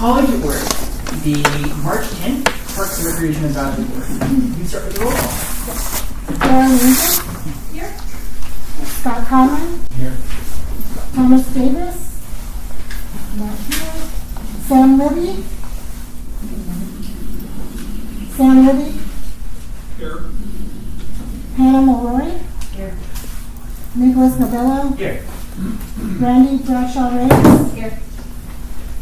calling to order the March 10th Parks and Recreation Advisory Board. You start with the roll call. Karen Lincoln. Here. Scott Conlon. Here. Thomas Davis. Not here. Sam Libby. Sam Libby. Here. Hannah Mulroy. Here. Nicholas Novello. Here. Randy Bradshaw Reyes. Here.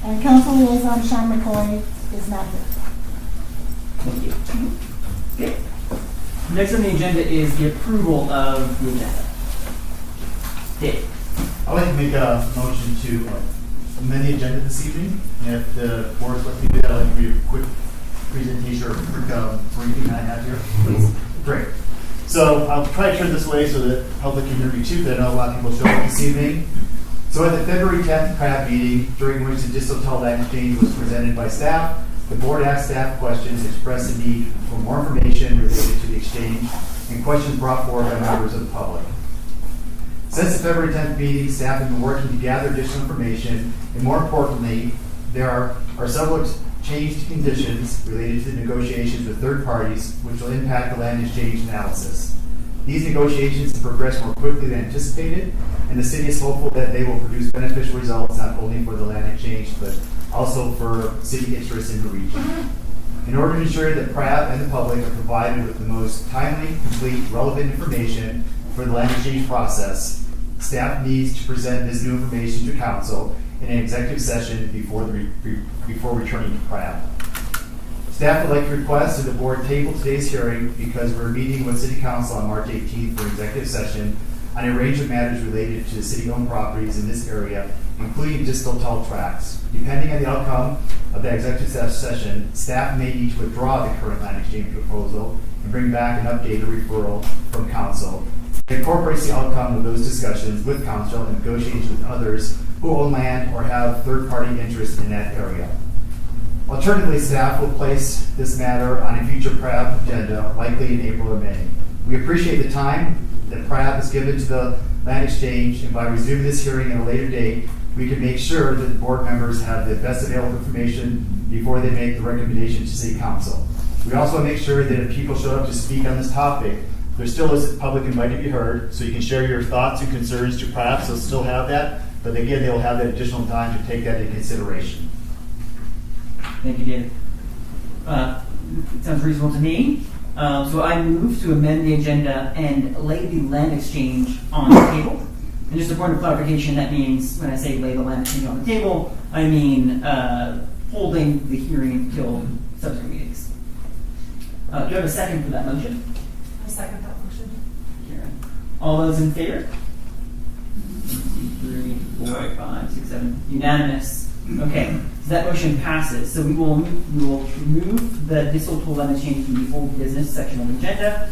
And Council Liaison Sean McCoy is not here. Thank you. Okay. Next on the agenda is the approval of the agenda. Dave. I'd like to make a motion to amend the agenda this evening. And if the board's let me do that, I'd like to give you a quick presentation or a quick briefing I have here. Please. Great. So I'll try to turn this way so that the public can hear me too, but I know a lot of people show up this evening. So at the February 10th CRAB meeting, during which the distal land exchange was presented by staff, the board asked staff questions, expressed the need for more information related to the exchange, and questions brought forward by members of the public. Since the February 10th meeting, staff have been working to gather additional information, and more importantly, there are several changed conditions related to the negotiations with third parties, which will impact the land exchange analysis. These negotiations have progressed more quickly than anticipated, and the city is hopeful that they will produce beneficial results not only for the land exchange, but also for city interests in the region. In order to ensure that PRAB and the public are provided with the most timely, complete, relevant information for the land exchange process, staff needs to present this new information to council in an executive session before returning to PRAB. Staff would like to request that the board table today's hearing because we're meeting with City Council on March 18th for executive session on a range of matters related to city-owned properties in this area, including distal tall tracts. Depending on the outcome of the executive session, staff may need to withdraw the current land exchange proposal and bring back an updated referral from council. It incorporates the outcome of those discussions with council and negotiations with others who own land or have third-party interest in that area. Alternatively, staff will place this matter on a future PRAB agenda, likely in April or May. We appreciate the time that PRAB has given to the land exchange, and by resuming this hearing at a later date, we can make sure that the board members have the best available information before they make the recommendation to City Council. We also want to make sure that if people show up to speak on this topic, there still is public invite to be heard, so you can share your thoughts and concerns to PRAB, so still have that, but again, they'll have that additional time to take that into consideration. Thank you, David. It sounds reasonable to me. So I move to amend the agenda and lay the land exchange on the table. And just a point of clarification, that means when I say lay the land exchange on the table, I mean holding the hearing until subsequent meetings. Do you have a second for that motion? I second that motion. Karen. All those in favor? 3, 4, 5, 6, 7. Unanimous. Okay, so that motion passes. So we will remove the distal land exchange from the old business section of the agenda,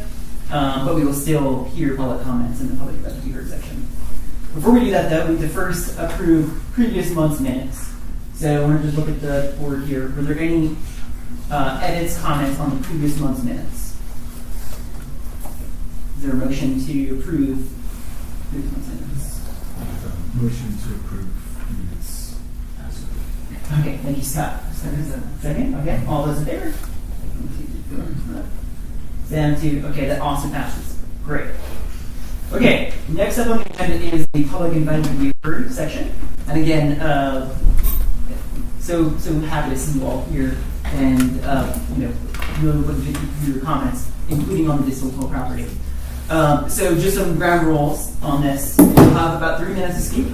but we will still hear public comments in the public event to be heard section. Before we do that, though, we need to first approve previous month's minutes. So I want to just look at the board here. Were there any edits, comments on the previous month's minutes? Is there a motion to approve previous month's minutes? Motion to approve minutes. Okay, thank you, Scott. Second? Okay, all those in favor? Sam, 2. Okay, that also passes. Great. Okay, next up on the agenda is the public invited to be heard section. And again, so happy to see you all here and really looking to your comments, including on the distal property. So just some ground rules on this. You'll have about 3 minutes to speak.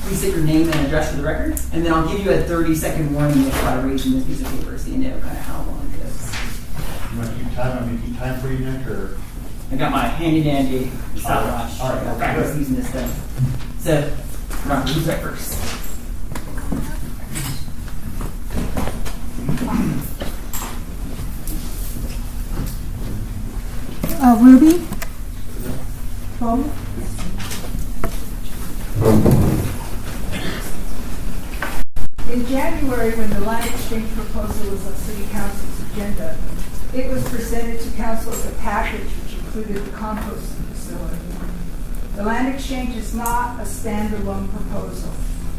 Please state your name and address for the record, and then I'll give you a 30-second warning if I raise this piece of paper so you know kind of how long it is. You want to keep time? I'm going to keep time for you, Nick, or? I got my handy-dandy stopwatch. All right. I'll practice using this thing. So, Ron, who's right first? Ruby. Tom. In January, when the land exchange proposal was on City Council's agenda, it was presented to Council as a package which included the composting facility. The land exchange is not a standalone proposal.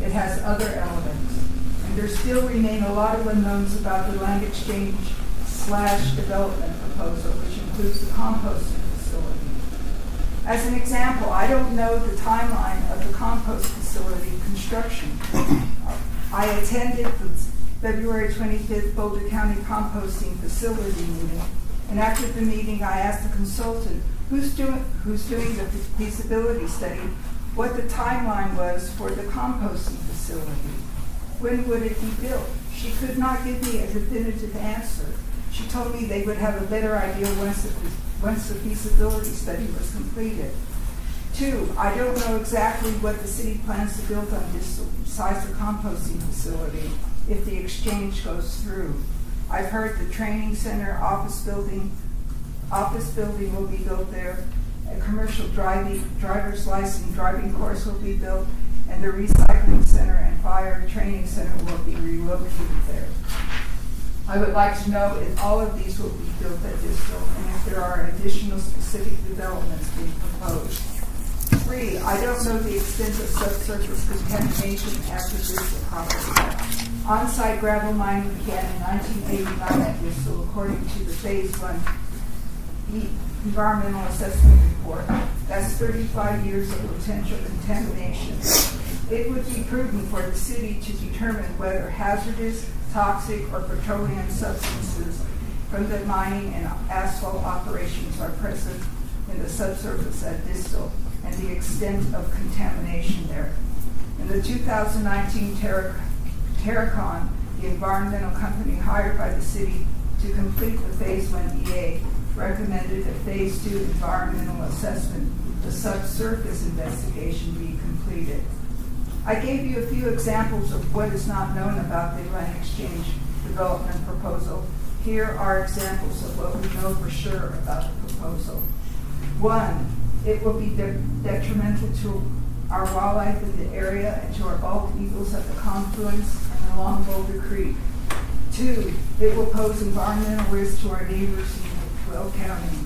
It has other elements. And there still remain a lot of unknowns about the land exchange / development proposal, which includes the composting facility. As an example, I don't know the timeline of the compost facility construction. I attended the February 25th Boulder County composting facility meeting, and after the meeting, I asked the consultant who's doing the feasibility study what the timeline was for the composting facility. When would it be built? She could not give me a definitive answer. She told me they would have a better idea once the feasibility study was completed. 2, I don't know exactly what the city plans to build on this besides the composting facility if the exchange goes through. I've heard the training center, office building will be built there, a commercial driver's license driving course will be built, and the recycling center and fire training center will be relocated there. I would like to know if all of these will be built at Distal and if there are additional specific developments being proposed. 3, I don't know the extent of subsurface contamination after Distal property. On-site gravel mining began in 1989 at Distal according to the Phase 1 environmental assessment report. That's 35 years of potential contamination. It would be prudent for the city to determine whether hazardous, toxic, or petroleum substances from the mining and asphalt operations are present in the subsurface at Distal and the extent of contamination there. In the 2019 Terracon, the environmental company hired by the city to complete the Phase 1 EA, recommended a Phase 2 environmental assessment, the subsurface investigation, be completed. I gave you a few examples of what is not known about the land exchange development proposal. Here are examples of what we know for sure about the proposal. 1, it will be detrimental to our wildlife in the area and to our bald eagles at the confluence and along Boulder Creek. 2, it will pose environmental risk to our neighbors in Will County.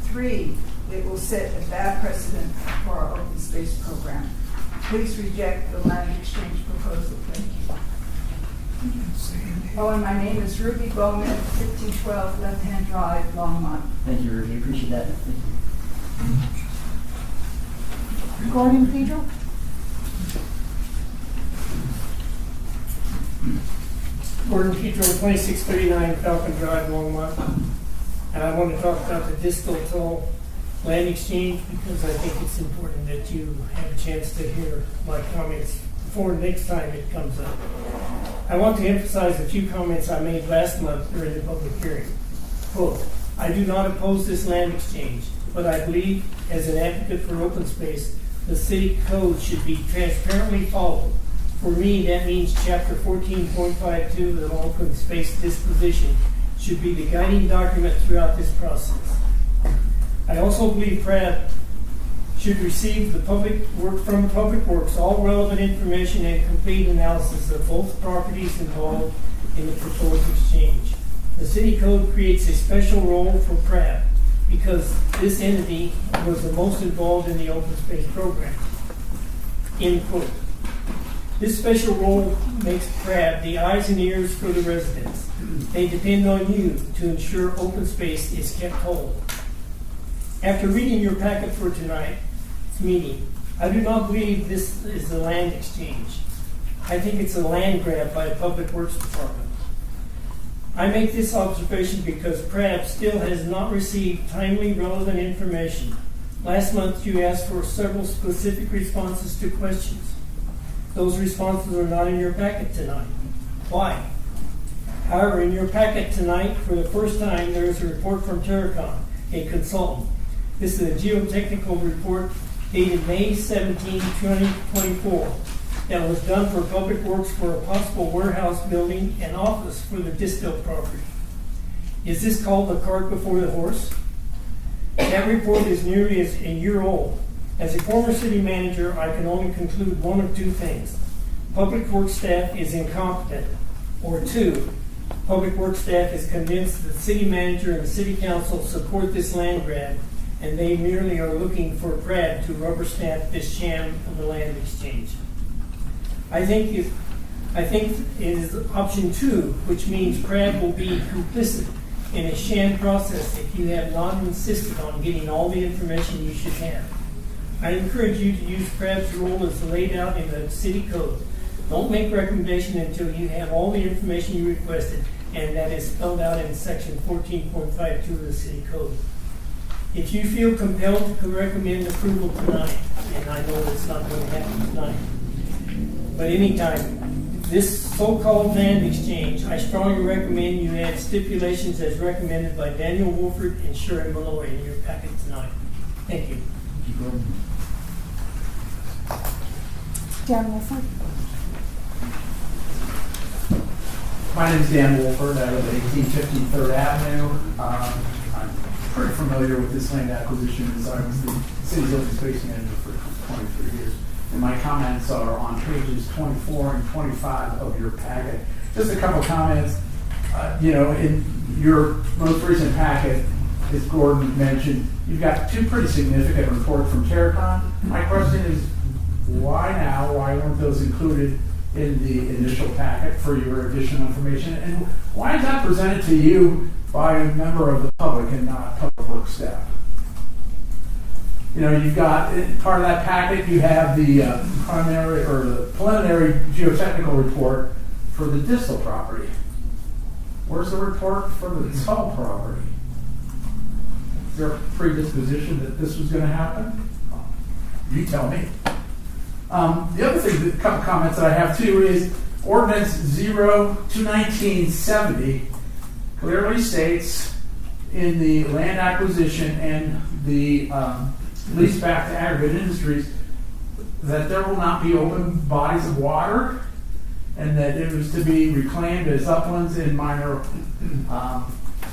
3, it will set a bad precedent for our open space program. Please reject the land exchange proposal. Thank you. Oh, and my name is Ruby Bowman, 1512 Left Hand Drive, Longmont. Thank you, Ruby. Appreciate that. Thank you. Gordon Pedro? Gordon Petro, 2639 Falcon Drive, Longmont. And I want to talk about the Distal Toll land exchange because I think it's important that you have a chance to hear my comments before next time it comes up. I want to emphasize a few comments I made last month during the public hearing. Quote, I do not oppose this land exchange, but I believe as an advocate for open space, the city code should be transparently followed. For me, that means Chapter 14.52 of the open space disposition should be the guiding document throughout this process. I also believe Pratt should receive from Public Works all relevant information and complete analysis of both properties involved in the proposed exchange. The city code creates a special role for Pratt because this entity was the most involved in the open space program. End quote. This special role makes Pratt the eyes and ears for the residents. They depend on you to ensure open space is kept whole. After reading your packet for tonight's meeting, I do not believe this is a land exchange. I think it's a land grab by the Public Works Department. I make this observation because Pratt still has not received timely, relevant information. Last month, you asked for several specific responses to questions. Those responses are not in your packet tonight. Why? However, in your packet tonight, for the first time, there is a report from Terracon, a consultant. This is a geotechnical report dated May 17, 2024 that was done for Public Works for a possible warehouse building and office for the Distal property. Is this called the cart before the horse? That report is nearly a year old. As a former city manager, I can only conclude one of two things. Public Works staff is incompetent, or 2, Public Works staff is convinced that the city manager and the city council support this land grab, and they merely are looking for Pratt to rubber stamp this sham of the land exchange. I think it is option 2, which means Crab will be complicit in a sham process if you have not insisted on getting all the information you should have. I encourage you to use Crab's role as laid out in the city code. Don't make recommendation until you have all the information you requested, and that is spelled out in section 14.52 of the city code. If you feel compelled to recommend approval tonight, and I know that's not going to happen tonight, but anytime, this so-called land exchange, I strongly recommend you add stipulations as recommended by Daniel Wolford and Sherry Malloy in your packet tonight. Thank you. Dan Wilson. My name is Dan Wolford. I live at 1850 3rd Avenue. I'm pretty familiar with this land acquisition as I was the city's open space manager for 23 years. And my comments are on pages 24 and 25 of your packet. Just a couple comments. In your most recent packet, as Gordon mentioned, you've got 2 pretty significant reports from Terracon. My question is, why now? Why weren't those included in the initial packet for your additional information? And why is that presented to you by a member of the public and not public works staff? You've got, part of that packet, you have the primary or the preliminary geotechnical report for the distal property. Where's the report for the Tull property? Is there a predisposition that this was going to happen? You tell me. The other thing, a couple comments that I have too, is Ordinance 0-1970 clearly states in the land acquisition and the lease back to aggregate industries that there will not be open bodies of water and that it was to be reclaimed as uplands and minor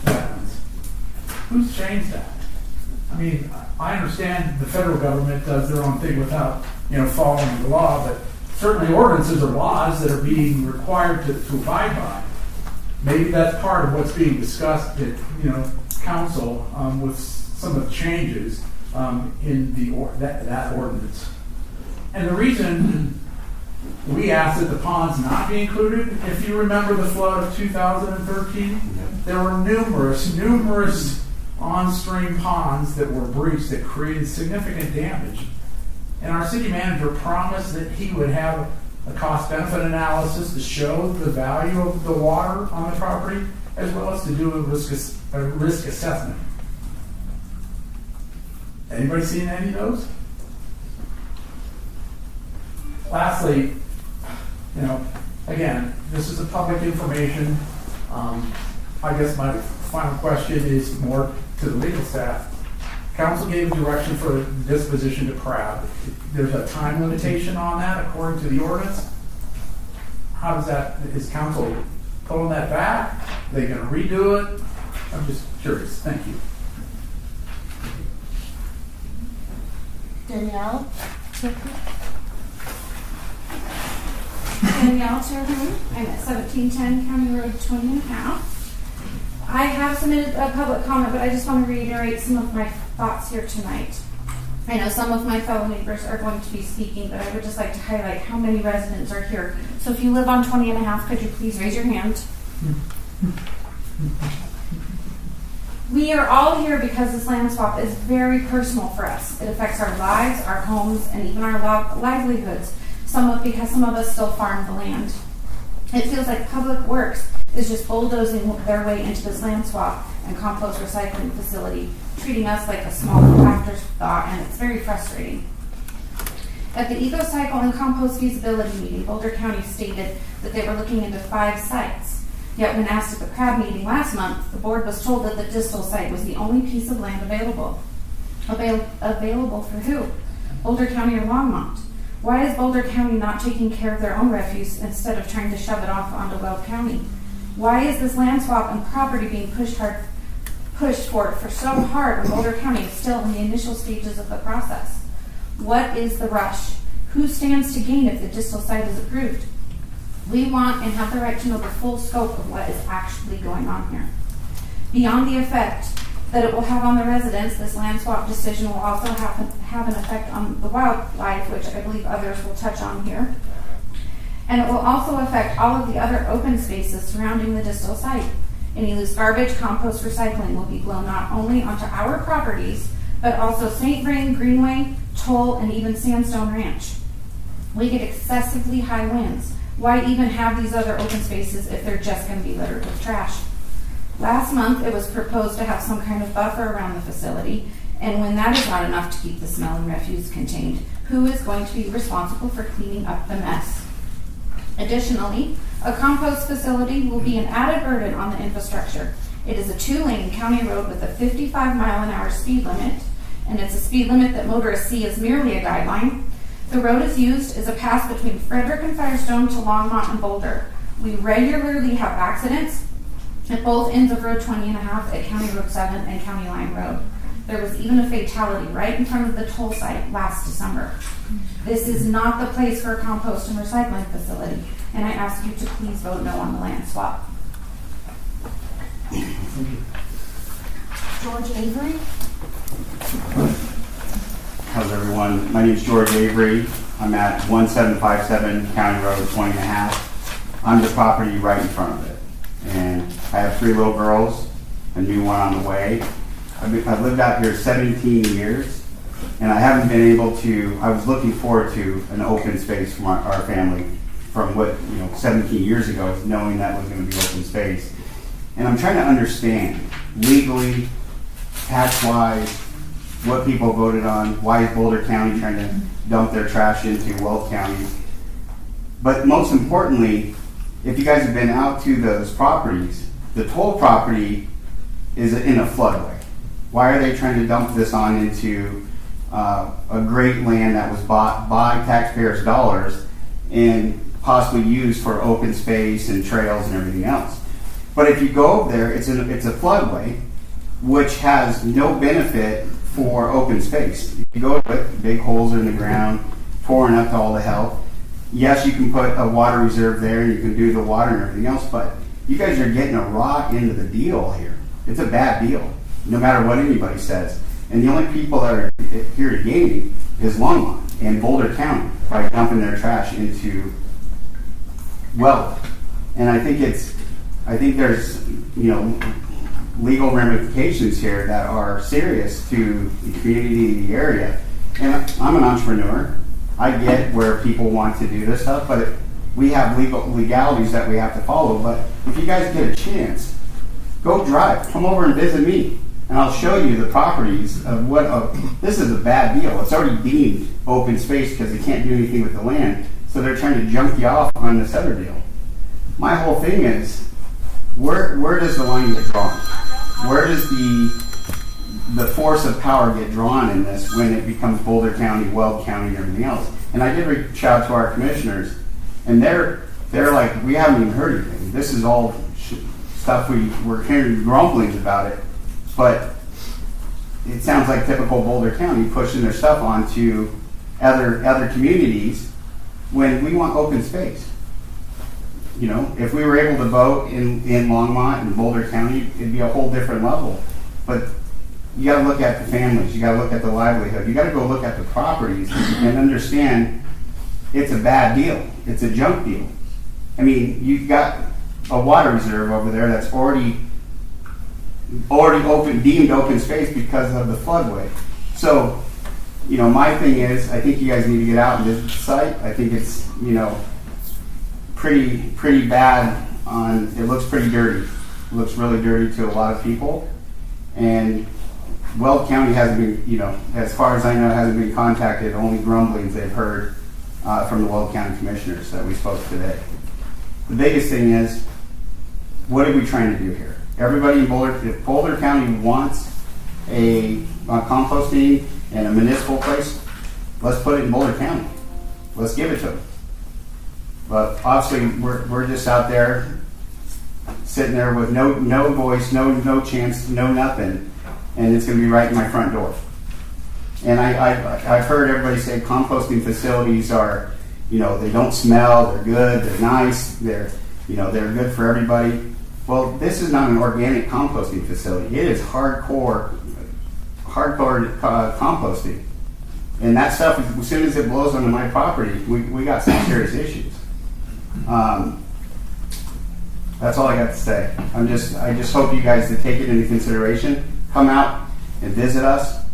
wetlands. Who's changed that? I mean, I understand the federal government does their own thing without following the law, but certainly ordinances are laws that are being required to abide by. Maybe that's part of what's being discussed at council with some of the changes in that ordinance. And the reason we asked that the ponds not be included, if you remember the flood of 2013, there were numerous on-stream ponds that were breached that created significant damage. And our city manager promised that he would have a cost-benefit analysis to show the value of the water on the property, as well as to do a risk assessment. Anybody seen any of those? Lastly, again, this is a public information. I guess my final question is more to the legal staff. Council gave direction for disposition to Crab. There's a time limitation on that according to the ordinance. How does that, is council pulling that back? Are they going to redo it? I'm just curious. Thank you. Danielle. Danielle Terhune. I'm at 1710 County Road 20 and a half. I have submitted a public comment, but I just want to reiterate some of my thoughts here tonight. I know some of my fellow neighbors are going to be speaking, but I would just like to highlight how many residents are here. So if you live on 20 and a half, could you please raise your hand? We are all here because this land swap is very personal for us. It affects our lives, our homes, and even our livelihoods. Because some of us still farm the land. It feels like Public Works is just bulldozing their way into this land swap and compost recycling facility, treating us like a small afterthought, and it's very frustrating. At the EcoCycle and Compost Feasibility Meeting, Boulder County stated that they were looking into 5 sites. Yet when asked at the CRAB meeting last month, the board was told that the distal site was the only piece of land available. Available for who? Boulder County or Longmont? Why is Boulder County not taking care of their own refuse instead of trying to shove it off onto Weld County? Why is this land swap and property being pushed for so hard when Boulder County is still in the initial stages of the process? What is the rush? Who stands to gain if the distal site is approved? We want and have the right to know the full scope of what is actually going on here. Beyond the effect that it will have on the residents, this land swap decision will also have an effect on the wildlife, which I believe others will touch on here. And it will also affect all of the other open spaces surrounding the distal site. Any loose garbage, compost, recycling will be blown not only onto our properties, but also St. Vrain, Greenway, Toll, and even Sandstone Ranch. We get excessively high winds. Why even have these other open spaces if they're just going to be littered with trash? Last month, it was proposed to have some kind of buffer around the facility, and when that is not enough to keep the smell and refuse contained, who is going to be responsible for cleaning up the mess? Additionally, a compost facility will be an added burden on the infrastructure. It is a 2-lane county road with a 55-mile-an-hour speed limit, and it's a speed limit that motorists see as merely a guideline. The road is used as a pass between Frederick and Firestone to Longmont and Boulder. We regularly have accidents at both ends of Road 20 and a half at County Road 7 and County Line Road. There was even a fatality right in front of the toll site last December. This is not the place for a compost and recycling facility, and I ask you to please vote no on the land swap. George Avery. How's everyone? My name is George Avery. I'm at 1757 County Road 20 and a half. I'm the property right in front of it. And I have 3 little girls, a new one on the way. I've lived out here 17 years, and I haven't been able to, I was looking forward to an open space for our family from 17 years ago, knowing that was going to be open space. And I'm trying to understand legally, tax-wise, what people voted on, why is Boulder County trying to dump their trash into Weld County. But most importantly, if you guys have been out to those properties, the toll property is in a floodway. Why are they trying to dump this on into a great land that was bought by taxpayers' dollars and possibly used for open space and trails and everything else? But if you go over there, it's a floodway, which has no benefit for open space. You go to it, big holes in the ground, pouring up to all the hell. Yes, you can put a water reserve there and you can do the water and everything else, but you guys are getting a raw end of the deal here. It's a bad deal, no matter what anybody says. And the only people that are here to gain is Longmont and Boulder County by dumping their trash into Weld. And I think there's, legal ramifications here that are serious to the community of the area. And I'm an entrepreneur. I get where people want to do this stuff, but we have legalities that we have to follow. But if you guys get a chance, go drive. Come over and visit me, and I'll show you the properties of this is a bad deal. It's already deemed open space because they can't do anything with the land, so they're trying to junk you off on this other deal. My whole thing is, where does the line get drawn? Where does the force of power get drawn in this when it becomes Boulder County, Weld County, and everything else? And I did reach out to our commissioners, and they're like, we haven't even heard anything. This is all stuff we're hearing grumblings about it, but it sounds like typical Boulder County pushing their stuff onto other communities when we want open space. If we were able to vote in Longmont and Boulder County, it'd be a whole different level. But you got to look at the families. You got to look at the livelihood. You got to go look at the properties and understand it's a bad deal. It's a junk deal. I mean, you've got a water reserve over there that's already deemed open space because of the floodway. So, my thing is, I think you guys need to get out and visit the site. I think it's, pretty bad it looks pretty dirty. It looks really dirty to a lot of people. And Weld County hasn't been, as far as I know, hasn't been contacted. Only grumblings they've heard from the Weld County commissioners that we spoke to today. The biggest thing is, what are we trying to do here? Everybody in Boulder, if Boulder County wants a composting and a municipal place, let's put it in Boulder County. Let's give it to them. But obviously, we're just out there sitting there with no voice, no chance, no nothing, and it's going to be right in my front door. And I've heard everybody say composting facilities are, they don't smell, they're good, they're nice, they're good for everybody. Well, this is not an organic composting facility. It is hardcore composting. And that stuff, as soon as it blows onto my property, we got some serious issues. That's all I got to say. I just hope you guys to take it into consideration. Come out and visit us.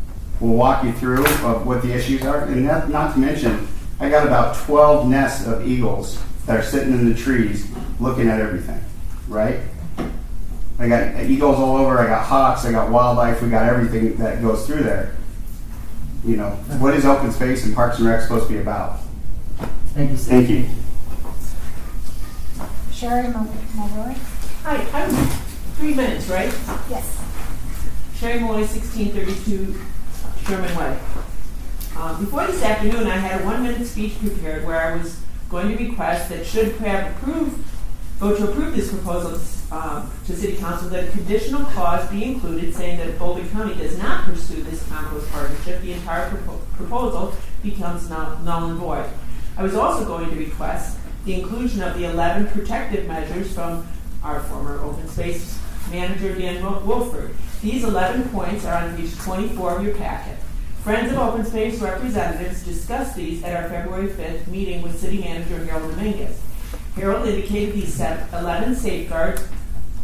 We'll walk you through of what the issues are, and not to mention, I got about 12 nests of eagles that are sitting in the trees looking at everything, right? I got eagles all over, I got hawks, I got wildlife, we got everything that goes through there. You know, what is open space and Parks and Rec supposed to be about? Thank you, Steve. Thank you. Sherry Mulroy? Hi, I'm 3 minutes, right? Yes. Sherry Malloy, 1632 Sherman Way. Before this afternoon, I had a 1-minute speech prepared where I was going to request that should PRAB vote to approve this proposal to City Council, that a conditional clause be included saying that if Boulder County does not pursue this compost partnership, the entire proposal becomes null and void. I was also going to request the inclusion of the 11 protective measures from our former open space manager, Dan Wolford. These 11 points are on page 24 of your packet. Friends of Open Space representatives discussed these at our February 5th meeting with City Manager Harold Dominguez. Harold indicated these 11 safeguards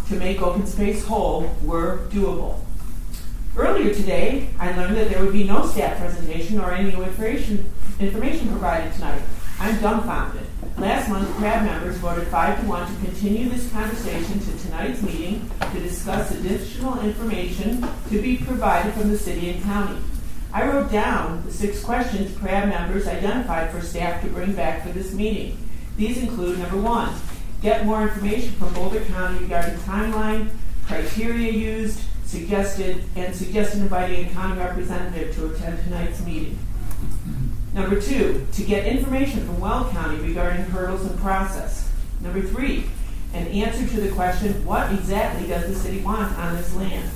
to make open space whole were doable. Earlier today, I learned that there would be no staff presentation or any new information provided tonight. I'm dumbfounded. Last month, PRAB members voted 5-1 to continue this conversation to tonight's meeting to discuss additional information to be provided from the city and county. I wrote down the 6 questions PRAB members identified for staff to bring back for this meeting. These include, number 1, get more information from Boulder County regarding timeline, criteria used, suggested inviting a county representative to attend tonight's meeting. Number 2, to get information from Weld County regarding hurdles and process. Number 3, an answer to the question, what exactly does the city want on this land?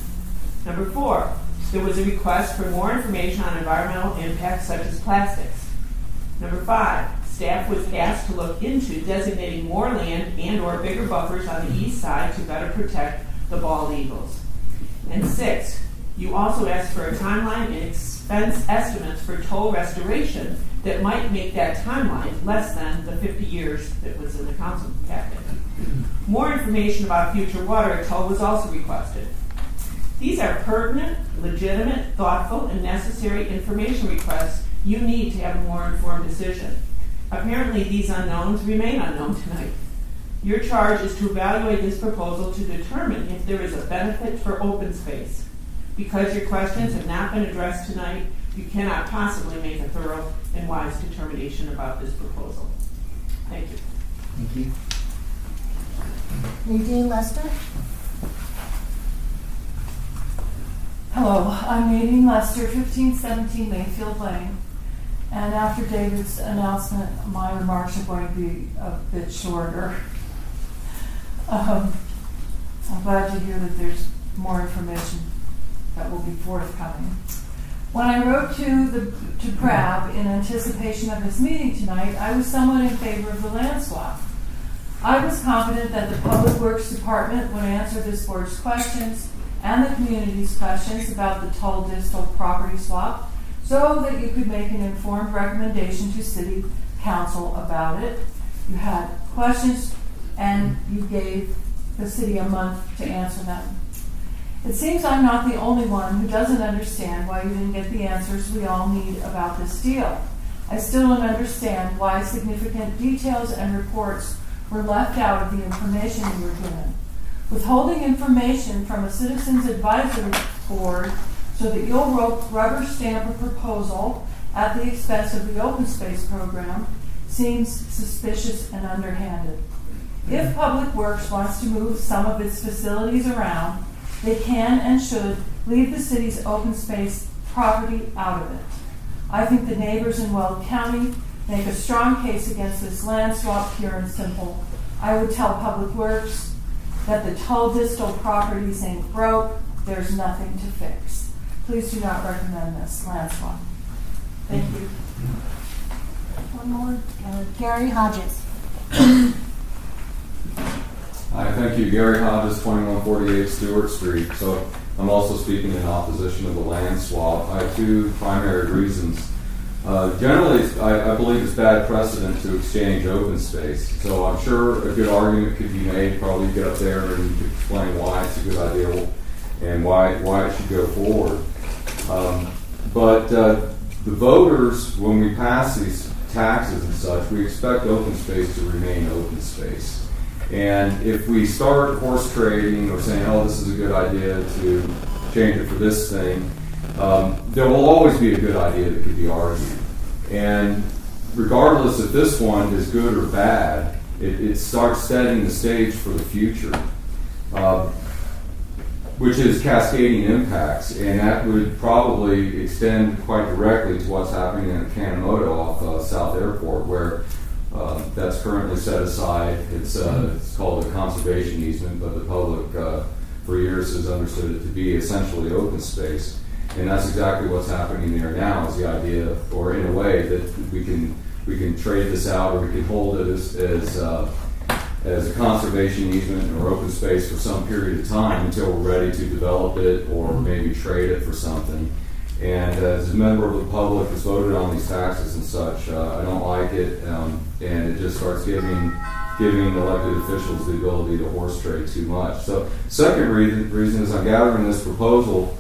Number 4, there was a request for more information on environmental impacts such as plastics. Number 5, staff was asked to look into designating more land and or bigger buffers on the east side to better protect the bald eagles. And 6, you also asked for a timeline and expense estimates for toll restoration that might make that timeline less than the 50 years that was in the council packet. More information about future water toll was also requested. These are pertinent, legitimate, thoughtful, and necessary information requests you need to have a more informed decision. Apparently, these unknowns remain unknown tonight. Your charge is to evaluate this proposal to determine if there is a benefit for open space. Because your questions have not been addressed tonight, you cannot possibly make a thorough and wise determination about this proposal. Thank you. Thank you. Nadine Lester? Hello, I'm Nadine Lester, 1517 Mayfield Lane. And after David's announcement, my remarks are going to be a bit shorter. I'm glad to hear that there's more information that will be forthcoming. When I wrote to PRAB in anticipation of this meeting tonight, I was somewhat in favor of the land swap. I was confident that the Public Works Department would answer this board's questions and the community's questions about the Tull Distal property swap so that you could make an informed recommendation to City Council about it. You had questions and you gave the city a month to answer them. It seems I'm not the only one who doesn't understand why you didn't get the answers we all need about this deal. I still don't understand why significant details and reports were left out of the information you were given. Withholding information from a citizens advisory board so that you'll rubber stamp a proposal at the expense of the open space program seems suspicious and underhanded. If Public Works wants to move some of its facilities around, they can and should leave the city's open space property out of it. I think the neighbors in Weld County make a strong case against this land swap, pure and simple. I would tell Public Works that the Tull Distal properties ain't broke, there's nothing to fix. Please do not recommend this land swap. Thank you. One more. Gary Hodges. Hi, thank you. Gary Hodges, 2148 Stewart Street. So I'm also speaking in opposition of the land swap. I have 2 primary reasons. Generally, I believe it's bad precedent to exchange open space. So I'm sure a good argument could be made. Probably get up there and you could explain why it's a good idea and why it should go forward. But the voters, when we pass these taxes and such, we expect open space to remain open space. And if we start horse trading or saying, oh, this is a good idea to change it for this thing, there will always be a good idea that could be argued. And regardless if this one is good or bad, it starts setting the stage for the future, which is cascading impacts. And that would probably extend quite directly to what's happening in Kanemoto off South Airport, where that's currently set aside. It's called a conservation easement, but the public for years has understood it to be essentially open space. And that's exactly what's happening there now, is the idea, or in a way, that we can trade this out, or we can hold it as a conservation easement or open space for some period of time until we're ready to develop it or maybe trade it for something. And as a member of the public that's voted on these taxes and such, I don't like it, and it just starts giving elected officials the ability to horse trade too much. So, second reason is I'm gathering this proposal.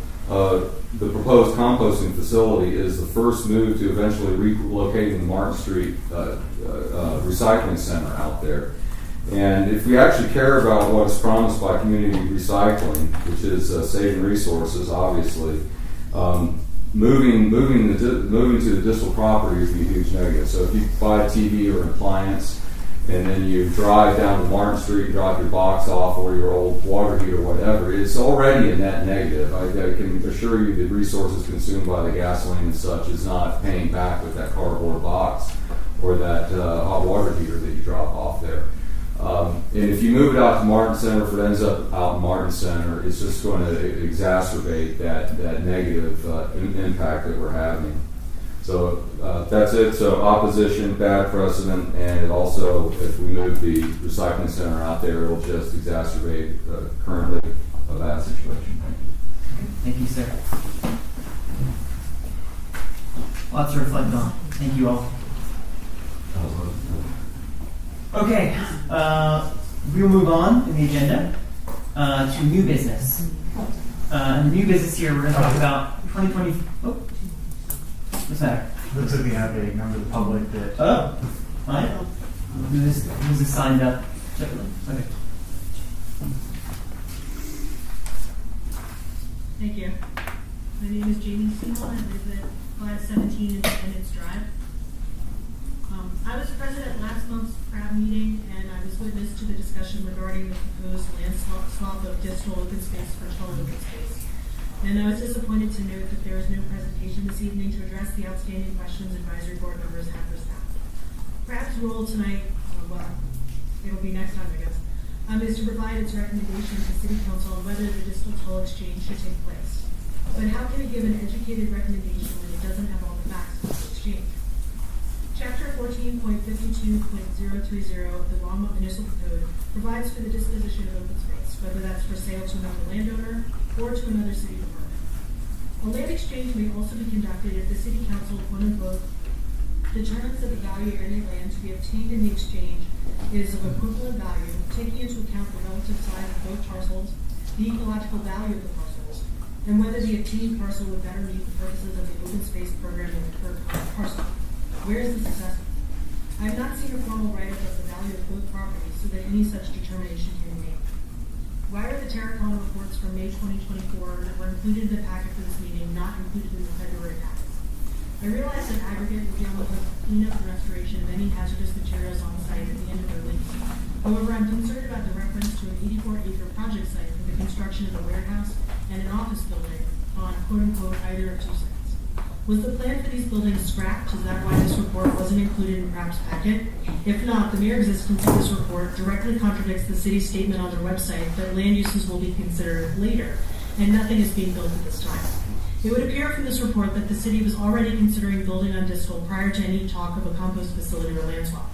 The proposed composting facility is the first move to eventually relocating the Martin Street recycling center out there. And if we actually care about what is promised by community recycling, which is saving resources, obviously, moving to the distal property would be a huge negative. So if you buy a TV or an appliance, and then you drive down to Martin Street, drop your box off, or your old water heater or whatever, it's already a net negative. I can assure you the resources consumed by the gasoline and such is not paying back with that cardboard box or that hot water heater that you drop off there. And if you move it out to Martin Center, if it ends up out in Martin Center, it's just going to exacerbate that negative impact that we're having. So that's it. So opposition, bad precedent, and it also, if we move the recycling center out there, it'll just exacerbate currently a bad situation. Thank you, sir. Lots to reflect on. Thank you all. Okay, we'll move on in the agenda to new business. And the new business here, we're going to talk about 2020. Oh, what's that? Looks like we have a member of the public that. Oh, fine. Who's this signed up separately? Okay. Thank you. My name is Jamie Seymour. I live at 517 Independence Drive. I was present at last month's CRAB meeting, and I was witness to the discussion regarding the proposed land swap of distal open space for total open space. And I was disappointed to note that there is no presentation this evening to address the outstanding questions advisory board members have for staff. CRAB's role tonight, well, it'll be next time, I guess, is to provide its recommendation to City Council on whether the distal toll exchange should take place. But how can it give an educated recommendation when it doesn't have all the facts of the exchange? Chapter 14.52.030 of the Longmont Municipal Code provides for the disposition of open space, whether that's for sale to another landowner or to another city department. A land exchange may also be conducted if the City Council, quote-unquote, determines that the value of any land to be obtained in the exchange is of equivalent value, taking into account the relative size of both parcels, the ecological value of the parcels, and whether the obtained parcel would better meet the purposes of the open space program in the current parcel. Where is this assessment? I have not seen a formal write-up of the value of both properties so that any such determination can be made. Why are the Terracon reports from May 2024 that were included in the packet for this meeting not included in the February packet? I realize that aggregate will deal with the cleanup and restoration of any hazardous materials on the site at the end of their lease. However, I'm concerned about the reference to an 84-acre project site for the construction of a warehouse and an office building on quote-unquote either of two sites. Was the plan for these buildings scrapped? Is that why this report wasn't included in CRAB's packet? If not, the mere existence of this report directly contradicts the city's statement on their website that land uses will be considered later, and nothing is being built at this time. It would appear from this report that the city was already considering building on distal prior to any talk of a compost facility or land swap.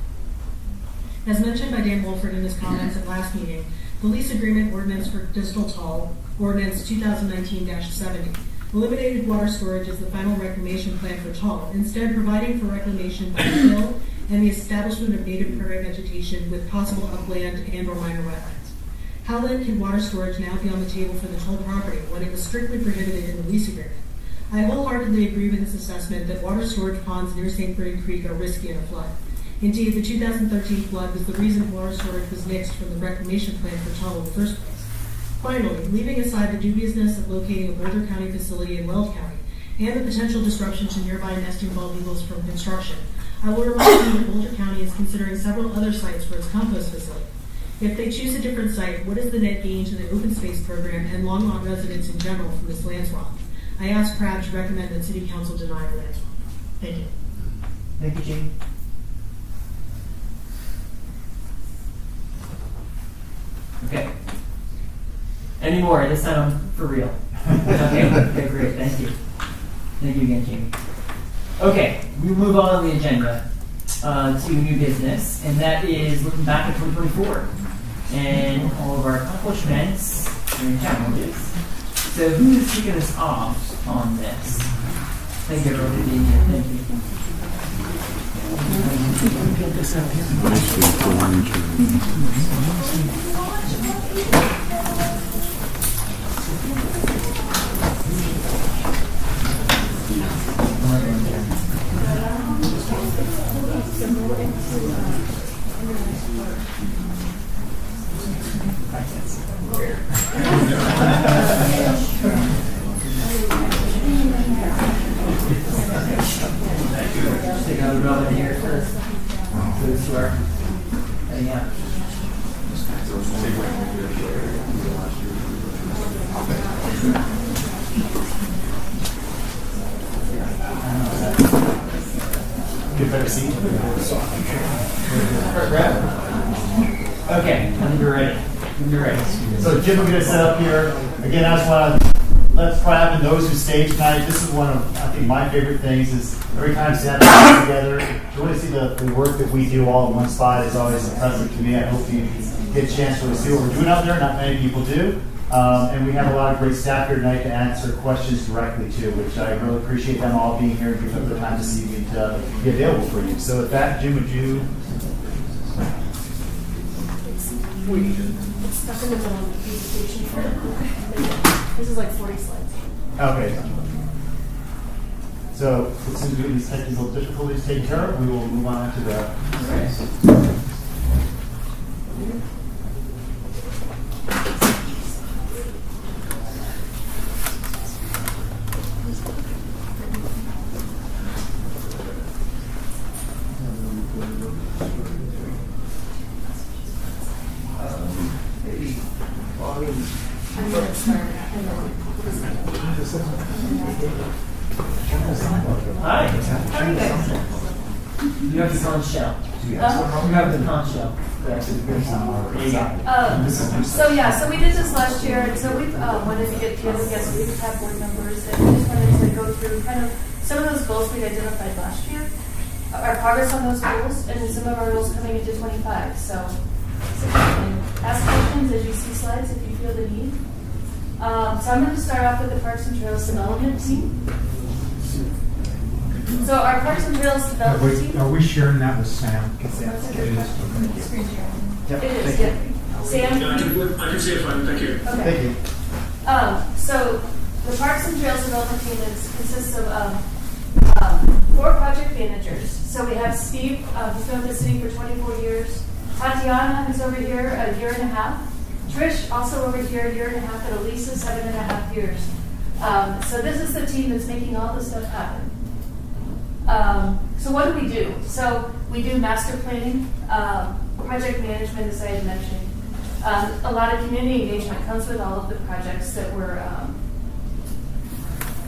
As mentioned by Dan Wolford in his comments at last meeting, the lease agreement ordinance for distal toll, ordinance 2019-70, eliminated water storage as the final reclamation plan for Tull, instead providing for reclamation by fill and the establishment of native prairie vegetation with possible upland and or minor wetlands. How then can water storage now be on the table for the Tull property when it was strictly prohibited in the lease agreement? I wholeheartedly agree with this assessment that water storage ponds near St. Bernard Creek are risky in a flood. Indeed, the 2013 flood was the reason water storage was nixed from the reclamation plan for Tull in the first place. Finally, leaving aside the dubiousness of locating a Boulder County facility in Weld County and the potential disruption to nearby nesting bald eagles from construction, I will remind you that Boulder County is considering several other sites for its compost facility. If they choose a different site, what is the net gain to the open space program and Longmont residents in general from this land swap? I ask PRAB to recommend that City Council deny the land swap. Thank you. Thank you, Jamie. Okay. Any more? This time for real. Okay, great. Thank you. Thank you again, Jamie. Okay, we move on the agenda to new business, and that is looking back at 2024 and all of our accomplishments and challenges. So who is kicking us off on this? Thank you, everyone, for being here. Thank you. Get this up Take out the rubber here first. Those who are heading out. Get a better seat. Okay, I think you're ready. You're ready. So Jim, we're going to set up here. Again, I just want to let's PRAB and those who stay tonight. This is one of, I think, my favorite things is every time Sam comes together, to really see the work that we do all in one spot is always impressive to me. I hope you get a chance to really see what we're doing out there. Not many people do. And we have a lot of great staff here tonight to answer questions directly too, which I really appreciate them all being here and giving up their time this evening to be available for you. So with that, Jim, would you? It's stuck in the middle of the presentation. This is like 40 slides. Okay. So as soon as we get these technical difficulties taken care of, we will move on to the. Hi. How are you guys? You have the conch shell. You have the conch shell. There you go. So we did this last year, and so we wanted to get together, we just have board members, and we just wanted to go through kind of some of those goals we identified last year, our progress on those goals, and then some of our goals coming into 25. So you can ask questions as you see slides if you feel the need. So I'm going to start off with the Parks and Trails Development Team. So our Parks and Trails Development Team. Are we sharing that with Sam? That's a good question. Screen sharing. Yep. It is, yeah. Sam? Yeah, I can see it fine, thank you. Okay. Thank you. So the Parks and Trails Development Team consists of 4 project managers. So we have Steve, who's been with the city for 24 years. Tatiana, who's over here a year and a half. Trish, also over here a year and a half, and Elisa, 7.5 years. So this is the team that's making all this stuff happen. So what do? So we do master planning, project management, as I had mentioned. A lot of community engagement comes with all of the projects that we're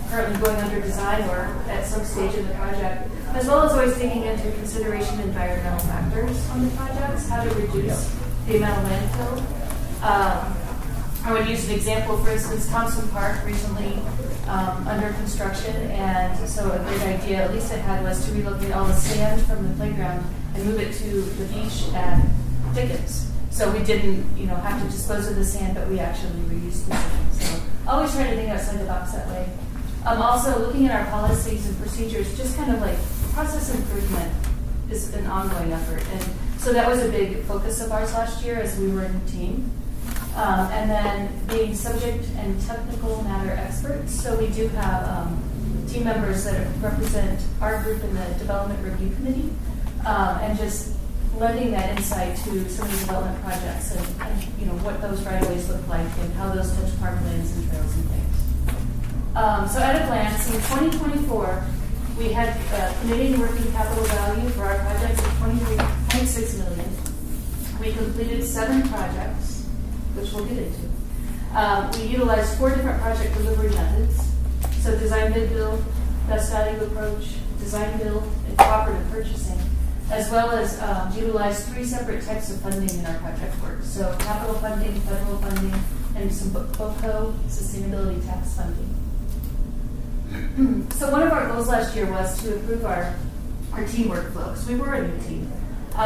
currently going under design or at some stage in the project, as well as always taking into consideration environmental factors on the projects, how to reduce the amount of landfill. I would use an example, for instance, Thompson Park recently under construction, and so a great idea Lisa had was to relocate all the sand from the playground and move it to the beach at Dickens. So we didn't, have to dispose of the sand, but we actually reused the sand. So always try to think outside the box that way. Also, looking at our policies and procedures, just kind of like process improvement is an ongoing effort. And so that was a big focus of ours last year as we were in the team. And then being subject and technical matter experts. So we do have team members that represent our group in the Development Review Committee, and just lending that insight to some of the development projects and you know what those right-of-ways look like and how those touch parklands and trails and things. So at a glance, in 2024, we had committed working capital value for our projects of $23.6 million. We completed 7 projects, which we'll get into. We utilized 4 different project delivery methods. So design, bid, build, best value approach, design, build, and cooperative purchasing, as well as utilized 3 separate types of funding in our project work. So capital funding, federal funding, and some BOCO sustainability tax funding. So one of our goals last year was to improve our team workflow, because we were a new team.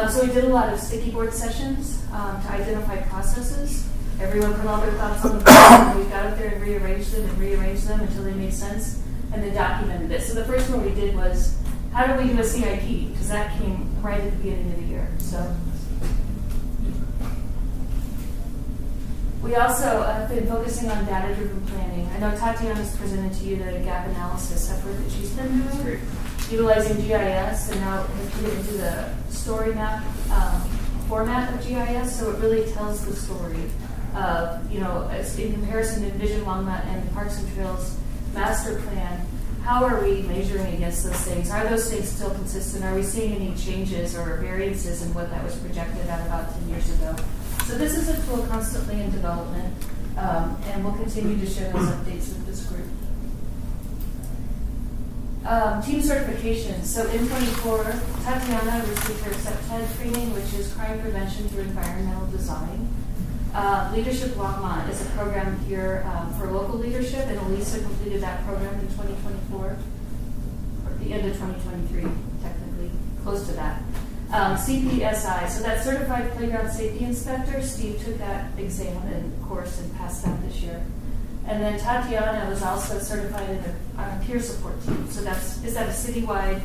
So we did a lot of sticky board sessions to identify processes. Everyone put all their thoughts on the board, and we got up there and rearranged them until they made sense, and then documented it. So the first one we did was, how do we do a CIP? Because that came right at the beginning of the year. So we also have been focusing on data-driven planning. I know Tatiana's presented to you the gap analysis effort that she's been doing, utilizing GIS, and now has put it into the story map format of GIS, so it really tells the story of, you know, in comparison to Vision Longmont and the Parks and Trails Master Plan, how are we measuring against those things? Are those things still consistent? Are we seeing any changes or variances in what that was projected at about 10 years ago? So this is a tool constantly in development, and we'll continue to share those updates with this group. Team certification. So in 24, Tatiana received her CEPTED training, which is crime prevention through environmental design. Leadership Longmont is a program here for local leadership, and Elisa completed that program in 2024, or at the end of 2023, technically, close to that. CPSI, so that Certified Playground Safety Inspector, Steve took that exam and course and passed that this year. And then Tatiana was also certified on a peer support team. So that a citywide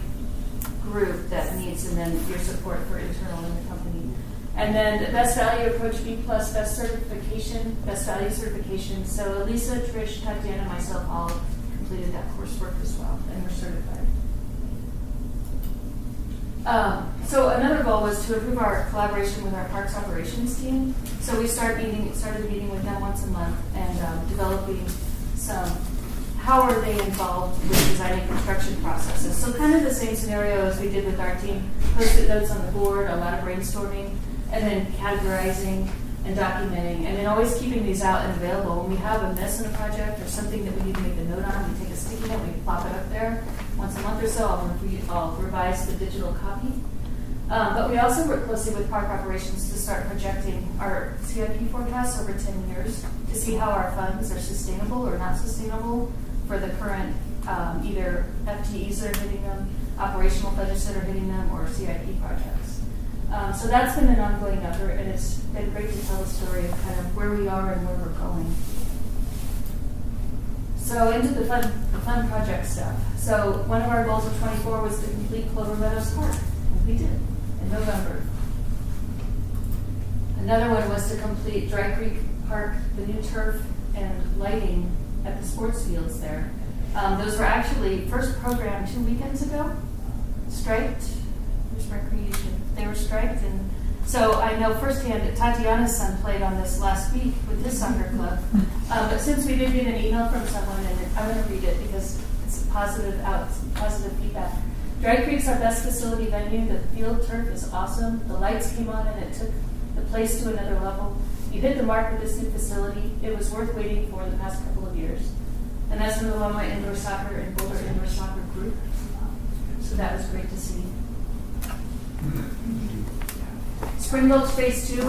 group that meets, and then peer support for internal in the company. And then the Best Value Approach B+, Best Value Certification. So Elisa, Trish, Tatiana, myself all completed that coursework as well, and we're certified. So another goal was to improve our collaboration with our parks operations team. So we started meeting with them once a month and developing how are they involved with designing construction processes. So kind of the same scenario as we did with our team, post-it notes on the board, a lot of brainstorming, and then categorizing and documenting, and then always keeping these out and available. When we have a mess in a project or something that we need to make a note on, we take a sticky note, we plop it up there. Once a month or so, I'll revise the digital copy. But we also work closely with park operations to start projecting our CIP forecasts over 10 years to see how our funds are sustainable or not sustainable for the current either FTEs that are hitting them, operational budgets that are hitting them, or CIP projects. So that's been an ongoing effort, and it's been great to tell a story of kind of where we are and where we're going. So into the fun project stuff. So one of our goals of 24 was to complete Clover Meadows Park, and we did in November. Another one was to complete Dry Creek Park, the new turf and lighting at the sports fields there. Those were actually first programmed 2 weekends ago, striped. There's recreation. They were striped, and so I know firsthand that Tatiana's son played on this last week with his soccer club. But since we did get an email from someone, and I'm going to read it because it's positive feedback. Dry Creek's our best facility venue. The field turf is awesome. The lights came on, and it took the place to another level. You hit the mark with this new facility. It was worth waiting for the past couple of years. And that's from the Longmont Indoor Soccer and Boulder Indoor Soccer group. So that was great to see. Spring Gulch Phase 2,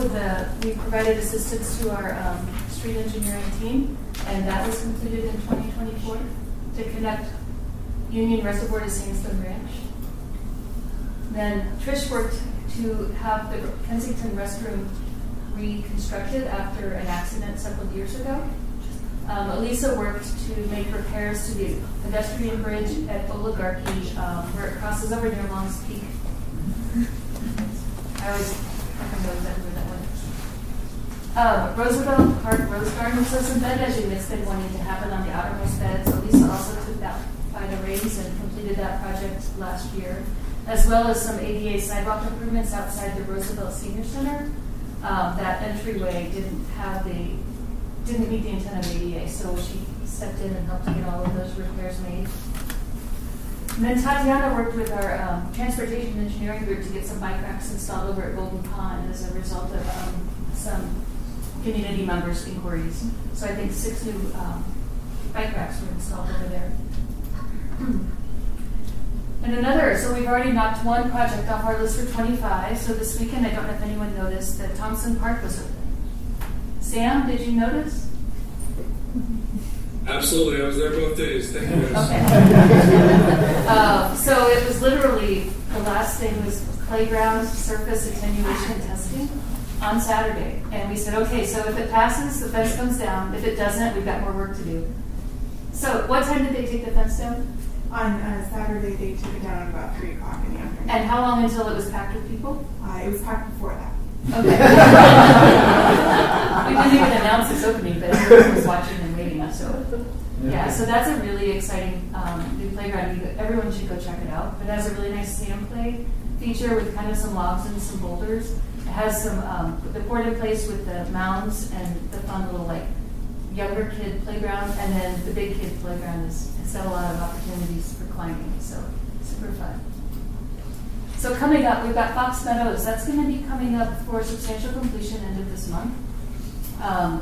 we provided assistance to our street engineering team, and that was completed in 2024 to connect Union Reservoir to Sandstone Ranch. Then Trish worked to have the Kensington restroom reconstructed after an accident several years ago. Elisa worked to make repairs to the pedestrian bridge at Oligarchy, where it crosses over near Long's Peak. I always fucking know exactly where that went. Roosevelt Park Rose Garden, so some bed edging that's been wanting to happen on the outermost beds. Elisa also took that by the reins and completed that project last year, as well as some ADA sidewalk improvements outside the Roosevelt Senior Center. That entryway didn't meet the intent of ADA, so she stepped in and helped to get all of those repairs made. And then Tatiana worked with our transportation engineering group to get some bike racks installed over at Golden Pond as a result of some community members' inquiries. So I think 6 new bike racks were installed over there. And so we've already knocked one project off our list for 25. So this weekend, I don't know if anyone noticed that Thompson Park was open. Sam, did you notice? Absolutely, I was there both days. Thank you guys. Okay. So it was literally, the last thing was playground surface attenuation testing on Saturday. And we said, okay, so if it passes, the fence comes down. If it doesn't, we've got more work to do. So what time did they take the fence down? On Saturday, they took it down at about 3 o'clock in the afternoon. And how long until it was packed with people? It was packed before that. Okay. We didn't even announce this opening, but everyone was watching and waiting. So, yeah, so that's a really exciting new playground. Everyone should go check it out. It has a really nice sand play feature with kind of some logs and some boulders. It has some the poured in place with the mounds and the fun little like younger kid playground, and then the big kid playground it's got a lot of opportunities for climbing. So super fun. So coming up, we've got Fox Meadows. That's going to be coming up for substantial completion end of this month.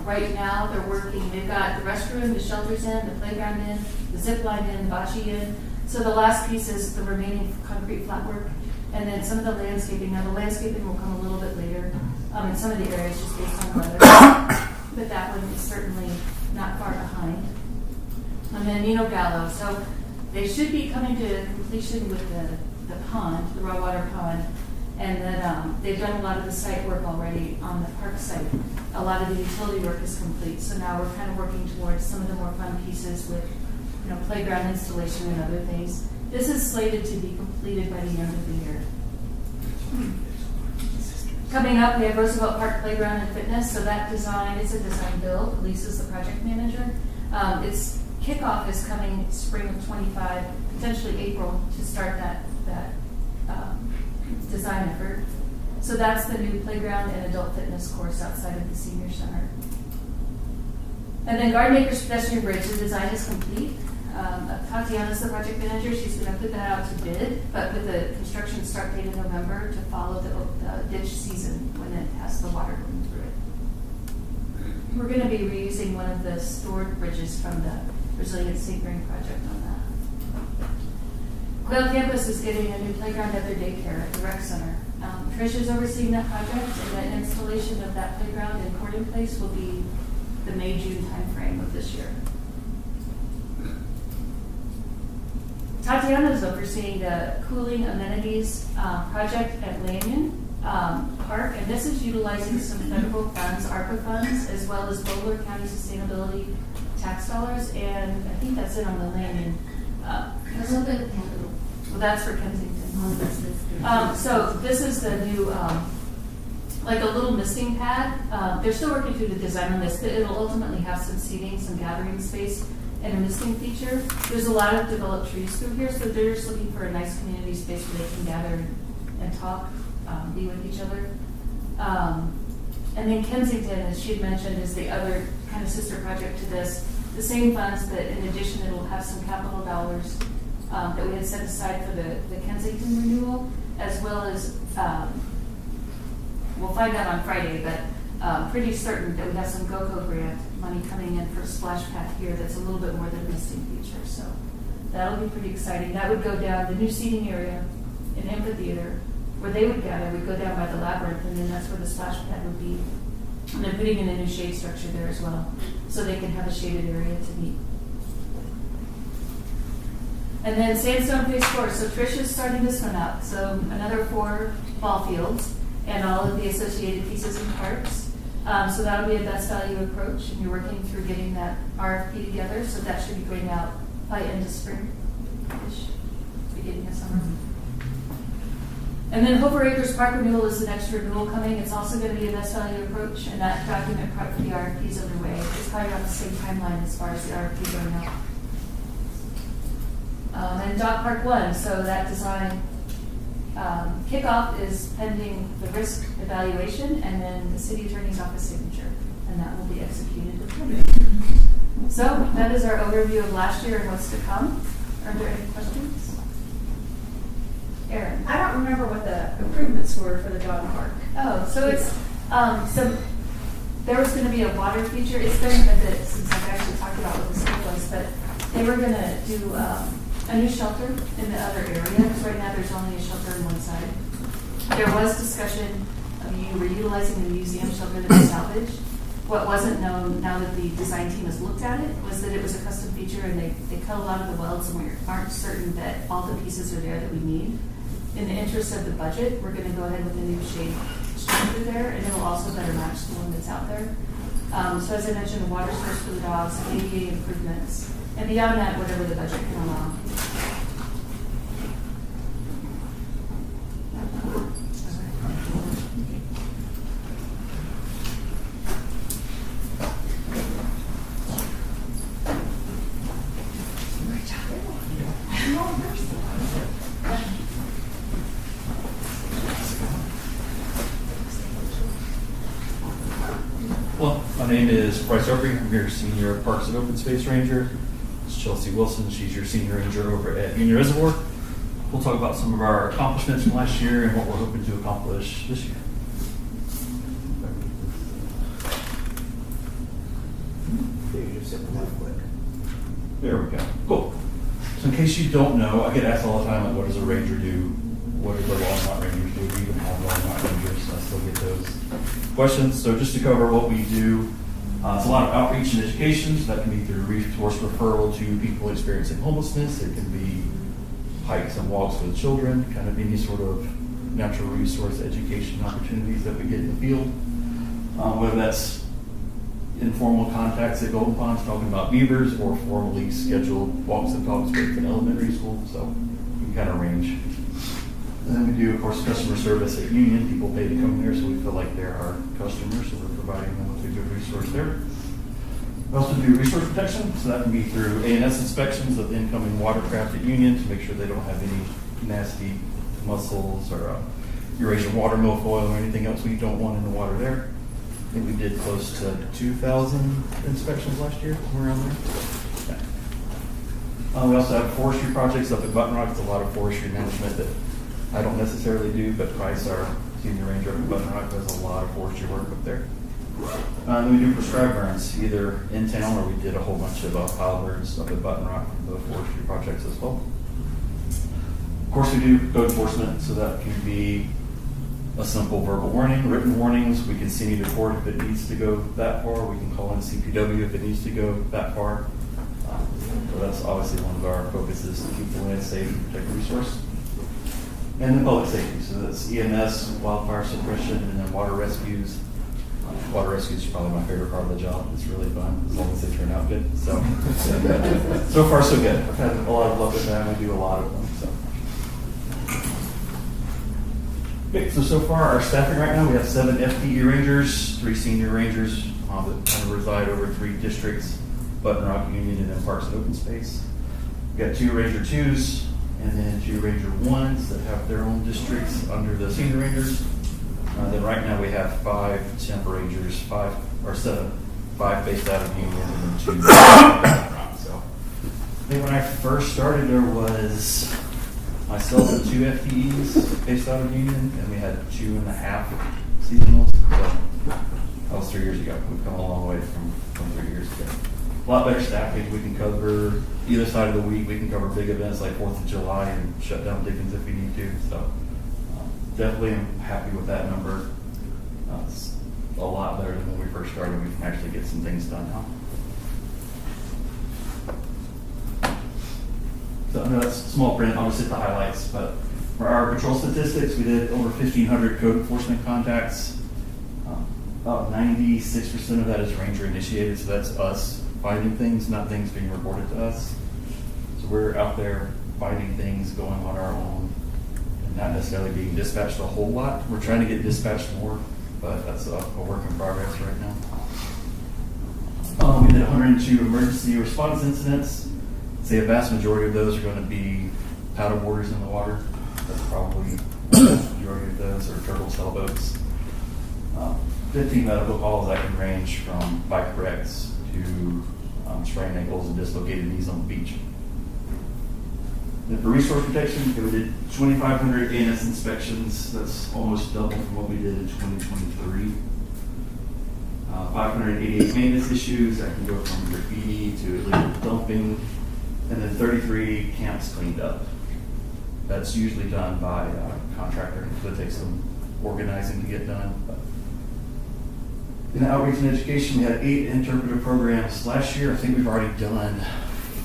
Right now, they're working. They've got the restroom, the shelters in, the playground in, the zip line in, the bocce in. So the last piece is the remaining concrete flat work, and then some of the landscaping. Now the landscaping will come a little bit later in some of the areas just based on weather, but that one is certainly not far behind. And then Nino Gallo. So they should be coming to completion with the pond, the raw water pond, and then they've done a lot of the site work already on the park site. A lot of the utility work is complete, so now we're kind of working towards some of the more fun pieces with, playground installation and other things. This is slated to be completed by the end of the year. Coming up, we have Roosevelt Park Playground and Fitness. So that design is a design build. Lisa's the project manager. Its kickoff is coming spring of 25, potentially April, to start that design effort. So that's the new playground and adult fitness course outside of the senior center. And then Garden Acres pedestrian bridge, the design is complete. Tatiana's the project manager. She's going to put that out to bid, but with the construction start date in November to follow the ditch season when it has the water going through it. We're going to be reusing one of the stored bridges from the Resilient State-Green project on that. Quail Campus is getting a new playground at their daycare at the rec center. Trish is overseeing that project, and the installation of that playground and court in place will be the May-June timeframe of this year. Tatiana is overseeing the cooling amenities project at Lanyon Park, and this is utilizing some federal funds, ARPA funds, as well as Boulder County Sustainability tax dollars, and I think that's it on the Lanyon. A little bit of capital. Well, that's for Kensington. So this is the new, like a little misting pad. They're still working through the design on this, but it'll ultimately have some seating, some gathering space, and a misting feature. There's a lot of developed trees through here, so they're just looking for a nice community space where they can gather and talk, be with each other. And then Kensington, as she had mentioned, is the other kind of sister project to this. The same funds, but in addition, it'll have some capital dollars that we had set aside for the Kensington renewal, as well as, we'll find out on Friday, but pretty certain that we have some GOCO grant money coming in for a splash pad here that's a little bit more than a misting feature. So that'll be pretty exciting. That would go down the new seating area in amphitheater where they would gather, would go down by the labyrinth, and then that's where the splash pad would be. And they're putting in a new shade structure there as well, so they can have a shaded area to meet. And then Sandstone Phase 4. So Trish is starting this one up. So another 4 ball fields and all of the associated pieces and parts. So that'll be a best value approach, and you're working through getting that RFP together, so that should be going out by end of spring-ish, beginning of summer. And then Hoover Acres Park renewal is the next renewal coming. It's also going to be a best value approach, and that document part for the RFP is underway. It's probably around the same timeline as far as the RFP going out. And Dog Park 1, so that design kickoff is pending the risk evaluation and then the city attorney's office signature, and that will be executed with him. So that is our overview of last year and what's to come. Are there any questions? Erin? I don't remember what the improvements were for the dog park. Oh, so it's, so there was gonna be a water feature. It's been a bit since I've actually talked about what the school was, but they were gonna do, a new shelter in the other area, because right now there's only a shelter on one side. There was discussion of you were utilizing the museum shelter that was salvaged. What wasn't known, now that the design team has looked at it, was that it was a custom feature and they cut a lot of the welds and we aren't certain that all the pieces are there that we need. In the interest of the budget, we're gonna go ahead with a new shade through there, and it'll also better match the one that's out there. So as I mentioned, a water source for the dogs, ADA improvements, and beyond that, whatever the budget can allow. Well, my name is Bryce Overy. I'm your Senior Parks and Open Space Ranger. This is Chelsea Wilson. She's your Senior Ranger over at Union Reservoir. We'll talk about some of our accomplishments from last year and what we're hoping to accomplish this year. There we go. Cool. So in case you don't know, I get asked all the time, like, what does a ranger do? What do the Longmont Rangers do? We even have Longmont Rangers, so I still get those questions. So just to cover what we do, it's a lot of outreach and education. So that can be through resource referral to people experiencing homelessness. It can be hikes and walks with children, kind of any sort of natural resource education opportunities that we get in the field. Whether that's informal contacts at Golden Ponds talking about beavers or formally scheduled walks and talks with an elementary school. So you can kind of range. And then we do, of course, customer service at Union. People pay to come there, so we feel like they're our customers, so we're providing them with a good resource there. We also do resource protection, so that can be through A&S inspections of incoming watercraft at Union to make sure they don't have any nasty mussels or Eurasian water milfoil or anything else we don't want in the water there. I think we did close to 2,000 inspections last year, somewhere around there. Yeah. We also have forestry projects up at Button Rock. It's a lot of forestry management that I don't necessarily do, but Price, our Senior Ranger up at Button Rock, does a lot of forestry work up there. Then we do prescribed burns, either in town or we did a whole bunch of pile burns up at Button Rock for the forestry projects as well. Of course, we do code enforcement, so that can be a simple verbal warning, written warnings. We can send you to court if it needs to go that far. We can call in CPW if it needs to go that far. So that's obviously one of our focuses, to keep the land safe and protect the resource. And then public safety, so that's EMS, wildfire suppression, and then water rescues. Water rescues is probably my favorite part of the job. It's really fun, as long as they turn out good. So, so far so good. I've had a lot of luck with that. We do a lot of them. Okay, so far our staffing right now, we have 7 FTE Rangers, 3 Senior Rangers that kind of reside over 3 districts, Button Rock, Union, and then Parks and Open Space. We've got 2 Ranger 2s, and then 2 Ranger 1s that have their own districts under the Senior Rangers. Then right now we have 5 temp Rangers, 5 based out of Union, and then 2 Button Rock. So I think when I first started, there was myself and 2 FTEs based out of Union, and we had 2.5 seasonals. So that was 3 years ago. We've come a long way from 3 years ago. A lot better staffing. We can cover either side of the week. We can cover big events like 4th of July and shut down Dickens if we need to. So definitely am happy with that number. It's a lot better than when we first started. We can actually get some things done now. So I know that's small print, I'll just hit the highlights, but for our patrol statistics, we did over 1,500 code enforcement contacts. About 96% of that is ranger initiated, so that's us finding things, not things being reported to us. So we're out there finding things, going on our own, and not necessarily being dispatched a whole lot. We're trying to get dispatched more, but that's a work in progress right now. We did 102 emergency response incidents. I'd say a vast majority of those are going to be paddle boarders in the water. That's probably the vast majority of those, or turtle sailboats. 15 medical calls that can range from bike wrecks to sprained ankles and dislocated knees on the beach. And for resource protection, we did 2,500 ANS inspections. That's almost double from what we did in 2023. 588 maintenance issues. That can go from graffiti to illegal dumping. And then 33 camps cleaned up. That's usually done by a contractor, so it takes some organizing to get done. But in outreach and education, we had 8 interpretive programs last year. I think we've already done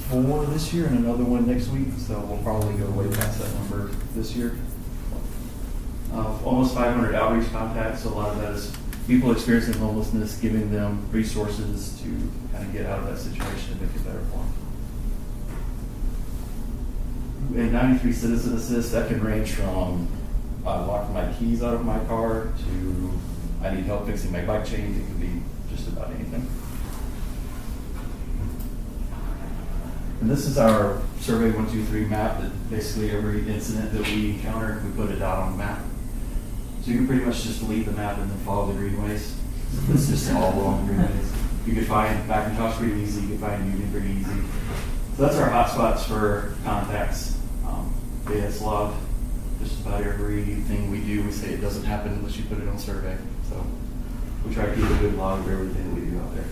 4 this year and another one next week, so we'll probably go way past that number this year. Almost 500 outreach contacts, so a lot of that is people experiencing homelessness, giving them resources to kind of get out of that situation and make it better for them. And 93 citizen assists, that can range from locking my keys out of my car to I need help fixing my bike chains. It could be just about anything. And this is our Survey 123 map that basically every incident that we encounter, we put it out on the map. So you can pretty much just delete the map and then follow the greenways. It's just all along the greenways. You could find McIntosh pretty easy. You could find Union pretty easy. So that's our hotspots for contacts. It's logged just about everything we do. We say it doesn't happen unless you put it on survey. So we try to keep a good log of everything that we do out there.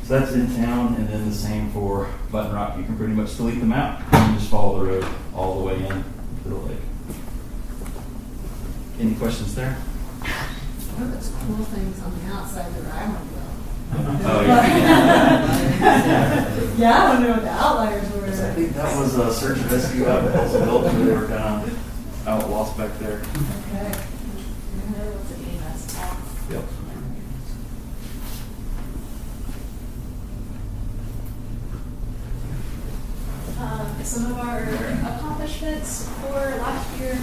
So that's in town, and then the same for Button Rock. You can pretty much delete the map and just follow the road all the way in to the lake. Any questions there? What are those cool things on the outside that I want to go? Oh, yeah. Yeah, I want to know what the outliers were. I think that was a search and rescue out of Elizabeth, where they were kind of out lost back there. Okay. Yep. Some of our accomplishments for last year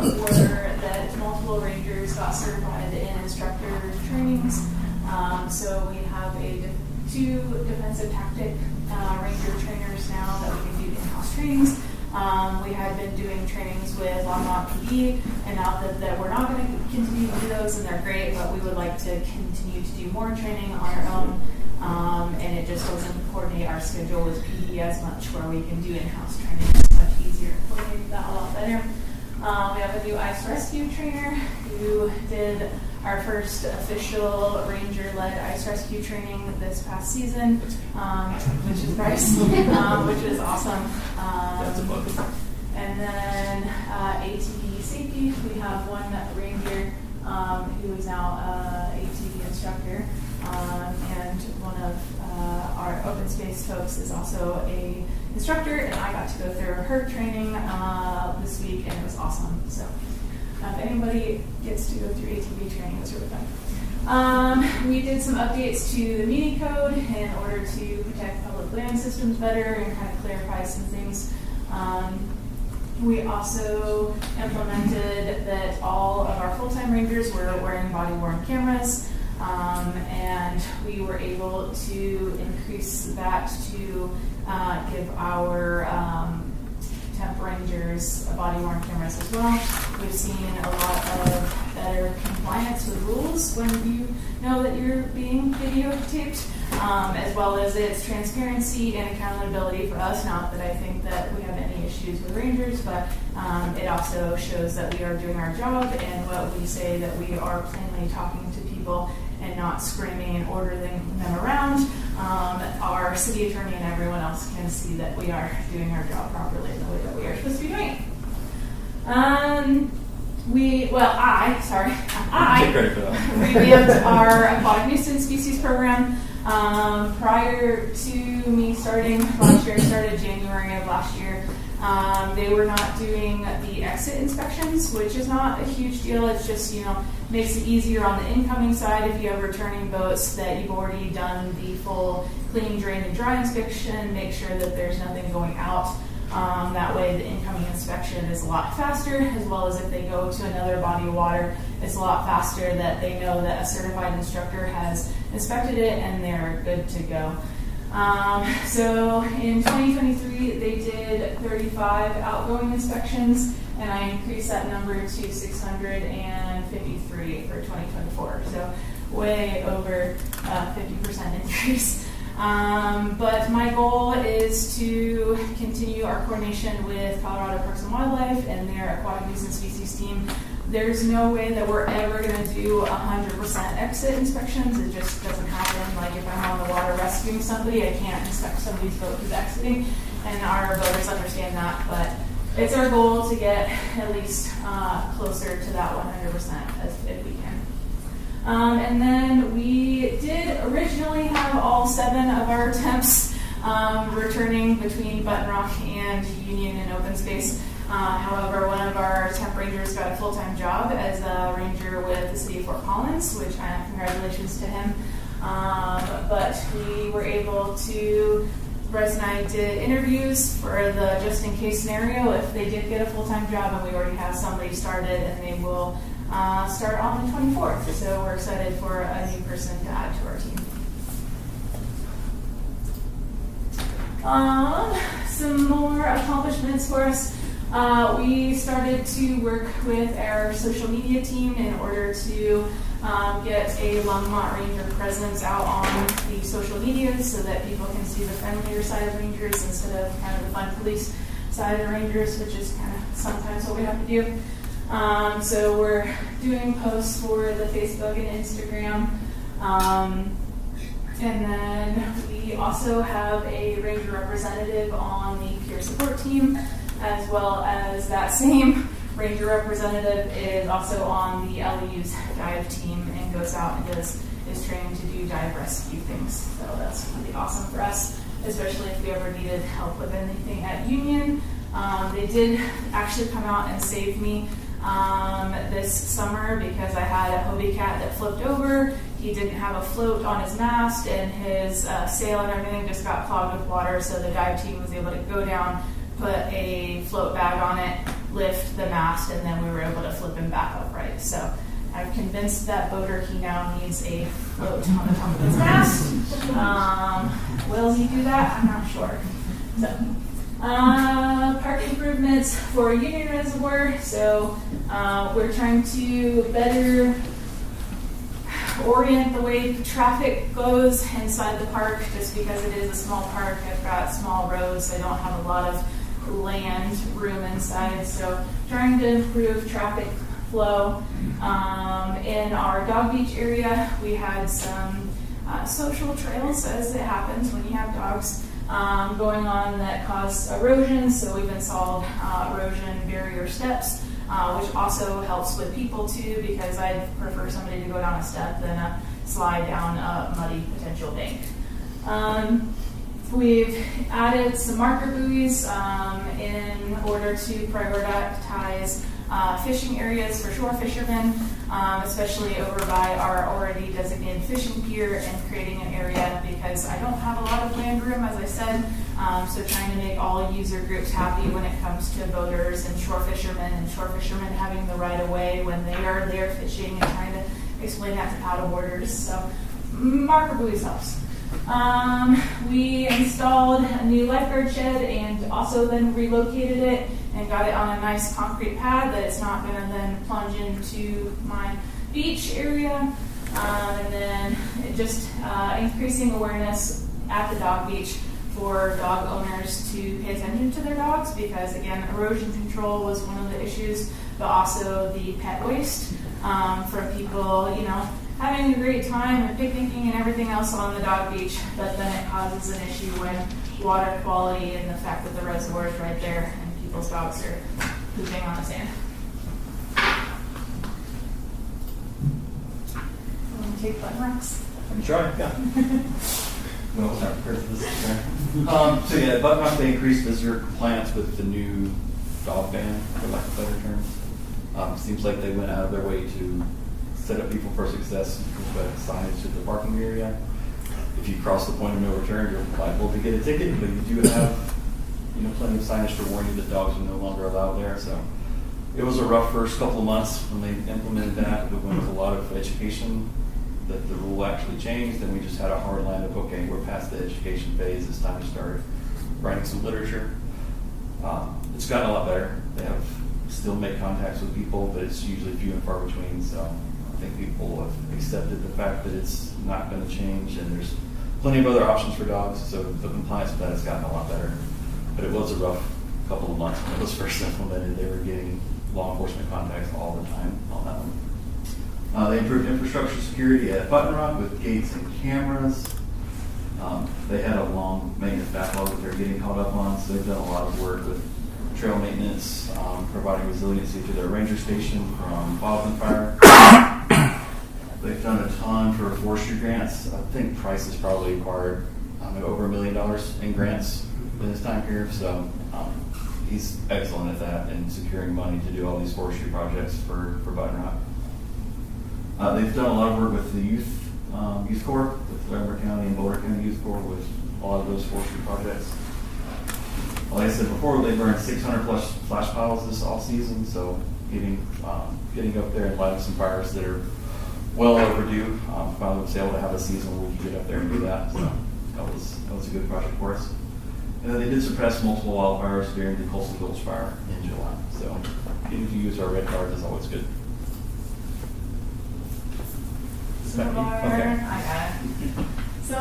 were that multiple rangers got certified in instructor trainings. So we have 2 defensive tactic ranger trainers now that we can do in-house trainings. We had been doing trainings with Longmont PD, and now that we're not going to continue to do those, and they're great, but we would like to continue to do more training on our own. And it just doesn't coordinate our schedule with PD as much, where we can do in-house training. It's much easier to coordinate that a lot better. We have a new ice rescue trainer who did our first official ranger-led ice rescue training this past season, which is Bryce, which is awesome. And then ATV safety, we have one ranger who is now an ATV instructor, and one of our open space folks is also a instructor, and I got to go through her training this week, and it was awesome. So if anybody gets to go through ATV training, it's really fun. We did some updates to the Muni code in order to protect public land systems better and kind of clarify some things. We also implemented that all of our full-time rangers were wearing body-worn cameras, and we were able to increase that to give our temp rangers body-worn cameras as well. We've seen a lot of better compliance with rules when you know that you're being videotaped, as well as its transparency and accountability for us. Not that I think that we have any issues with rangers, but it also shows that we are doing our job, and what we say that we are plainly talking to people and not screaming and ordering them around. Our city attorney and everyone else can see that we are doing our job properly in the way that we are supposed to be doing it. I Take credit for that. revamped our aquatic nuisance species program. Prior to me starting last year, I started January of last year. They were not doing the exit inspections, which is not a huge deal. It's just, makes it easier on the incoming side if you have returning boats that you've already done the full clean, drain, and dry inspection, make sure that there's nothing going out. That way the incoming inspection is a lot faster, as well as if they go to another body of water, it's a lot faster that they know that a certified instructor has inspected it and they're good to go. So in 2023, they did 35 outgoing inspections, and I increased that number to 653 for 2024. So way over 50% increase. But my goal is to continue our coordination with Colorado Parks and Wildlife and their Aquatic Nuisance Species team. There's no way that we're ever going to do 100% exit inspections. It just doesn't happen. Like if I'm on the water rescuing somebody, I can't inspect somebody's boat who's exiting, and our boaters understand that. But it's our goal to get at least closer to that 100% if we can. And then we did originally have all 7 of our temps returning between Button Rock and Union and Open Space. However, one of our temp rangers got a full-time job as a ranger with the city of Fort Collins, which congratulations to him. But we were able to, Bryce and I did interviews for the just-in-case scenario if they did get a full-time job, and we already have somebody started, and they will start on the 24th. So we're excited for a new person to add to our team. Some more accomplishments for us. We started to work with our social media team in order to get a Longmont Ranger presence out on the social media so that people can see the friendlier side of Rangers instead of kind of the fun police side of Rangers, which is kind of sometimes what we have to do. So we're doing posts for the Facebook and Instagram. And then we also have a Ranger representative on the peer support team, as well as that same Ranger representative is also on the LEU's dive team and goes out and is trained to do dive rescue things. So that's really awesome for us, especially if we ever needed help with anything at Union. They did actually come out and save me this summer because I had a Hobie cat that flipped over. He didn't have a float on his mast, and his sail and everything just got clogged with water, so the dive team was able to go down, put a float bag on it, lift the mast, and then we were able to flip him back upright. So I've convinced that boater he now needs a float on the top of his mast. Will he do that? I'm not sure. So, park improvements for Union Reservoir. So we're trying to better orient the way the traffic goes inside the park, just because it is a small park. I've got small roads. I don't have a lot of land room inside, so trying to improve traffic flow. In our Dog Beach area, we had some social trails, as it happens when you have dogs, going on that caused erosion, so we've installed erosion barrier steps, which also helps with people too, because I prefer somebody to go down a step than a slide down a muddy potential bank. We've added some marker buoys in order to prioritize fishing areas for shore fishermen, especially over by our already designated fishing pier, and creating an area because I don't have a lot of land room, as I said, so trying to make all user groups happy when it comes to boaters and shore fishermen having the right of way when they are there fishing, and trying to explain that to paddle boarders. So marker buoys helps. We installed a new lifeguard shed and also then relocated it and got it on a nice concrete pad that it's not going to then plunge into my beach area. And then just increasing awareness at the dog beach for dog owners to pay attention to their dogs, because again, erosion control was one of the issues, but also the pet waste from people, having a great time and picnicking and everything else on the dog beach, but then it causes an issue when water quality and the fact that the reservoir is right there and people's dogs are pooping on the sand. Want to take Button Rocks? I'm trying, yeah. Well, I was not prepared for this. So yeah, Button Rock, they increased visitor compliance with the new dog ban, for lack of better terms. Seems like they went out of their way to set up people for success with signage at the parking area. If you cross the point of no return, you're liable to get a ticket, but you do have, plenty of signage to warn you that dogs are no longer allowed there. So it was a rough first couple of months when they implemented that. We went with a lot of education that the rule actually changed, and we just had a hard line of, okay, we're past the education phase, it's time to start writing some literature. It's gotten a lot better. They have still make contacts with people, but it's usually few and far between, so I think people have accepted the fact that it's not going to change, and there's plenty of other options for dogs, so the compliance with that has gotten a lot better. But it was a rough couple of months when it was first implemented. They were getting law enforcement contacts all the time on that one. They improved infrastructure security at Button Rock with gates and cameras. They had a long maintenance backlog that they're getting caught up on, so they've done a lot of work with trail maintenance, providing resiliency to their ranger station from wildland fire. They've done a ton for forestry grants. I think Price has probably acquired over $1 million in grants in his time here, so he's excellent at that and securing money to do all these forestry projects for Button Rock. They've done a lot of work with the Youth Corps, with Longmont County and Boulder County Youth Corps with a lot of those forestry projects. Like I said before, they burned 600 plus flash piles this off season, so getting up there and lighting some fires that are well overdue. Finally was able to have a season where we could get up there and do that, so that was a good project for us. And then they did suppress multiple wildfires during the Colson Gulch fire in July, so getting to use our red card is always good. Some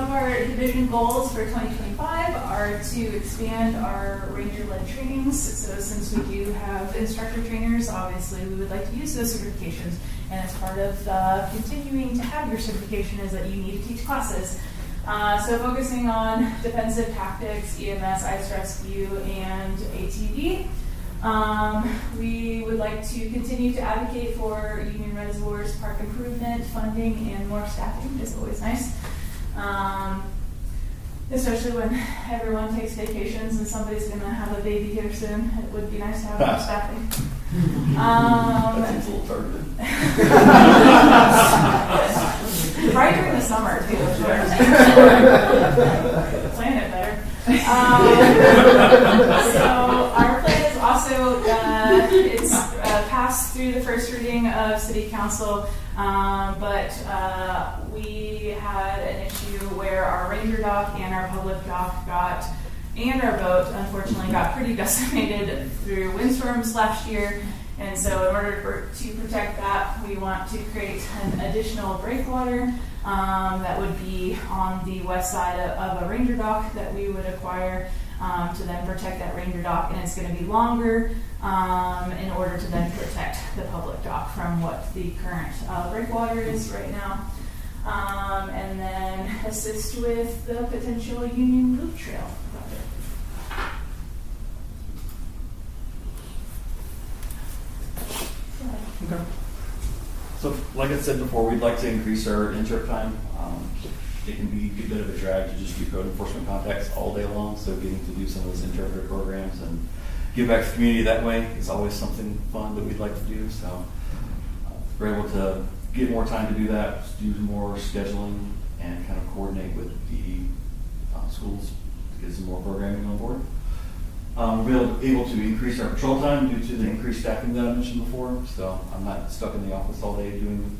of our division goals for 2025 are to expand our ranger-led trainings. So since we do have instructor trainers, obviously we would like to use those certifications. And as part of continuing to have your certification is that you need to teach classes. So focusing on defensive tactics, EMS, ice rescue, and ATV. We would like to continue to advocate for Union Reservoirs park improvement, funding, and more staffing is always nice. Especially when everyone takes vacations and somebody's going to have a baby here soon. It would be nice to have more staffing. That seems a little targeted. Right during the summer, too. Plan it better. So our plan is also, it's passed through the first reading of City Council, but we had an issue where our ranger dock and our public dock and our boat unfortunately got pretty decimated through windstorms last year. And so in order to protect that, we want to create an additional breakwater that would be on the west side of a ranger dock that we would acquire to then protect that ranger dock. And it's going to be longer in order to then protect the public dock from what the current breakwater is right now. And then assist with the potential Union Loop Trail project. Okay. So, like I said before, we'd like to increase our in-trip time. It can be a bit of a drag to just do code enforcement contacts all day long, so getting to do some of those interpreter programs and give back to the community that way is always something fun that we'd like to do. So, we're able to get more time to do that, do more scheduling, and kind of coordinate with the schools to get some more programming on board. We're able to increase our patrol time due to the increased staffing that I mentioned before. So I'm not stuck in the office all day doing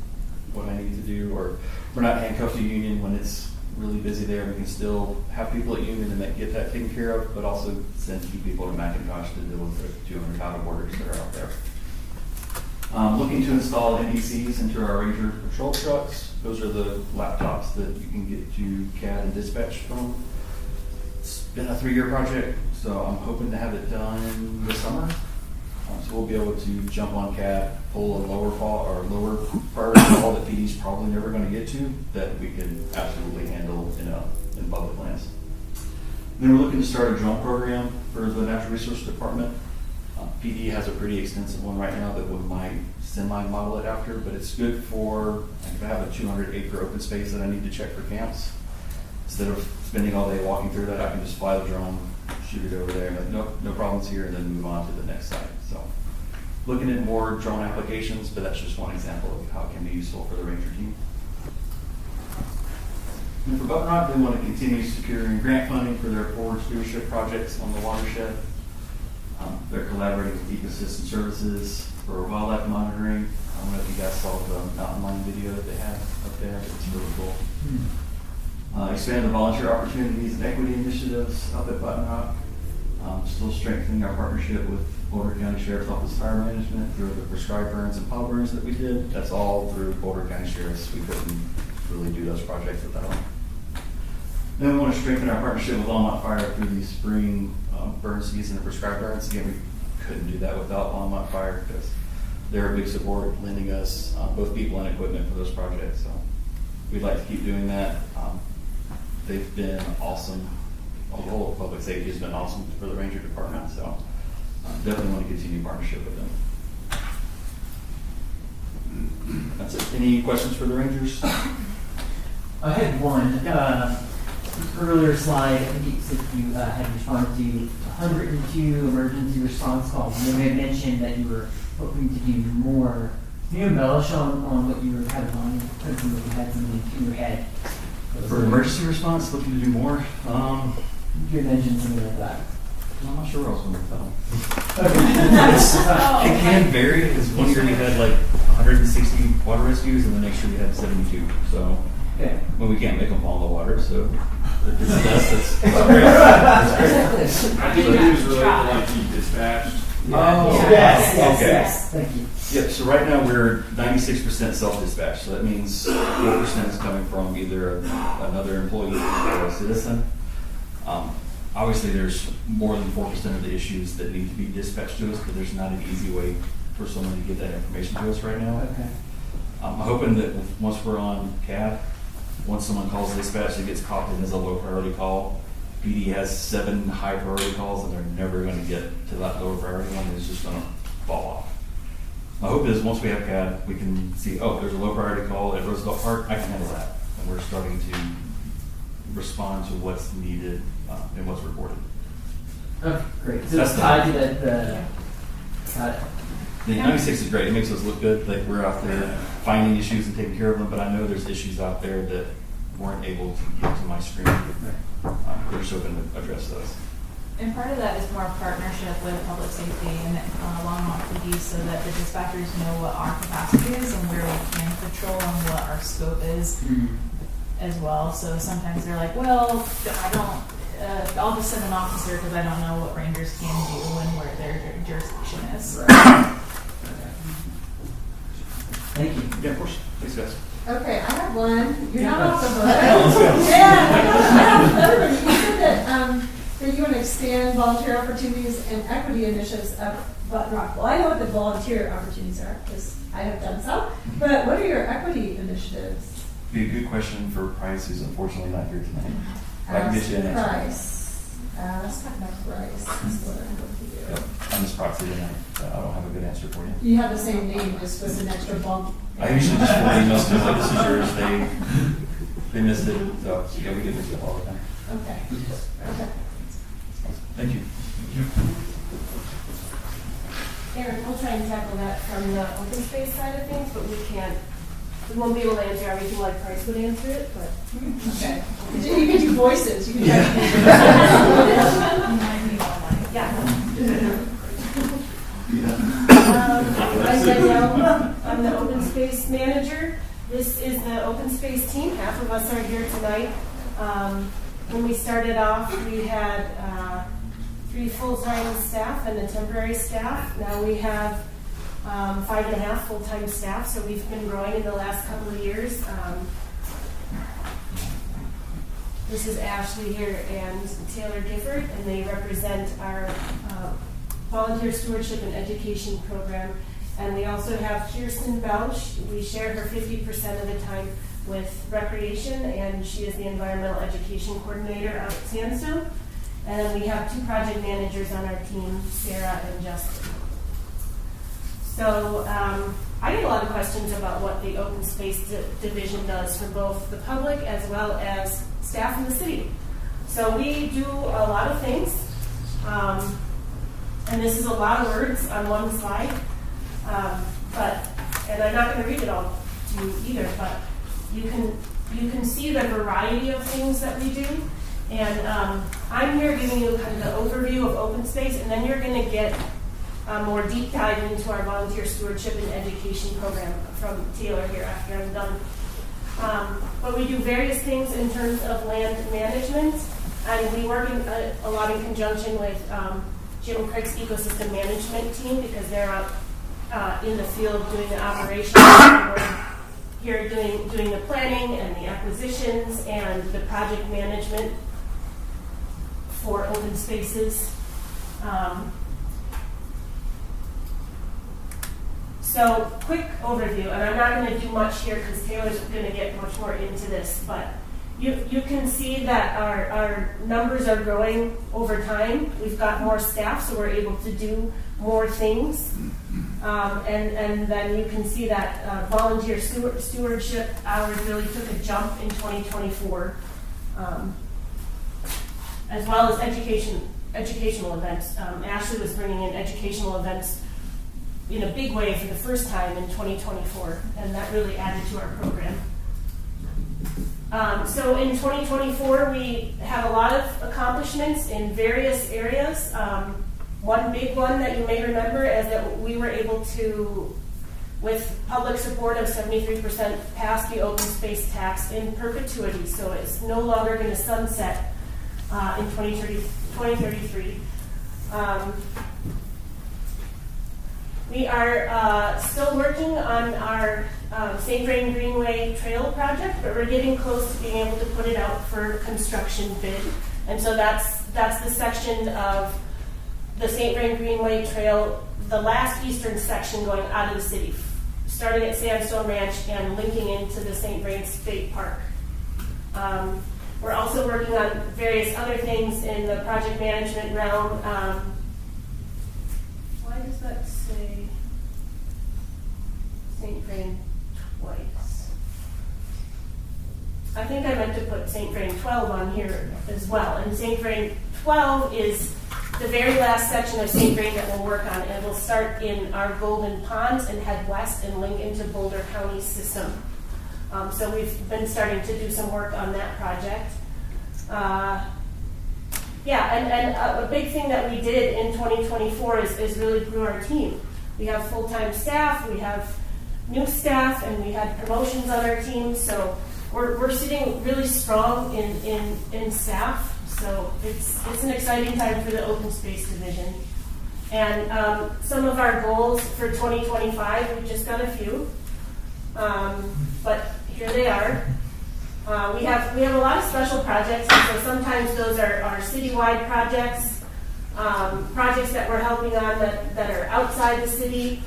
what I need to do, or we're not handcuffed to Union when it's really busy there. We can still have people at Union and get that taken care of, but also send key people to McIntosh to deal with the 200 out of borders that are out there. Looking to install NDCs into our Ranger patrol trucks. Those are the laptops that you can get to CAD and dispatch from. It's been a 3-year project, so I'm hoping to have it done this summer. So we'll be able to jump on CAD, pull a lower priority call that PD's probably never going to get to, that we can absolutely handle in public lands. Then we're looking to start a drone program for the Natural Resource Department. PD has a pretty extensive one right now that we might semi-model it after, but it's good for, if I have a 200-acre open space that I need to check for camps, instead of spending all day walking through that, I can just fly the drone, shoot it over there, and like, nope, no problems here, and then move on to the next site. So, looking at more drone applications, but that's just one example of how it can be useful for the Ranger team. And for Button Rock, they want to continue securing grant funding for their forward stewardship projects on the watershed. They're collaborating with Ecosystem Services for wildlife monitoring. I don't know if you guys saw the mountain lion video that they had up there. It's really cool. Expand the volunteer opportunities and equity initiatives up at Button Rock. Still strengthening our partnership with Boulder County Sheriff's Office Fire Management through the prescribed burns and pile burns that we did. That's all through Boulder County Sheriff's. We couldn't really do those projects without them. Then we want to strengthen our partnership with Longmont Fire through the spring burn season and prescribed burns. Again, we couldn't do that without Longmont Fire because they're a big support, lending us both people and equipment for those projects. So we'd like to keep doing that. They've been awesome. The whole of public safety has been awesome for the Ranger Department. So definitely want to continue partnership with them. That's it. Any questions for the Rangers? I had one. Earlier slide, I think you said you had responded to 102 emergency response calls. And you had mentioned that you were hoping to do more. Can you embellish on what you were kind of on? Because you had something in your head. For emergency response, looking to do more. You had mentioned something like that. I'm not sure where I was going with that. Okay. It can vary because one year we had like 160 water rescues, and the next year we had 72. So, okay. Well, we can't make them fall in the water, so if it's less, that's great. I think it was related to like you dispatched. Oh, Yeah. yes. Thank you. Yep, so right now we're 96% self-dispatch. So that means 4% is coming from either another employee or a citizen. Obviously, there's more than 4% of the issues that need to be dispatched to us, but there's not an easy way for someone to get that information to us right now. Okay. I'm hoping that once we're on CAD, once someone calls dispatch, it gets caught in as a low priority call. PD has 7 high priority calls, and they're never going to get to that lower priority one. It's just going to fall off. My hope is once we have CAD, we can see, oh, there's a low priority call at Roosevelt Park, I can handle that. And we're starting to respond to what's needed and what's reported. Okay, great. So That's it's tied to the got it. The 96 is great. It makes us look good. Like we're out there finding issues and taking care of them, but I know there's issues out there that weren't able to get to my screen. We're just hoping to address those. And part of that is more partnership with public safety and Longmont PD so that the dispatchers know what our capacity is and where we can patrol and what our scope is as well. So sometimes they're like, well, I don't, I'll just send an officer because I don't know what rangers can do and where their jurisdiction is. Thank you. Yeah, of course. Thanks, guys. Okay, I have one. You're Yeah. not off the hook. Let's go. Yeah, I have another one. You said that you want to expand volunteer opportunities and equity initiatives at Button Rock. Well, I know what the volunteer opportunities are because I have done some. But what are your equity initiatives? Be a good question for Price, who's unfortunately not here tonight. I can get you an answer. Price. Ask Price. That's what I'm going to do. Yep. I'm just proxy tonight. I don't have a good answer for you. You have the same name, just with an extra bump. I usually just forward emails because like this is yours. They missed it. So yeah, we get mixed up all the time. Okay. Okay. Thank you. Aaron, we'll try and tackle that from the open space side of things, but we won't be able to answer everything like Price would answer it, but. Okay. You can do voices. You can As you guys know, I'm the open space manager. This is the open space team. Half of us are here tonight. When we started off, we had 3 full-time staff and a temporary staff. Now we have 5.5 full-time staff, so we've been growing in the last couple of years. This is Ashley here and Taylor Gifford, and they represent our volunteer stewardship and education program. And we also have Kirsten Belch. We share her 50% of the time with recreation, and she is the environmental education coordinator out at Sandstone. And then we have 2 project managers on our team, Sarah and Justin. So I get a lot of questions about what the open space division does for both the public as well as staff in the city. So we do a lot of things, and this is a lot of words on one slide, and I'm not going to read it all to you either, but you can see the variety of things that we do. And I'm here giving you kind of the overview of open space, and then you're going to get a more deep dive into our volunteer stewardship and education program from Taylor here after I'm done. But we do various things in terms of land management, and we work a lot in conjunction with Jim Craig's ecosystem management team, because they're out in the field doing the operations. We're here doing the planning and the acquisitions and the project management for open spaces. So, quick overview, and I'm not going to do much here because Taylor's going to get much more into this, but you can see that our numbers are growing over time. We've got more staff, so we're able to do more things. And then you can see that volunteer stewardship hours really took a jump in 2024, as well as educational events. Ashley was bringing in educational events in a big way for the first time in 2024, and that really added to our program. So in 2024, we have a lot of accomplishments in various areas. One big one that you may remember is that we were able to, with public support of 73%, pass the open space tax in perpetuity. So it's no longer going to sunset in 2033. We are still working on our St. Vrain Greenway Trail project, but we're getting close to being able to put it out for construction bid. And so that's the section of the St. Vrain Greenway Trail, the last eastern section going out of the city, starting at Sandstone Ranch and linking into the St. Vrain State Park. We're also working on various other things in the project management realm. Why does that say St. Vrain twice? I think I meant to put St. Vrain 12 on here as well. And St. Vrain 12 is the very last section of St. Vrain that we'll work on, and we'll start in our Golden Ponds and head west and link into Boulder County system. So we've been starting to do some work on that project. And a big thing that we did in 2024 is really grew our team. We have full-time staff, we have new staff, and we had promotions on our team. So we're sitting really strong in staff. So it's an exciting time for the open space division. And some of our goals for 2025, we just got a few, but here they are. We have a lot of special projects, and so sometimes those are citywide projects, projects that we're helping on that are outside the city,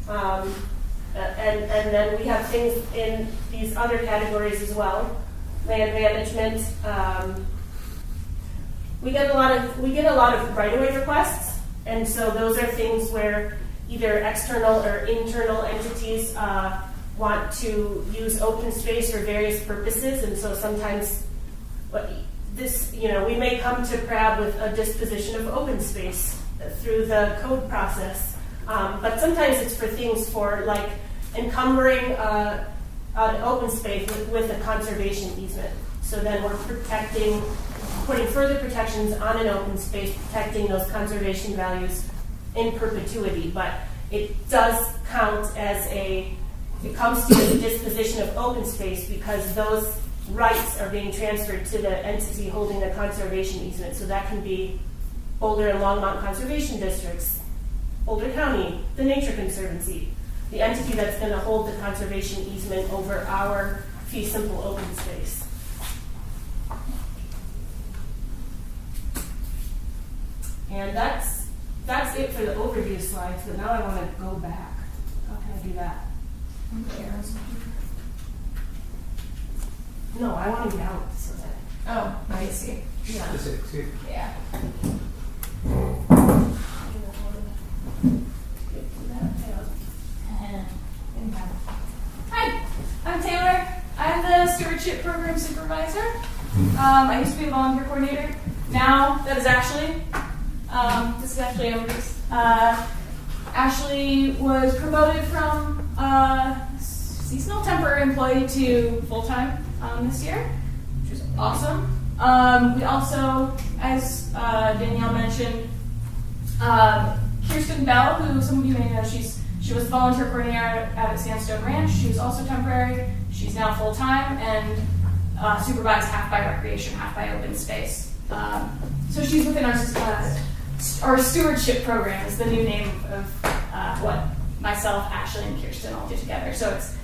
and then we have things in these other categories as well. Land management. We get a lot of right-of-way requests, and so those are things where either external or internal entities want to use open space for various purposes, and so sometimes we may come to PRAB with a disposition of open space through the code process, but sometimes it's for things for like encumbering an open space with a conservation easement. So then we're putting further protections on an open space, protecting those conservation values in perpetuity, but it does count as it comes to the disposition of open space because those rights are being transferred to the entity holding the conservation easement. So that can be Boulder and Longmont Conservation Districts, Boulder County, the Nature Conservancy, the entity that's going to hold the conservation easement over our fee simple open space. And that's it for the overview slides, but now I want to go back. How can I do that? No, I want to get out so that. Oh, I see. Yeah. Yeah. supervisor. I used to be the volunteer coordinator. Now that is Ashley. This is actually Amber's. Ashley was promoted from seasonal temporary employee to full-time this year, which is awesome. We also, as Danielle mentioned, Kirsten Bell, who some of you may know, she was the volunteer coordinator at Sandstone Ranch. She was also temporary. She's now full-time and supervised half by recreation, half by open space. So she's within our stewardship program is the new name of what myself, Ashley, and Kirsten all do together. So it's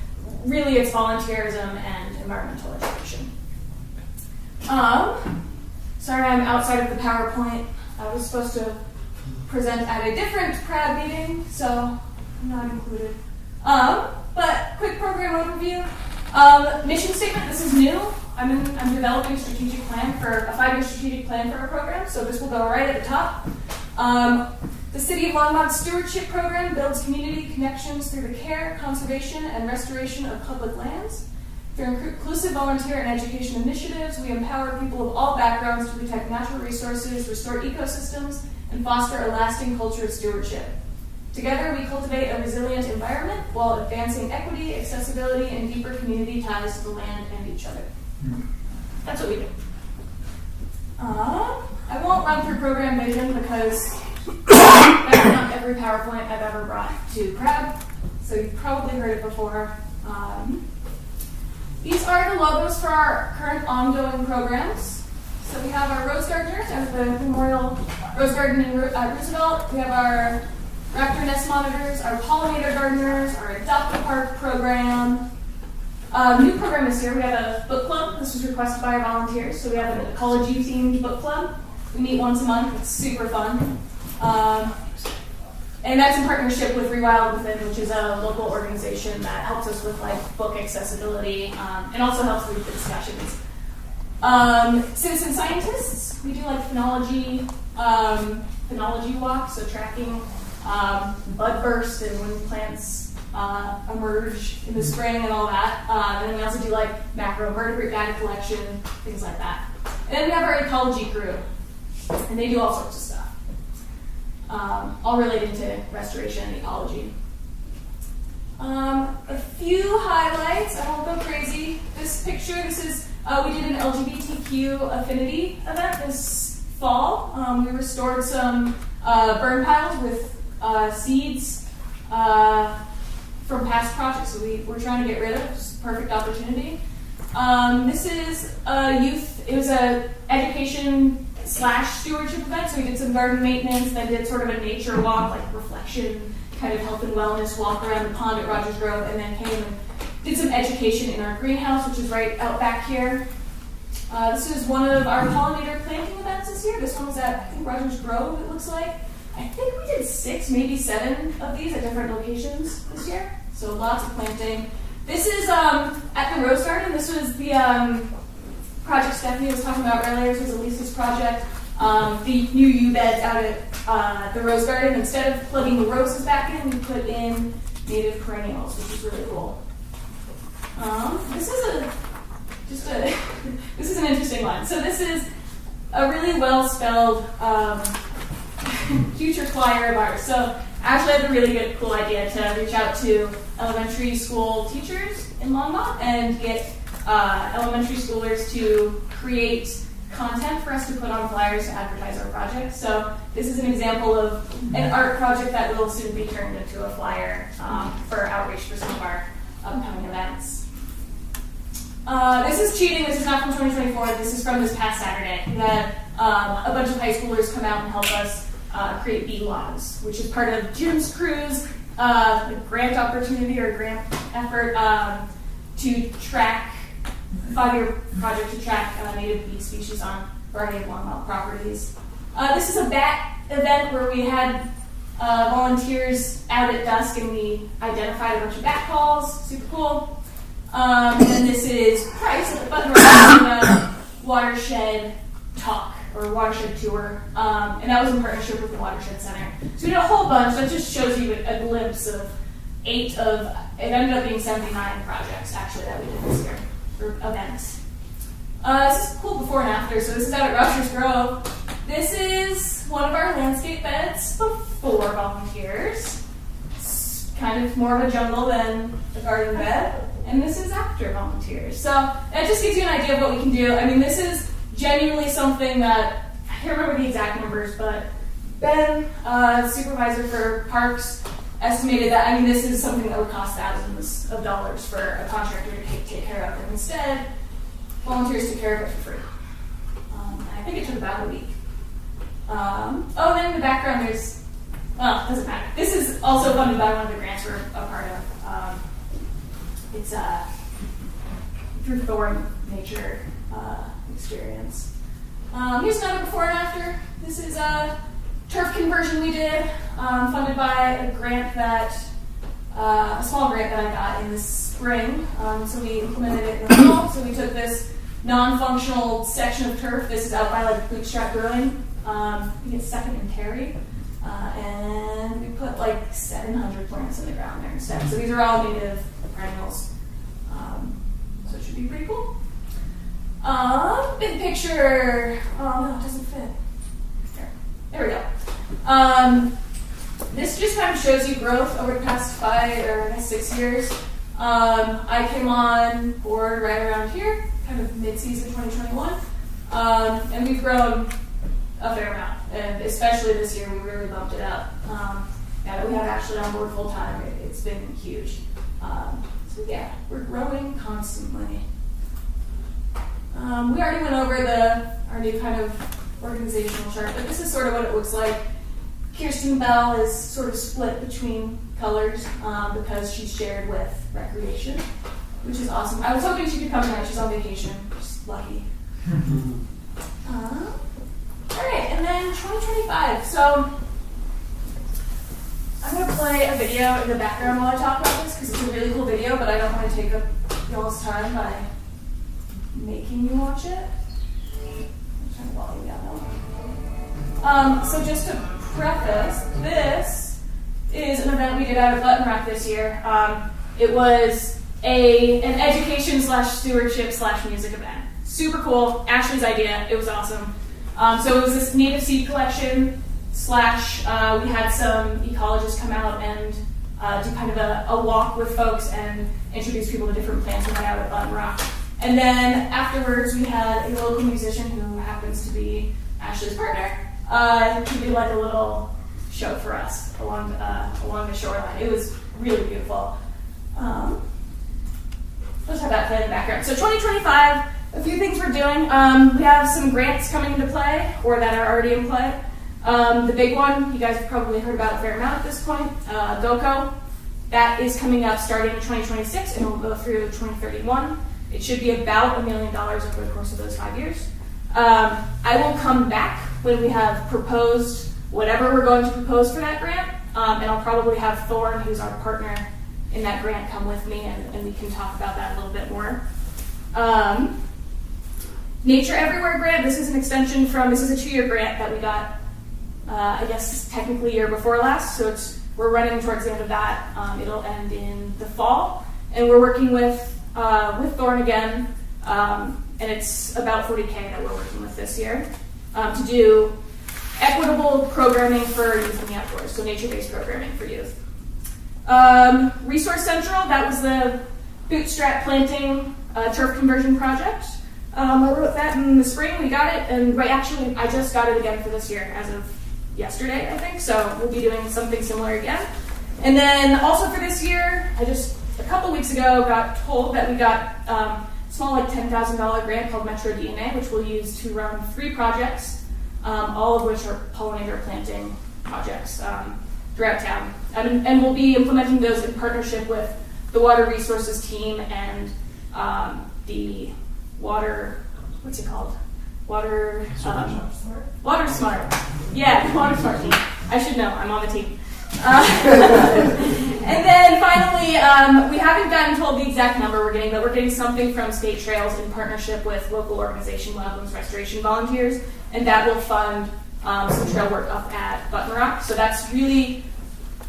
volunteerism and environmental education. Sorry, I'm outside of the PowerPoint. I was supposed to present at a different PRAD meeting, so I'm not included. But quick program overview. Mission statement, this is new. I'm developing a strategic plan a 5-year strategic plan for our program, so this will go right at the top. The City of Longmont Stewardship Program builds community connections through the care, conservation, and restoration of public lands. Through inclusive volunteer and education initiatives, we empower people of all backgrounds to protect natural resources, restore ecosystems, and foster a lasting culture of stewardship. Together, we cultivate a resilient environment while advancing equity, accessibility, and deeper community ties to the land and each other. That's what we do. I won't run through program vision because that's not every PowerPoint I've ever brought to PRAB, so you've probably heard it before. These are the logos for our current ongoing programs. So we have our Rose Gardeners at the Memorial Rose Garden at Roosevelt. We have our Raptor Nest Monitors, our Pollinator Gardeners, our Adopt a Park program. New program this year, we have a book club. This was requested by our volunteers. So we have an ecology-themed book club. We meet once a month. It's super fun. And that's in partnership with Rewild Within, which is a local organization that helps us with book accessibility and also helps lead the discussions. Citizen scientists, we do phenology walks, so tracking bud burst and when plants emerge in the spring and all that. And then we also do macroinvertebrate data collection, things like that. And then we have our ecology crew, and they do all sorts of stuff. All related to restoration and ecology. A few highlights, I won't go crazy. This picture, we did an LGBTQ affinity event this fall. We restored some burn piles with seeds from past projects that we were trying to get rid of. It's a perfect opportunity. This is it was a education / stewardship event, so we did some garden maintenance, then did sort of a nature walk, reflection, kind of health and wellness walk around the pond at Rogers Grove, and then came and did some education in our greenhouse, which is right out back here. This is one of our pollinator planting events this year. This one was at, I think, Rogers Grove, it looks like. I think we did 6, maybe 7 of these at different locations this year, so lots of planting. This is at the Rose Garden. This was the project Stephanie was talking about earlier. This was Elise's project. The new U beds out at the Rose Garden. Instead of plugging the roses back in, we put in native perennials, which is really cool. This is an interesting one. So this is a really well spelled future choir of ours. So Ashley had a really good, cool idea to reach out to elementary school teachers in Longmont and get elementary schoolers to create content for us to put on flyers to advertise our project. So this is an example of an art project that will soon be turned into a flyer for outreach for some of our upcoming events. This is cheating. This is not from 2024. This is from this past Saturday. We had a bunch of high schoolers come out and help us create bee logs, which is part of Jim's crew's grant opportunity or grant effort to track 5-year project to track native bee species on a variety of Longmont properties. This is a bat event where we had volunteers out at dusk and we identified a bunch of bat calls. Super cool. And this is Price at the Button Rock watershed talk or watershed tour. And that was in partnership with the Watershed Center. So we did a whole bunch. That just shows you a glimpse of it ended up being 79 projects actually that we did this year. Events. This is cool before and after. So this is out at Rogers Grove. This is one of our landscape beds before volunteers. It's kind of more of a jungle than a garden bed. And this is after volunteers. So that just gives you an idea of what we can do. I mean, this is genuinely something that, I can't remember the exact numbers, but Ben, supervisor for parks, estimated that, I mean, this is something that would cost thousands of dollars for a contractor to take care of. And instead, volunteers took care of it for free. I think it took about a week. Oh, then in the background there's, well, it doesn't matter. This is also funded by one of the grants we're a part of. It's through Thorn Nature Experience. Here's another before and after. This is a turf conversion we did, funded by a grant that, a small grant that I got in the spring. So we implemented it in the fall. So we took this non-functional section of turf. This is out by like Bootstrap Brewing. I think it's 2nd and Terry. And we put like 700 plants in the ground there instead. So these are all native perennials. So it should be pretty cool. Big picture. Oh no, it doesn't fit. There we go. This just kind of shows you growth over the past 5 or 6 years. I came on board right around here, kind of mid-season 2021. And we've grown a fair amount. And especially this year, we really bumped it up. Now that we have Ashley on board full time, it's been huge. So yeah, we're growing constantly. We already went over our new kind of organizational chart, but this is sort of what it looks like. Kirsten Bell is sort of split between colors because she's shared with recreation, which is awesome. I was hoping she could come tonight. She's on vacation. Just lucky. All right, and then 2025. So I'm going to play a video in the background while I talk about this because it's a really cool video, but I don't want to take up y'all's time by making you watch it. I'm trying to volume down now. So just to preface, this is an event we did out of Button Rock this year. It was an education / stewardship / music event. Super cool. Ashley's idea. It was awesome. So it was this native seed collection / we had some ecologists come out and do kind of a walk with folks and introduce people to different plants we had out at Button Rock. And then afterwards, we had a local musician who happens to be Ashley's partner. He did like a little show for us along the shoreline. It was really beautiful. Let's have that play in the background. So 2025, a few things we're doing. We have some grants coming into play or that are already in play. The big one, you guys have probably heard about a fair amount at this point, GOCO. That is coming up starting in 2026 and will go through 2031. It should be about $1 million over the course of those 5 years. I will come back when we have proposed whatever we're going to propose for that grant, and I'll probably have Thorn, who's our partner in that grant, come with me, and we can talk about that a little bit more. Nature Everywhere grant, this is an extension this is a 2-year grant that we got, I guess technically year before last, so we're running towards the end of that. It'll end in the fall, and we're working with Thorn again, and it's about $40K that we're working with this year to do equitable programming for youth in the outdoors, so nature-based programming for youth. Resource Central, that was the bootstrap planting turf conversion project. I wrote that in the spring, we got it, and actually I just got it again for this year as of yesterday, I think, so we'll be doing something similar again. And then also for this year, a couple weeks ago got told that we got a small like $10,000 grant called Metro DNA, which we'll use to run 3 projects, all of which are pollinator planting projects throughout town. And we'll be implementing those in partnership with the Water Resources team and the Water, what's it called? Water Smart. Yeah, Water Smart team. I should know, I'm on the team. And then finally, we haven't gotten told the exact number we're getting, but we're getting something from State Trails in partnership with local organization Wildlands Restoration Volunteers, and that will fund some trail work up at Button Rock. So that's really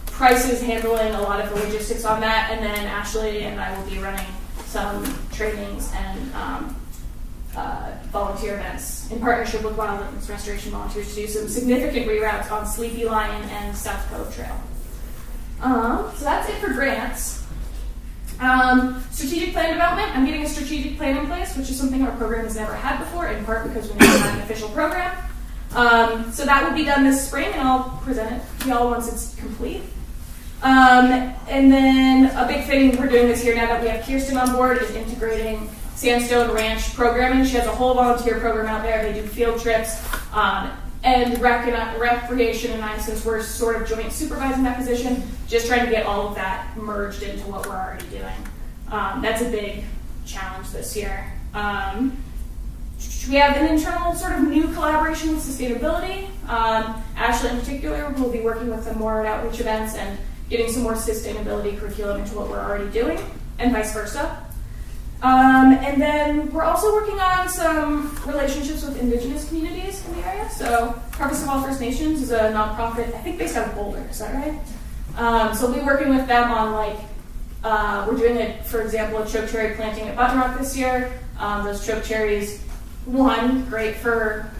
Price's handling a lot of the logistics on that, and then Ashley and I will be running some trainings and volunteer events in partnership with Wildlands Restoration Volunteers to do some significant reroutes on Sleepy Lion and South Cove Trail. So that's it for grants. Strategic plan development. I'm getting a strategic plan in place, which is something our program has never had before, in part because we never had an official program. So that will be done this spring, and I'll present it to y'all once it's complete. And then a big thing we're doing this year now that we have Kirsten on board is integrating Sandstone Ranch programming. She has a whole volunteer program out there. They do field trips, and recreation and I, since we're sort of joint supervising that position, just trying to get all of that merged into what we're already doing. That's a big challenge this year. We have an internal sort of new collaboration with sustainability. Ashley in particular will be working with some more outreach events and getting some more sustainability curriculum into what we're already doing, and vice versa. And then we're also working on some relationships with indigenous communities in the area. So Harvest of All First Nations is a nonprofit, I think based out of Boulder, is that right? So we'll be working with them on we're doing for example, a choke cherry planting at Button Rock this year. Those choke cherries, one, great for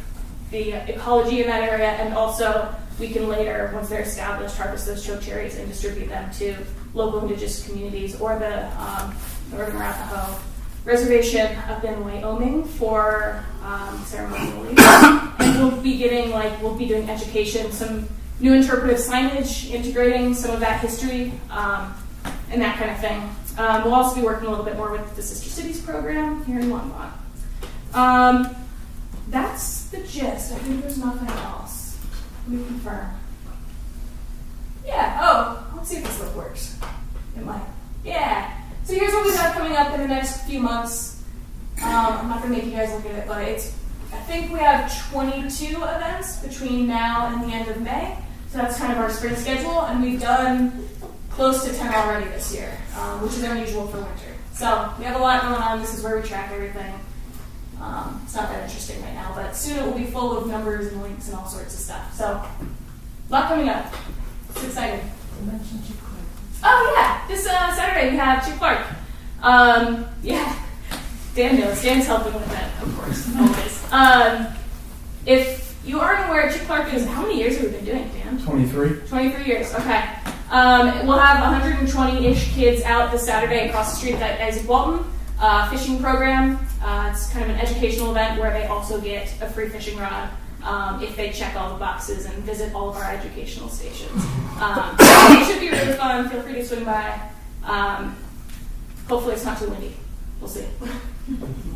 the ecology in that area, and also we can later, once they're established, harvest those choke cherries and distribute them to local indigenous communities or the Northern Arapaho Reservation up in Wyoming for ceremonial use. And we'll be doing education, some new interpretive signage, integrating some of that history, and that kind of thing. We'll also be working a little bit more with the Sister Cities program here in Longmont. That's the gist. I think there's nothing else. Let me confirm. Yeah, let's see if this works. It might. Yeah. So here's what we have coming up in the next few months. I'm not going to make you guys look at it, but I think we have 22 events between now and the end of May. So that's kind of our spring schedule, and we've done close to 10 already this year, which is unusual for winter. So we have a lot going on. This is where we track everything. It's not that interesting right now, but soon it will be full of numbers and links and all sorts of stuff. So a lot coming up. It's exciting. You mentioned Chip Clark. Oh yeah, this Saturday we have Chip Clark. Yeah, Dan knows. Dan's helping with that, of course, always. If you aren't aware, Chip Clark is, how many years have we been doing it, Dan? 23. 23 years, okay. We'll have 120-ish kids out this Saturday across the street at Isaac Walton fishing program. It's kind of an educational event where they also get a free fishing rod if they check all the boxes and visit all of our educational stations. It should be really fun. Feel free to swing by. Hopefully it's not too windy. We'll see.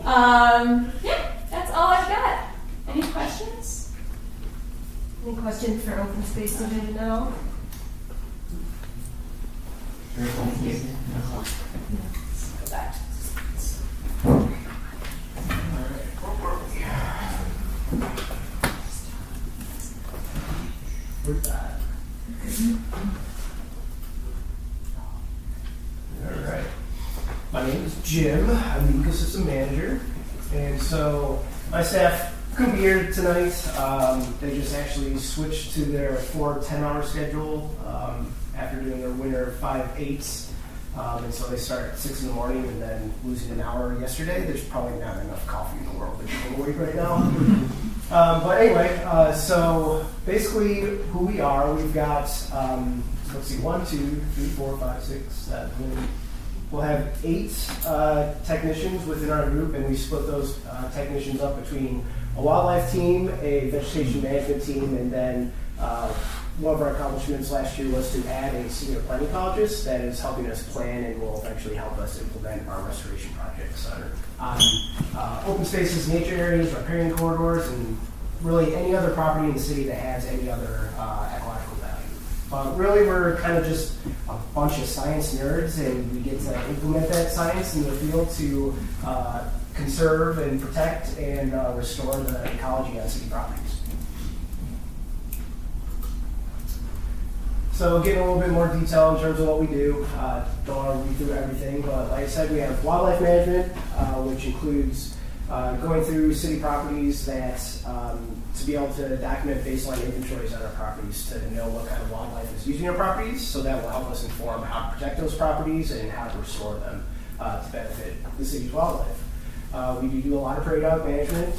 Yeah, that's all I've got. Any questions? Any questions for Open Space Division at all? Thank you. Go back. With that. All right. My name is Jim. I'm the ecosystem manager, and so my staff couldn't be here tonight. They just actually switched to their 4 10-hour schedule after doing their winter 5/8s. And so they start at 6 in the morning and then losing an hour yesterday. There's probably not enough coffee in the world to keep them awake right now. But anyway, so basically who we are, we've got, let's see, 1, 2, 3, 4, 5, 6, 7. We'll have 8 technicians within our group, and we split those technicians up between a wildlife team, a vegetation management team, and then one of our accomplishments last year was to add a senior planning ecologist that is helping us plan and will eventually help us implement our restoration projects on open spaces, nature areas, riparian corridors, and really any other property in the city that has any other ecological value. But really, we're kind of just a bunch of science nerds, and we get to implement that science in the field to conserve and protect and restore the ecology on city properties. So getting a little bit more detail in terms of what we do. Don't want to read through everything, but like I said, we have wildlife management, which includes going through city properties that to be able to document baseline inventories on our properties to know what kind of wildlife is using our properties, so that will help us inform how to protect those properties and how to restore them to benefit the city's wildlife. We do a lot of prairie dog management,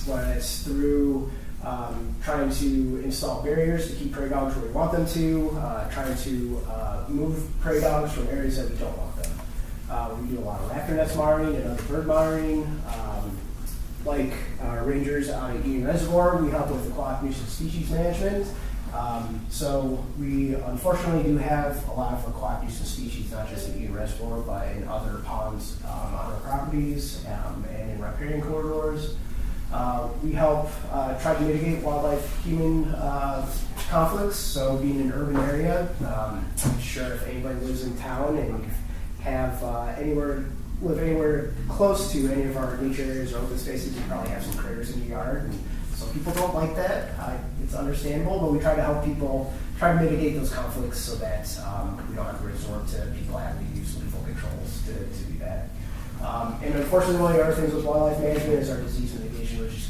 whether it's through trying to install barriers to keep prairie dogs where we want them to, trying to move prairie dogs from areas that we don't want them. We do a lot of raptor nest monitoring and other bird monitoring. Like rangers out at Union Reservoir, we help with aquatic nuisance species management. So we unfortunately do have a lot of aquatic nuisance species, not just at Union Reservoir, but in other ponds on our properties and in riparian corridors. We help try to mitigate wildlife-human conflicts. So being in an urban area, sure if anybody lives in town and you have live anywhere close to any of our nature areas or open spaces, you probably have some critters in your yard. And some people don't like that. It's understandable, but we try to help people try to mitigate those conflicts so that we don't have to resort to people having to use lethal controls to do that. And unfortunately, one of the other things with wildlife management is our disease mitigation, which is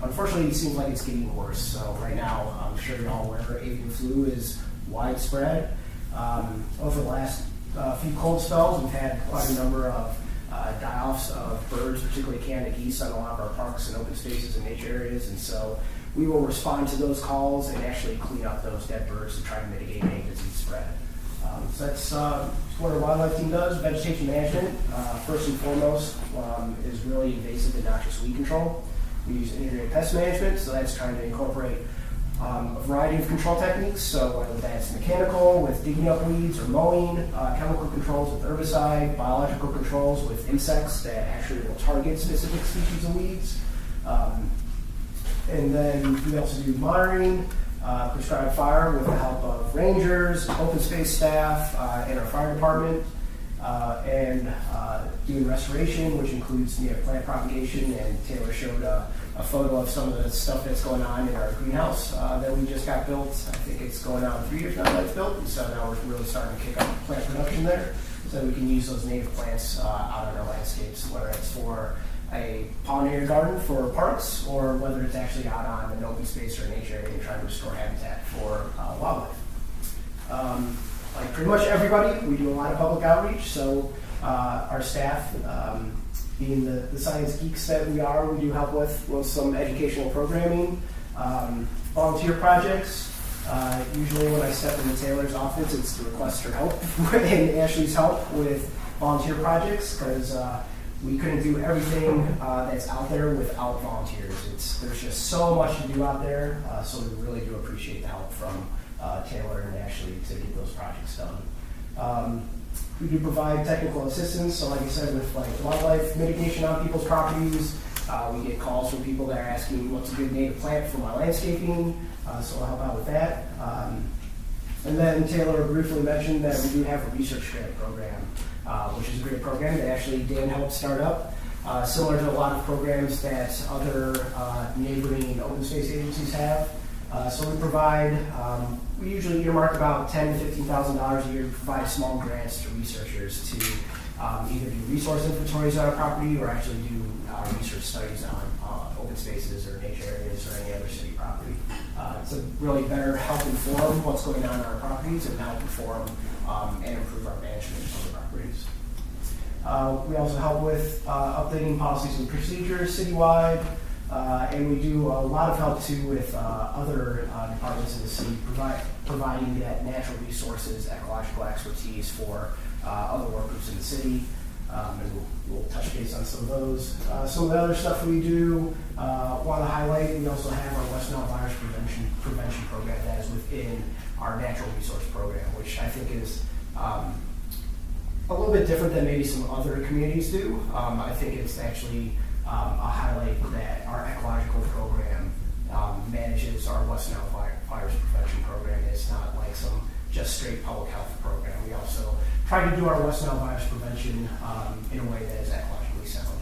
unfortunately it seems like it's getting worse. So right now, I'm sure you're all aware, avian flu is widespread. Over the last few cold spells, we've had quite a number of die-offs of birds, particularly Canada geese, on a lot of our parks and open spaces and nature areas. And so we will respond to those calls and actually clean up those dead birds to try to mitigate any disease spread. So that's what our wildlife team does. Vegetation management, first and foremost, is really invasive and noxious weed control. We use integrated pest management, so that's trying to incorporate a variety of control techniques. So whether that's mechanical with digging up weeds or mowing, chemical controls with herbicide, biological controls with insects that actually will target specific species of weeds. And then we also do monitoring, prescribed fire with the help of rangers, open space staff, and our fire department, and doing restoration, which includes native plant propagation. And Taylor showed a photo of some of the stuff that's going on in our greenhouse that we just got built. I think it's going on 3 years now that it's built, and so now we're really starting to kick up plant production there, so we can use those native plants out on our landscapes, whether it's for a pollinator garden for parks or whether it's actually out on an open space or a nature area and trying to restore habitat for wildlife. Like pretty much everybody, we do a lot of public outreach, so our staff, being the science geeks that we are, we do help with some educational programming, volunteer projects. Usually when I step into Taylor's office, it's to request her help and Ashley's help with volunteer projects, because we couldn't do everything that's out there without volunteers. There's just so much to do out there, so we really do appreciate the help from Taylor and Ashley to get those projects done. We do provide technical assistance, so like I said, with like wildlife mitigation on people's properties, we get calls from people that are asking what's a good native plant for my landscaping, so we'll help out with that. And then Taylor briefly mentioned that we do have a research grant program, which is a great program that actually Dan helped start up, similar to a lot of programs that other neighboring open space agencies have. So we provide, we usually earmark about $10,000 to $15,000 a year to provide small grants to researchers to either do resource inventories on our property or actually do research studies on open spaces or nature areas or any other city property. To really better help inform what's going on our properties and help inform and improve our management of the properties. We also help with updating policies and procedures citywide. And we do a lot of help too with other departments in the city, providing that natural resources, ecological expertise for other work groups in the city. And we'll touch base on some of those. Some of the other stuff we do, want to highlight, we also have our West Nile virus prevention program that is within our natural resource program, which I think is a little bit different than maybe some other communities do. I think it's actually a highlight that our ecological program manages our West Nile virus prevention program. It's not like some just straight public health program. We also try to do our West Nile virus prevention in a way that is ecologically sound.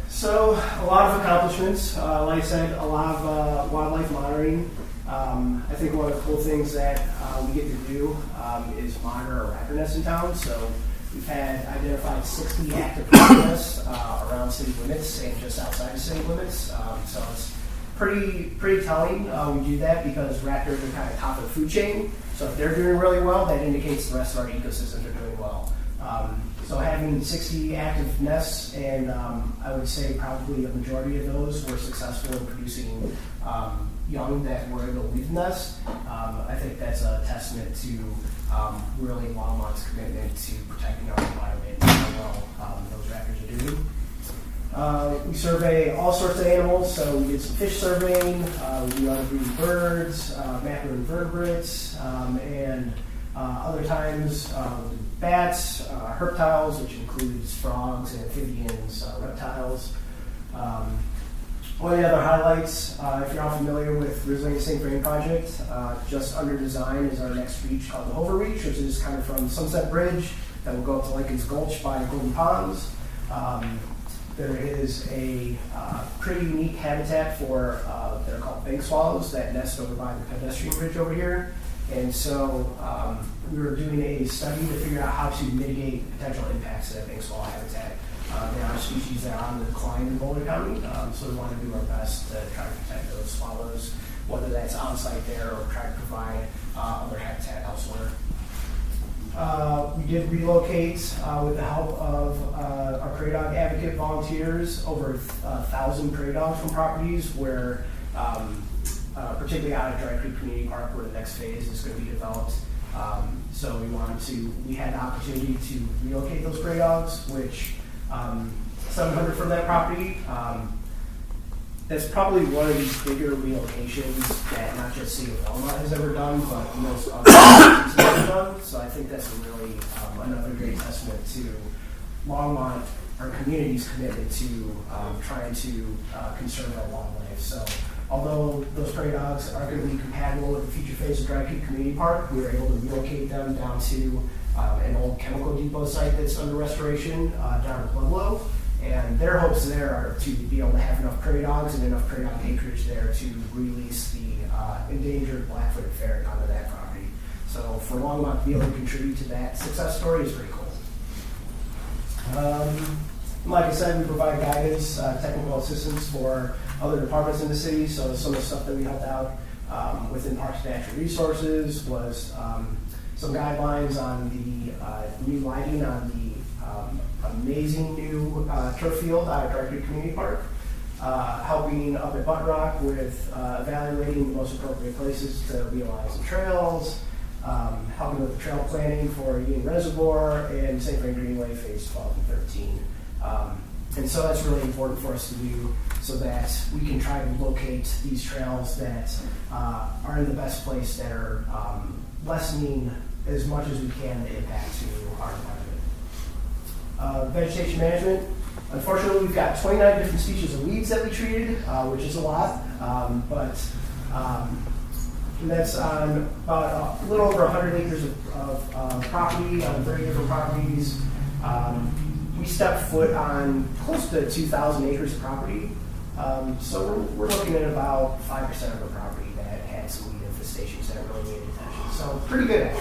So a lot of accomplishments. Like I said, a lot of wildlife monitoring. I think one of the cool things that we get to do is monitor our raptor nests in town. So we've had identified 60 active raptor nests around city limits and just outside of city limits. So it's pretty telling. We do that because raptors are kind of top of the food chain. So if they're doing really well, that indicates the rest of our ecosystems are doing well. So having 60 active nests, and I would say probably a majority of those were successful in producing young that were able to leave the nest. I think that's a testament to really Longmont's commitment to protecting our environment and how well those raptors are doing. We survey all sorts of animals, so we did some fish surveying, we do other breeding birds, macroinvertebrates, and other times bats, herptiles, which includes frogs, amphibians, reptiles. One of the other highlights, if you're all familiar with Resilient St. Vrain Project, just under design is our next reach called the Hover Reach, which is kind of from Sunset Bridge that will go up to Lincoln's Gulch by Golden Ponds. There is a pretty unique habitat for, they're called bank swallows that nest over by the pedestrian bridge over here. And so we were doing a study to figure out how to mitigate potential impacts to that bank swallow habitat. There are species that are on the decline in Boulder County, so we want to do our best to try to protect those swallows, whether that's on site there or try to provide other habitat elsewhere. We did relocate with the help of our prairie dog advocate volunteers over 1,000 prairie dogs from properties where, particularly out of Dry Creek Community Park, where the next phase is going to be developed. So we had the opportunity to relocate those prairie dogs, which 700 from that property. That's probably one of these bigger relocations that not just City of Longmont has ever done, but most other cities have ever done. So I think that's a really another great testament to Longmont, our community's commitment to trying to conserve our wildlife. So although those prairie dogs are going to be compatible with the future phase of Dry Creek Community Park, we were able to relocate them down to an old chemical depot site that's under restoration down in Pueblo. And their hopes there are to be able to have enough prairie dogs and enough prairie dog acreage there to release the endangered black-footed ferret onto that property. So for Longmont to be able to contribute to that success story is pretty cool. Like I said, we provide guidance, technical assistance for other departments in the city. So some of the stuff that we helped out within Parks and Natural Resources was some guidelines on the new lighting on the amazing new turf field out of Dry Creek Community Park, helping up at Button Rock with evaluating the most appropriate places to realize the trails, helping with the trail planning for Union Reservoir and St. Vrain Greenway Phase 12 and 13. And so that's really important for us to do so that we can try to locate these trails that are in the best place that are lessening as much as we can the impact to our environment. Vegetation management. Unfortunately, we've got 29 different species of weeds that we treated, which is a lot, but that's on about a little over 100 acres of property on 30 different properties. We stepped foot on close to 2,000 acres of property, so we're looking at about 5% of our property that had some weed infestations that really needed attention. So pretty good at it.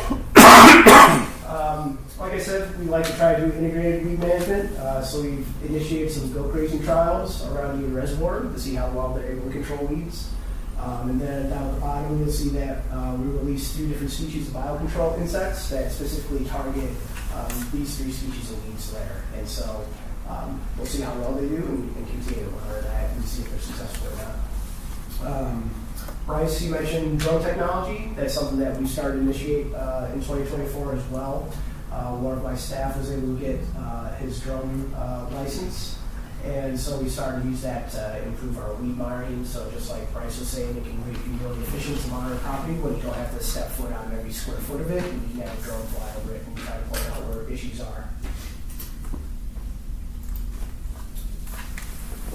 Like I said, we like to try to do integrated weed management, so we've initiated some goat grazing trials around Union Reservoir to see how well they're able to control weeds. And then down at the bottom, you'll see that we released 2 different species of biocontrol insects that specifically target these 3 species of weeds there. And so we'll see how well they do and continue to monitor that and see if they're successful or not. Bryce, you mentioned drone technology. That's something that we started to initiate in 2024 as well. One of my staff was able to get his drone license, and so we started to use that to improve our weed monitoring. So just like Bryce was saying, it can be really efficient to monitor property when you don't have to step foot on every square foot of it, and you can have a drone fly over it and try to point out where issues are.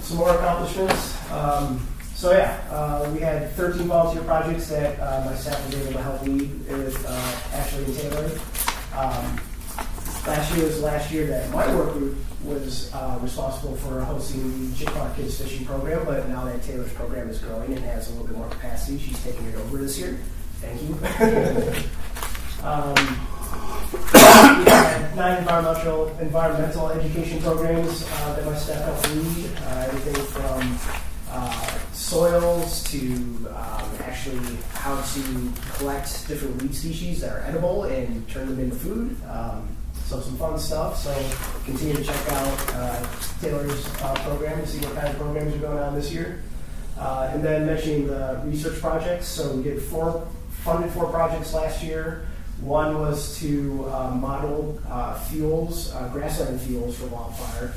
Some more accomplishments. We had 13 volunteer projects that my staff was able to help lead with Ashley and Taylor. Last year was the last year that my work group was responsible for hosting the Chippewa Kids Fishing Program, but now that Taylor's program is growing and has a little bit more capacity, she's taking it over this year. Thank you. We had 9 environmental education programs that my staff helped lead, everything from soils to actually how to collect different weed species that are edible and turn them into food. So some fun stuff. So continue to check out Taylor's program to see what kind of programs are going on this year. And then mentioning the research projects. So we did funded four projects last year. One was to model fuels, grassland fuels for wildfire.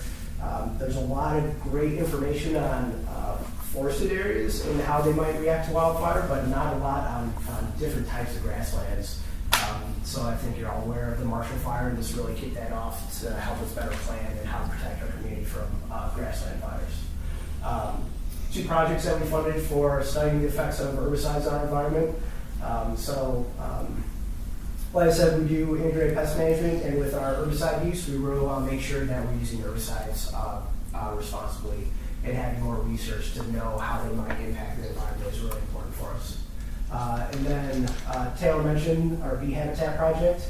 There's a lot of great information on forested areas and how they might react to wildfire, but not a lot on different types of grasslands. So I think you're all aware of the Marshall Fire, and this really kicked that off to help us better plan and how to protect our community from grassland fires. Two projects that we funded for studying the effects of herbicides on our environment. Like I said, we do integrated pest management, and with our herbicide use, we really want to make sure that we're using herbicides responsibly, and having more research to know how they might impact the environment is really important for us. And then Taylor mentioned our bee habitat project.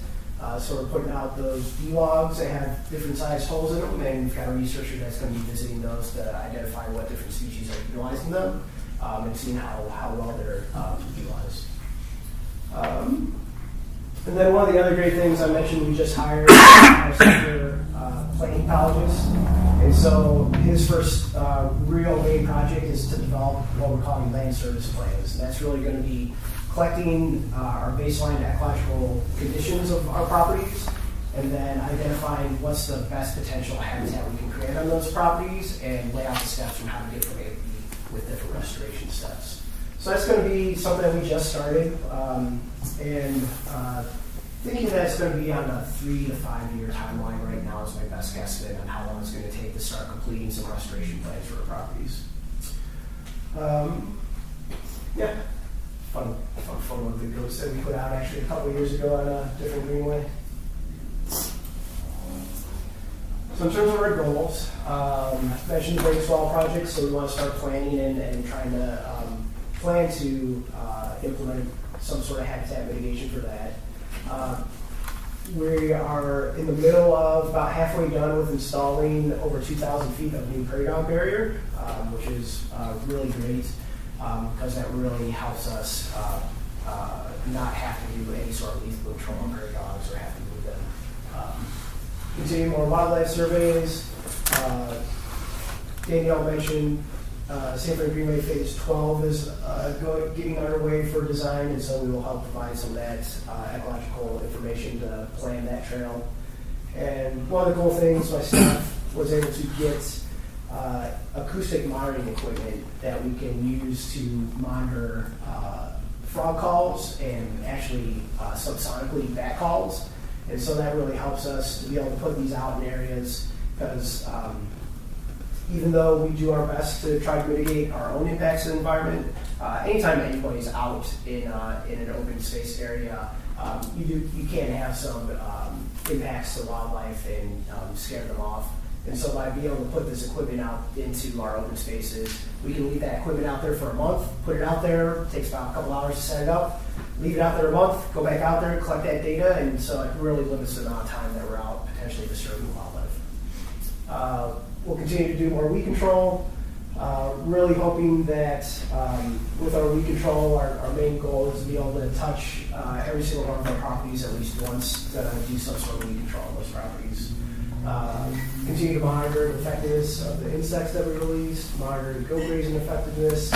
So we're putting out those bee logs that have different sized holes in them, and we've got a researcher that's going to be visiting those to identify what different species are utilizing them, and seeing how well they're utilized. And then one of the other great things I mentioned, we just hired our senior planning ecologist. And so his first real main project is to develop what we're calling land service plans. And that's really going to be collecting our baseline ecological conditions of our properties, and then identifying what's the best potential habitat we can create on those properties, and lay out the steps from how to get from A to B with different restoration steps. So that's going to be something that we just started, and thinking that it's going to be on a 3 to 5 year timeline right now is my best guesstimate on how long it's going to take to start completing some restoration plans for our properties. Yeah, fun photo of the ghost that we put out actually a couple of years ago on a different greenway. So in terms of our goals, mentioned the Break Swallow project, so we want to start planning and trying to plan to implement some sort of habitat mitigation for that. We are in the middle of about halfway done with installing over 2,000 feet of new prairie dog barrier, which is really great because that really helps us not have to do any sort of lethal control on prairie dogs or have to move them. Continue more wildlife surveys. Danielle mentioned Sanford Greenway Phase 12 is getting underway for design, and so we will help provide some of that ecological information to plan that trail. And one of the cool things, my staff was able to get acoustic monitoring equipment that we can use to monitor frog calls and actually subsonically bat calls. And so that really helps us to be able to put these out in areas, because even though we do our best to try to mitigate our own impacts to the environment, anytime anybody's out in an open space area, you can have some impacts to wildlife and scare them off. And so by being able to put this equipment out into our open spaces, we can leave that equipment out there for a month, put it out there, it takes about a couple hours to set it up, leave it out there a month, go back out there, collect that data, and so it really limits the amount of time that we're out potentially disturbing wildlife. We'll continue to do more weed control, really hoping that with our weed control, our main goal is to be able to touch every single one of our properties at least once to do some sort of weed control on those properties. Continue to monitor the effectiveness of the insects that we release, monitor the goat grazing effectiveness.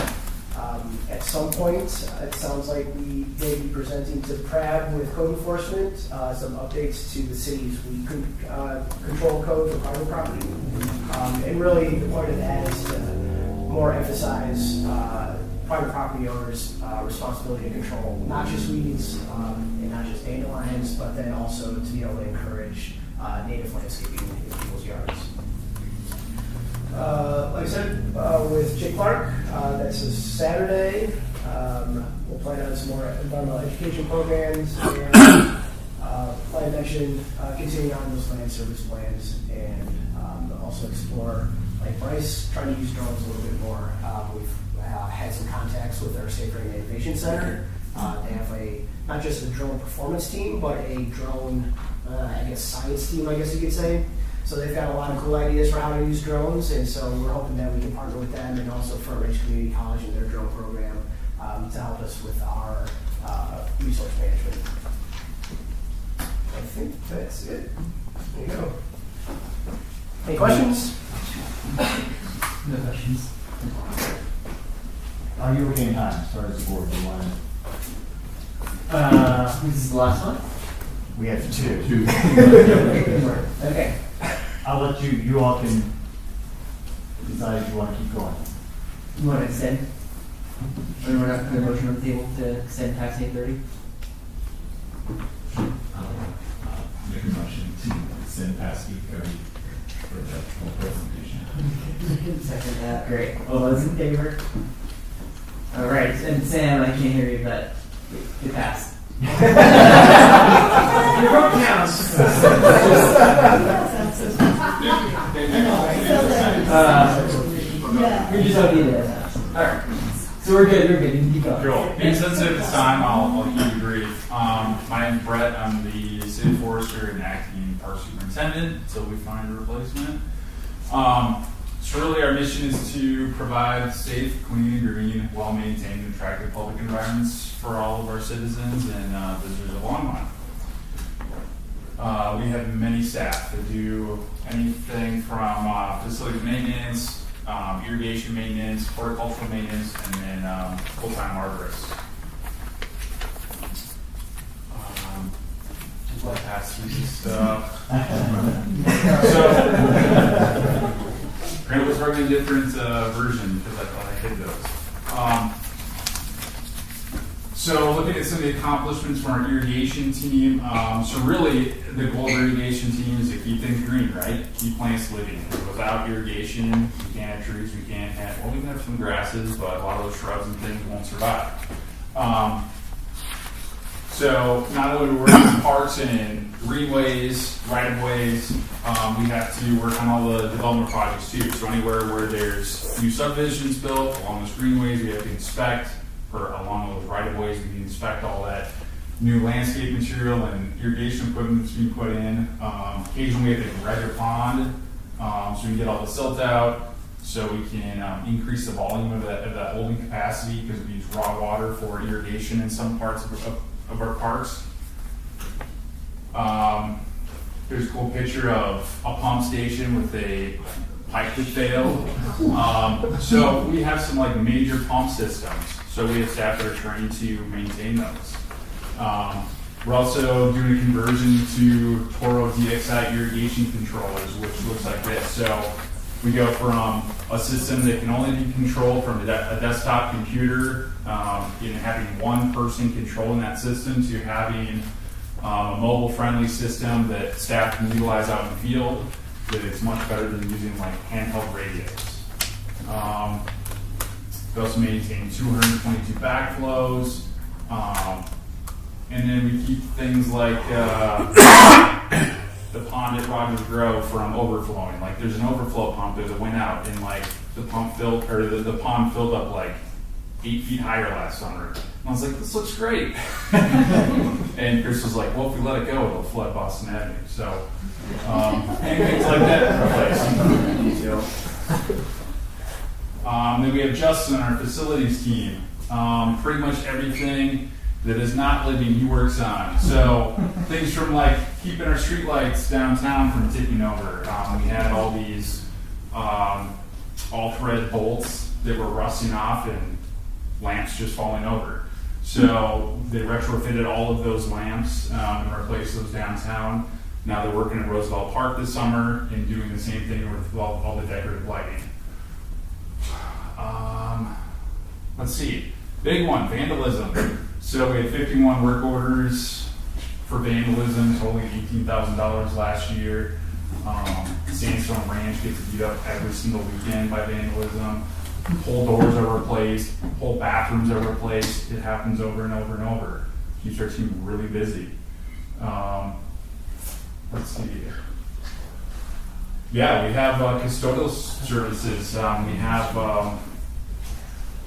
At some point, it sounds like we may be presenting to PRAB with code enforcement, some updates to the city's weed control code for private property. And really the point of that is to more emphasize private property owners' responsibility to control not just weeds and not just dandelions, but then also to be able to encourage native landscaping in people's yards. Like I said, with Jake Clark, that's a Saturday. We'll plan on some more environmental education programs, and like I mentioned, continuing on those land service plans, and also explore, like Bryce, trying to use drones a little bit more. We've had some contacts with our Safe Rain Innovation Center. They have not just a drone performance team, but a drone, science team, I guess you could say. So they've got a lot of cool ideas for how to use drones, and so we're hoping that we can partner with them and also Front Range Community College and their drone program to help us with our resource management. I think that's it. There you go. Any questions? No questions. Are you okay in time as far as the board? Do you want This is the last one? We have two. Okay. I'll let you all can decide if you want to keep going. You want to extend? Or you want to put a motion on the table to extend past 8:30? Make a motion to send past 8:30 for the whole presentation. Second that. Great. All those in favor? All right. And Sam, I can't hear you, but it passed. Your vote counts. We just don't need it. All right. So we're good. We're good. You can keep going. Cool. Being sensitive to time, I'll keep it brief. My name's Brett. I'm the city forester and acting park superintendent until we find a replacement. So really our mission is to provide safe, clean, green, well-maintained, and attractive public environments for all of our citizens and visitors of Longmont. We have many staff that do anything from facility maintenance, irrigation maintenance, horticultural maintenance, and then full-time arborists. Just like pass through this stuff. We're going to start with a different version because I thought I hid those. So looking at some of the accomplishments from our irrigation team. So really the goal of our irrigation team is to keep things green, right? Keep plants living. Without irrigation, we can't have trees, we can't have, well, we can have some grasses, but a lot of those shrubs and things won't survive. So not only do we work in parks and greenways, right-of-ways, we have to work on all the development projects too. So anywhere where there's new subdivisions built along those greenways, we have to inspect, or along those right-of-ways, we can inspect all that new landscape material and irrigation equipment that's being put in. Occasionally we have to dredge a pond, so we can get all the silt out, so we can increase the volume of that holding capacity because we use raw water for irrigation in some parts of our parks. Here's a cool picture of a pump station with a pipe that failed. So we have some like major pump systems. So we have staff that are trained to maintain those. We're also doing a conversion to Toro DXI irrigation controllers, which looks like this. So we go from a system that can only be controlled from a desktop computer, having one person controlling that system, to having a mobile-friendly system that staff can utilize out in the field. That it's much better than using like handheld radios. We also maintain 222 backflows, and then we keep things like the pond at Rogers Grove from overflowing. Like there's an overflow pump that went out, and like the pump filled, or the pond filled up like 8 feet higher last summer. And I was like, this looks great. And Chris was like, well, if we let it go, it'll flood Boston Avenue. So, and things like that in place. Then we have Justin, our facilities team. Pretty much everything that is not living, he works on. So things from like keeping our streetlights downtown from tipping over. We had all these all-thread bolts that were rusting off and lamps just falling over. So they retrofitted all of those lamps and replaced those downtown. Now they're working at Roosevelt Park this summer and doing the same thing with all the decorative lighting. Let's see, big one, vandalism. So we had 51 work orders for vandalism, totaling $18,000 last year. Sandstone Ranch gets beat up every single weekend by vandalism. Whole doors are replaced, whole bathrooms are replaced. It happens over and over and over. Keeps our team really busy. Let's see. Yeah, we have custodial services. We have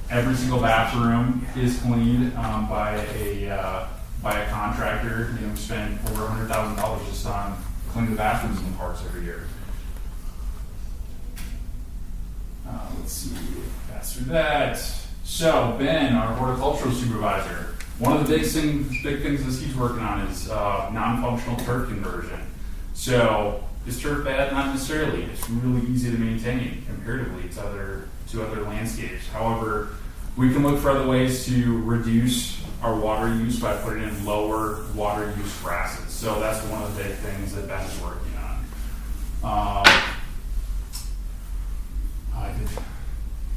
every single bathroom is cleaned by a contractor. We spend over $100,000 just on cleaning the bathrooms in the parks every year. Let's see, pass through that. So Ben, our horticultural supervisor, one of the big things that he's working on is non-functional turf conversion. So is turf bad? Not necessarily. It's really easy to maintain comparatively to other landscapes. However, we can look for other ways to reduce our water use by putting in lower water use grasses. So that's one of the big things that Ben is working on. I did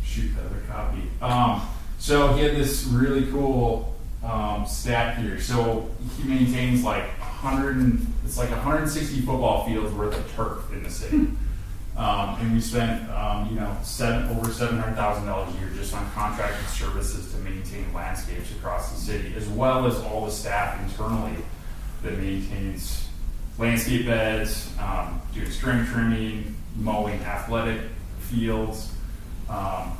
shoot that other copy. So he had this really cool stat here. So he maintains like 160 football fields worth of turf in the city. And we spent, over $700,000 a year just on contracted services to maintain landscapes across the city, as well as all the staff internally that maintains landscape beds, doing string trimming, mowing athletic fields. A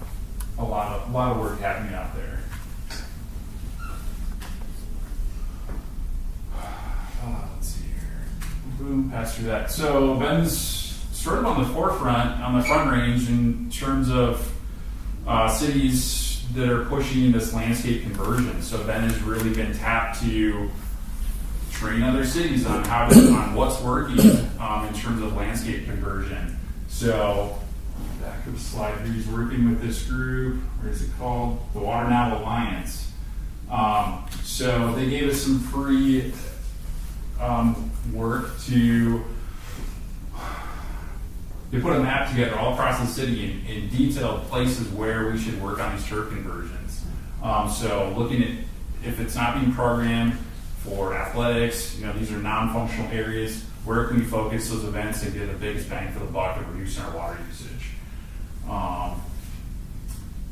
lot of work happening out there. Let's see here. Boom, pass through that. So Ben's sort of on the forefront, on the front range in terms of cities that are pushing this landscape conversion. So Ben has really been tapped to train other cities on on what's working in terms of landscape conversion. So back of the slide here, he's working with this group. What is it called? The Water Now Alliance. So they gave us some free work to put a map together all across the city in detailed places where we should work on these turf conversions. So looking at if it's not being programmed for athletics, these are non-functional areas, where can we focus those events and get the biggest bang for the buck of reducing our water usage?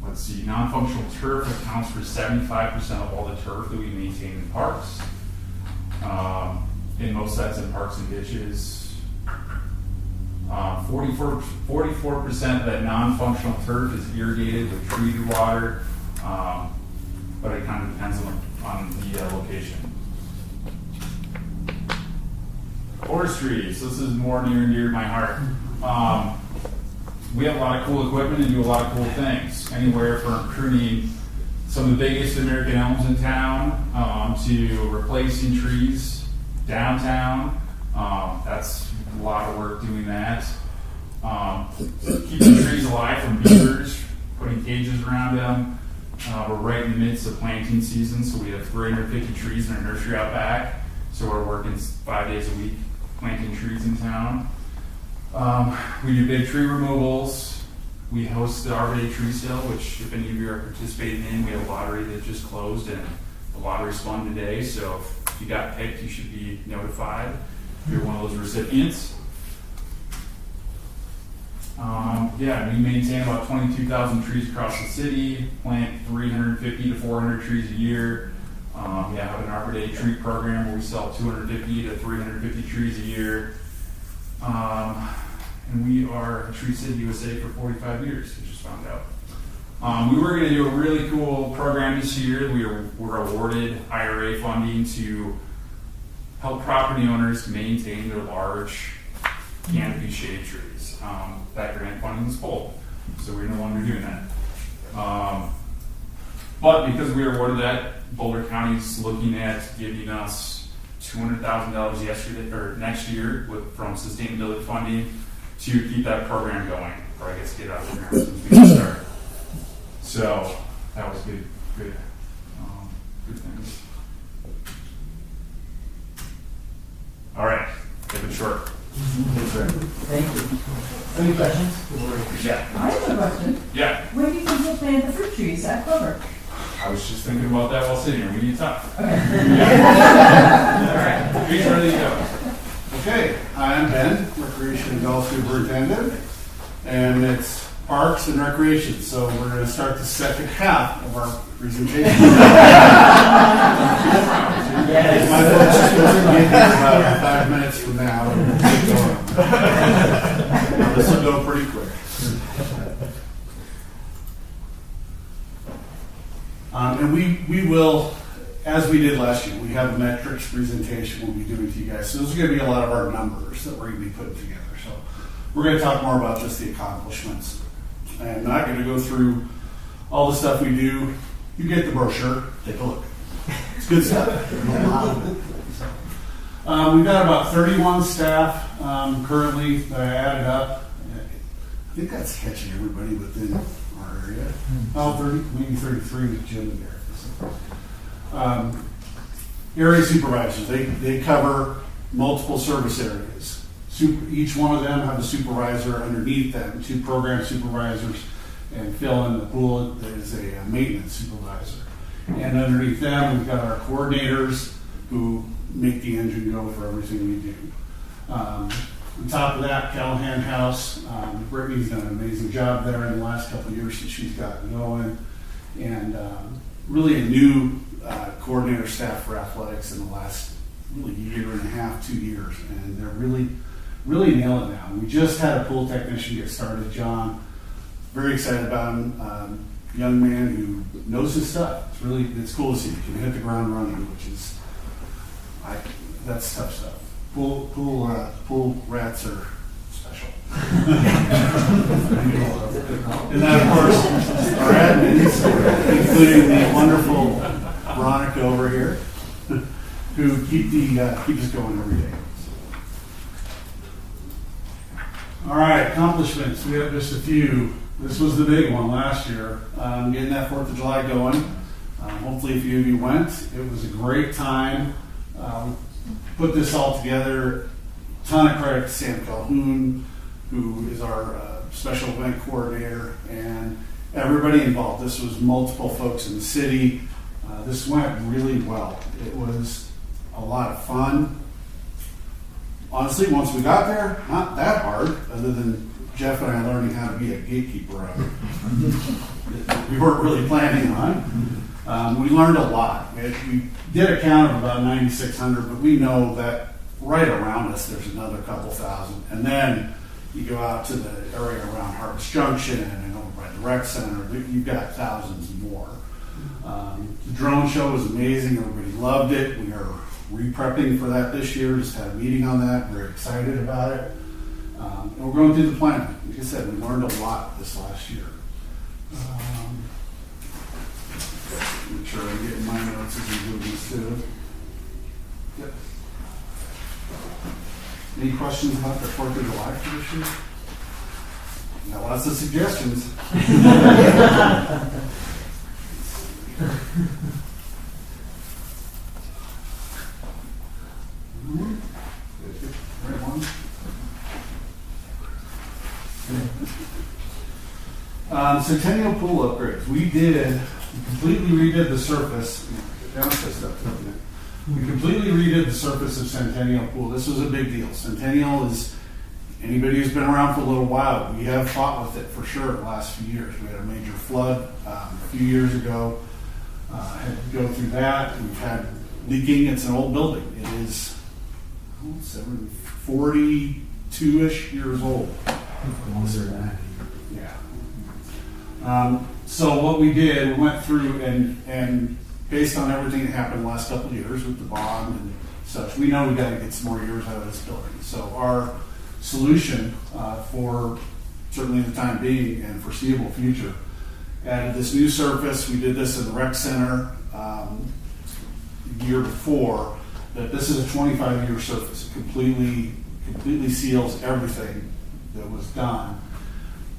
Let's see, non-functional turf accounts for 75% of all the turf that we maintain in parks. In most sets in parks and ditches. 44% of that non-functional turf is irrigated with treated water, but it kind of depends on the location. Forestry, so this is more near and dear to my heart. We have a lot of cool equipment and do a lot of cool things. Anywhere from pruning some of the biggest American elms in town to replacing trees downtown. That's a lot of work doing that. Keeping trees alive from beavers, putting cages around them. We're right in the midst of planting season, so we have 350 trees in our nursery out back. So we're working 5 days a week planting trees in town. We do big tree removals. We host the Arbor Day Tree Sale, which if any of you are participating in, we have a lottery that just closed and the lottery's fun today. So if you got picked, you should be notified if you're one of those recipients. We maintain about 22,000 trees across the city, plant 350 to 400 trees a year. Have an Arbor Day tree program where we sell 250 to 350 trees a year. And we are a Tree City USA for 45 years, I just found out. We were going to do a really cool program this year. We were awarded IRA funding to help property owners maintain their large canopy shade trees. That grant funding was pulled, so we're no longer doing that. But because we were awarded that, Boulder County's looking at giving us $200,000 next year from sustainability funding to keep that program going, or I guess get out of the ground since we can start. So that was good things. All right, keep it short. Thank you. Any questions? Yeah. I have a question. Yeah. When do you think you'll plant the fruit trees at Clover? I was just thinking about that while sitting here. We need to talk. Okay. All right. Who's ready to go? Okay, I'm Ben, Recreation and Golf Superintendent, and it's Parks and Recreation. So we're going to start the second half of our presentation. Yes. My folks are about 5 minutes from now. Now this will go pretty quick. And we will, as we did last year, we have a metrics presentation we'll be doing to you guys. So those are going to be a lot of our numbers that we're going to be putting together. So we're going to talk more about just the accomplishments. I'm not going to go through all the stuff we do. You get the brochure, take a look. It's good stuff. We've got about 31 staff currently that I added up. I think that's catching everybody within our area. Oh, 30, maybe 33 with Jim there. Area supervisors, they cover multiple service areas. Each one of them have a supervisor underneath them, 2 program supervisors, and Phil in the pool is a maintenance supervisor. And underneath them, we've got our coordinators who make the engine go for everything we do. On top of that, Callahan House, Brittany's done an amazing job there in the last couple of years since she's gotten going. And really a new coordinator staff for athletics in the last really year and a half, 2 years. And they're really nailing it now. We just had a pool technician get started, John. Very excited about him. Young man who knows his stuff. It's cool to see. He can hit the ground running, which is, that's tough stuff. Pool rats are special. And then, of course, our admins, including the wonderful Veronica over here, who keep us going every day. All right, accomplishments. We have just a few. This was the big one last year, getting that 4th of July going. Hopefully a few of you went. It was a great time. Put this all together. Ton of credit to Sam Calhoun, who is our special event coordinator, and everybody involved. This was multiple folks in the city. This went really well. It was a lot of fun. Honestly, once we got there, not that hard, other than Jeff and I learning how to be a gatekeeper of it. We weren't really planning on. We learned a lot. We did a count of about 9,600, but we know that right around us there's another couple thousand. And then you go out to the area around Harvest Junction and over by the rec center, you've got thousands more. The drone show was amazing. Everybody loved it. We are re-prepping for that this year. Just had a meeting on that. Very excited about it. And we're going through the planning. Like I said, we learned a lot this last year. Make sure I'm getting my notes as we do this too. Yep. Any questions about the 4th of July for this year? Got lots of suggestions. Right one. Centennial pool upgrades. We completely redid the surface. We completely redid the surface of Centennial Pool. This was a big deal. Centennial is, anybody who's been around for a little while, we have fought with it for sure the last few years. We had a major flood a few years ago. Had to go through that. We've had leaking. It's an old building. It is 42-ish years old. Yeah. So what we did, we went through and based on everything that happened the last couple of years with the bond and such, we know we got to get some more years out of this building. So our solution for certainly the time being and foreseeable future, added this new surface. We did this in the rec center the year before. That this is a 25-year surface. It completely seals everything that was done.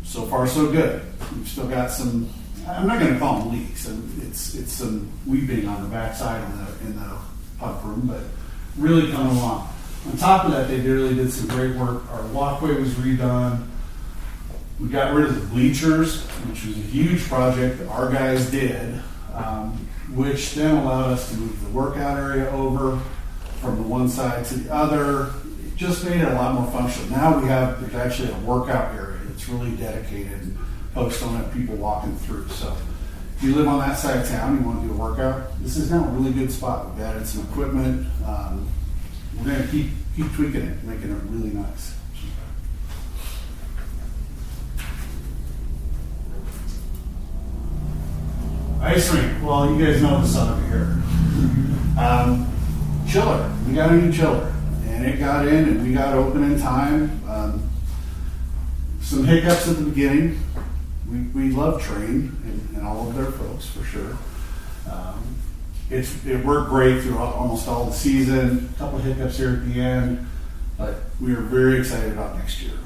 So far, so good. We've still got some, I'm not going to call them leaks. It's some weeping on the backside in the pump room, but really coming along. On top of that, they really did some great work. Our walkway was redone. We got rid of the bleachers, which was a huge project that our guys did, which then allowed us to move the workout area over from the one side to the other. It just made it a lot more functional. Now there's actually a workout area that's really dedicated, and folks don't have people walking through. So if you live on that side of town, you want to do a workout, this is now a really good spot. We've added some equipment. We're going to keep tweaking it, making it really nice. Ice rink. Well, you guys know this over here. Chiller. We got a new chiller, and it got in, and we got open in time. Some hiccups at the beginning. We love Train and all of their folks for sure. it worked great through almost all the season. A couple hiccups here at the end, but we are very excited about next year.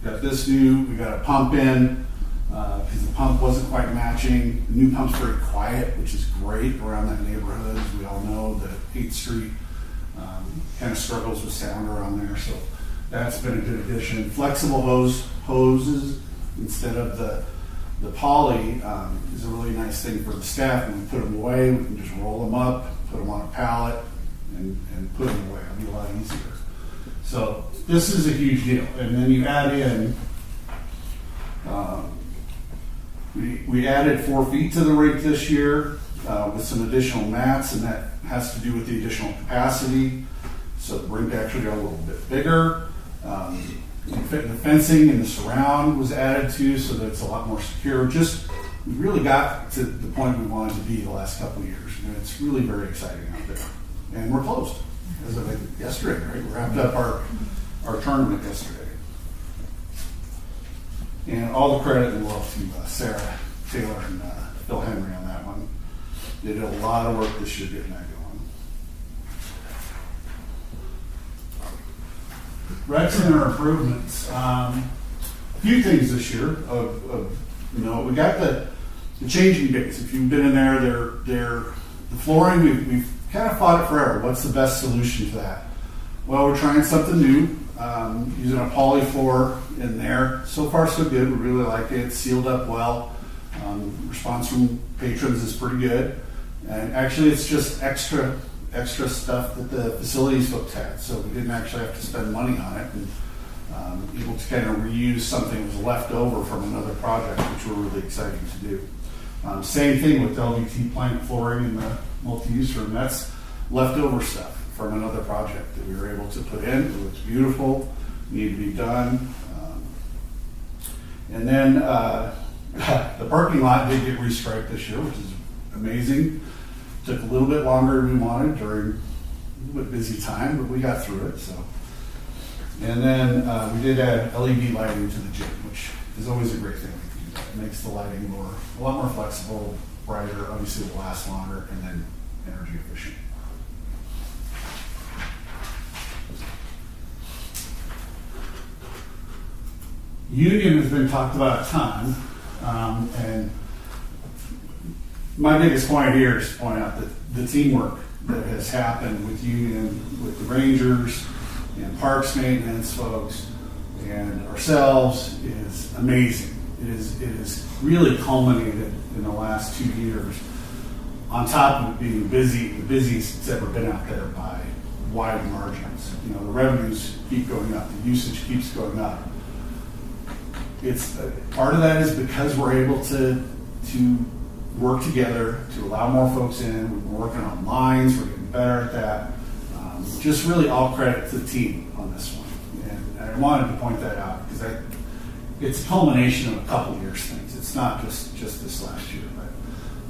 Got this new, we got a pump in, because the pump wasn't quite matching. The new pump's very quiet, which is great around that neighborhood. As we all know, that 8th Street kind of struggles with sound around there, so that's been a good addition. Flexible hoses instead of the poly is a really nice thing for the staff. When we put them away, we can just roll them up, put them on a pallet, and put them away. It'll be a lot easier. So this is a huge deal. And then you add in, we added 4 feet to the rink this year with some additional mats, and that has to do with the additional capacity. So the rink actually got a little bit bigger. The fencing and the surround was added to, so that it's a lot more secure. Just, we really got to the point we wanted to be the last couple of years. And it's really very exciting out there. And we're closed as of yesterday, right? We wrapped up our tournament yesterday. And all the credit and love to Sarah Taylor and Phil Henry on that one. They did a lot of work this year getting that going. Rec center improvements. A few things this year. We got the changing dates. If you've been in there, the flooring. We've kind of fought it forever. What's the best solution to that? Well, we're trying something new. Using a poly floor in there. So far, so good. We really like it. It's sealed up well. Response from patrons is pretty good. And actually, it's just extra stuff that the facilities folks had. So we didn't actually have to spend money on it, and able to kind of reuse something that was left over from another project, which we're really excited to do. Same thing with LVT plank flooring in the multi-use room. That's leftover stuff from another project that we were able to put in. It looks beautiful, needed to be done. And then the parking lot did get restriped this year, which is amazing. Took a little bit longer than we wanted during a little bit busy time, but we got through it. So, and then we did add LED lighting to the gym, which is always a great thing. It makes the lighting a lot more flexible, brighter. Obviously, it will last longer, and then energy efficient. Union has been talked about a ton, and my biggest point here is to point out that the teamwork that has happened with Union, with the Rangers and Parks Maintenance folks and ourselves is amazing. It is really culminated in the last 2 years. On top of it being busy, the busiest it's ever been out there by wide margins. The revenues keep going up, the usage keeps going up. It's part of that is because we're able to work together to allow more folks in. We're working on lines. We're getting better at that. Just really all credit to the team on this one. And I wanted to point that out because it's a culmination of a couple years things. It's not just this last year.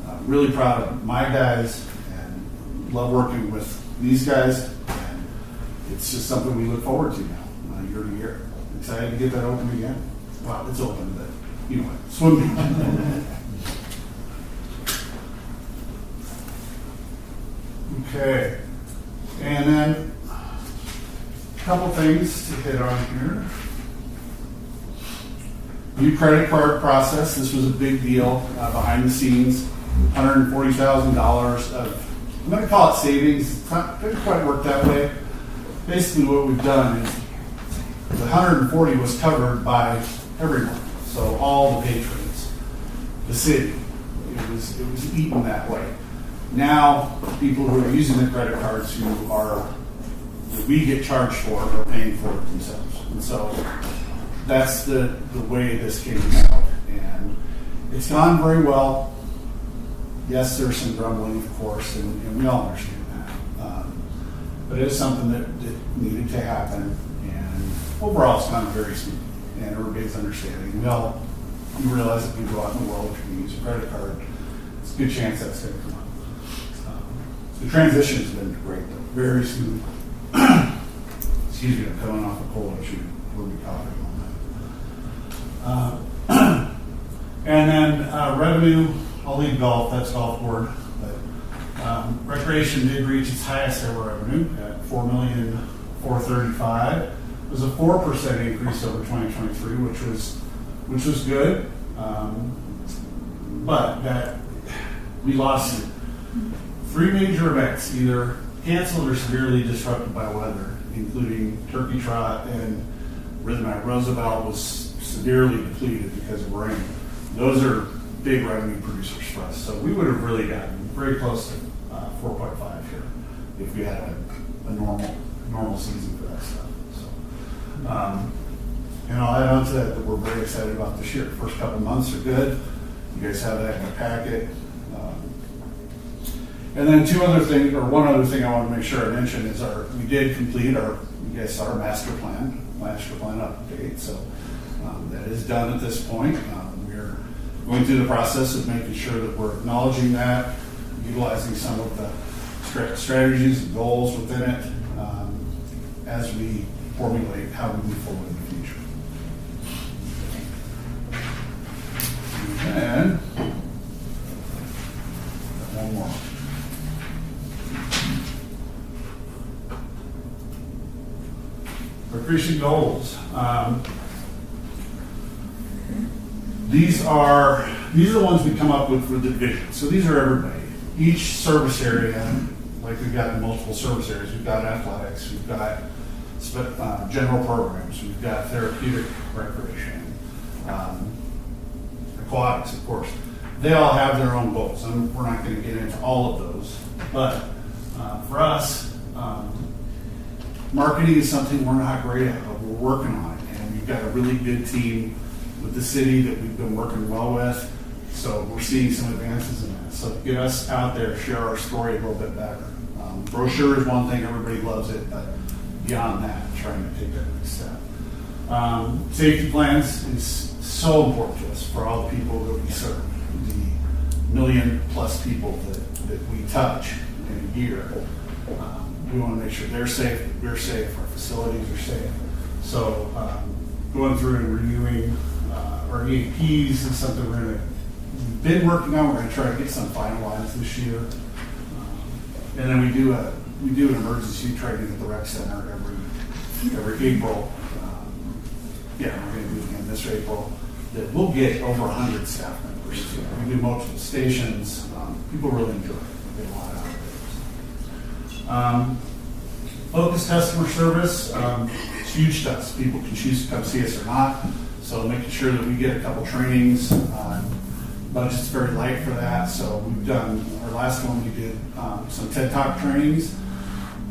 But really proud of my guys and love working with these guys. And it's just something we look forward to now, year to year. Excited to get that open again. Well, it's open, but swim beach. Okay, and then a couple things to hit on here. New credit card process. This was a big deal behind the scenes. $140,000 of, I'm going to call it savings. It's not didn't quite work that way. Basically, what we've done is the 140 was covered by everyone. So all the patrons, the city. It was eaten that way. Now, people who are using the credit cards that we get charged for are paying for it themselves. And so that's the way this came out. And it's gone very well. Yes, there's some grumbling, of course, and we all understand that. But it is something that needed to happen. And overall, it's gone very smooth. And everybody's understanding. You realize that people out in the world, if you use a credit card, it's a good chance that's going to come up. The transition has been great, though. Very smooth. Excuse me, I'm coming off a cold. I should be coughing on that. And then revenue, I'll leave golf. That's golf board. But Recreation did reach its highest ever revenue at $4,435,000. It was a 4% increase over 2023, which was good. But that we lost 3 major events, either canceled or severely disrupted by weather, including Turkey Trot and Rhythm at Roosevelt was severely depleted because of rain. Those are big revenue producers for us. So we would have really gotten very close to 4.5 here if we had a normal season for that stuff. So, and I'll add on to that we're very excited about this year. First couple months are good. You guys have that in your packet. And then one other thing I want to make sure I mention is we did complete you guys saw our master plan update. So that is done at this point. We're going through the process of making sure that we're acknowledging that, utilizing some of the strategies and goals within it as we formulate how we move forward in the future. And one more. Recreation goals. These are the ones we come up with for the division. So these are everybody. Each service area, like we've got multiple service areas. We've got athletics. We've got general programs. We've got therapeutic recreation, aquatics, of course. They all have their own goals, and we're not going to get into all of those. But for us, marketing is something we're not great at, but we're working on it. And we've got a really good team with the city that we've been working well with. So we're seeing some advances in that. So get us out there, share our story a little bit better. Brochure is one thing, everybody loves it, but beyond that, trying to take that next step. Safety plans is so important to us for all the people that we serve, the 1 million+ people that we touch in a year. We want to make sure they're safe, we're safe, our facilities are safe. So going through and reviewing our EAPs is something we've been working on. We're going to try to get some finalized this year. And then we do an emergency training at the rec center every April. We're going to do it again this April. That we'll get over 100 staff members to. We do multiple stations. People really enjoy it. We get a lot out of it. Focused customer service, it's huge to us. People can choose to come see us or not. So making sure that we get a couple trainings. Budget's very light for that. So we've done, our last one we did some TED Talk trainings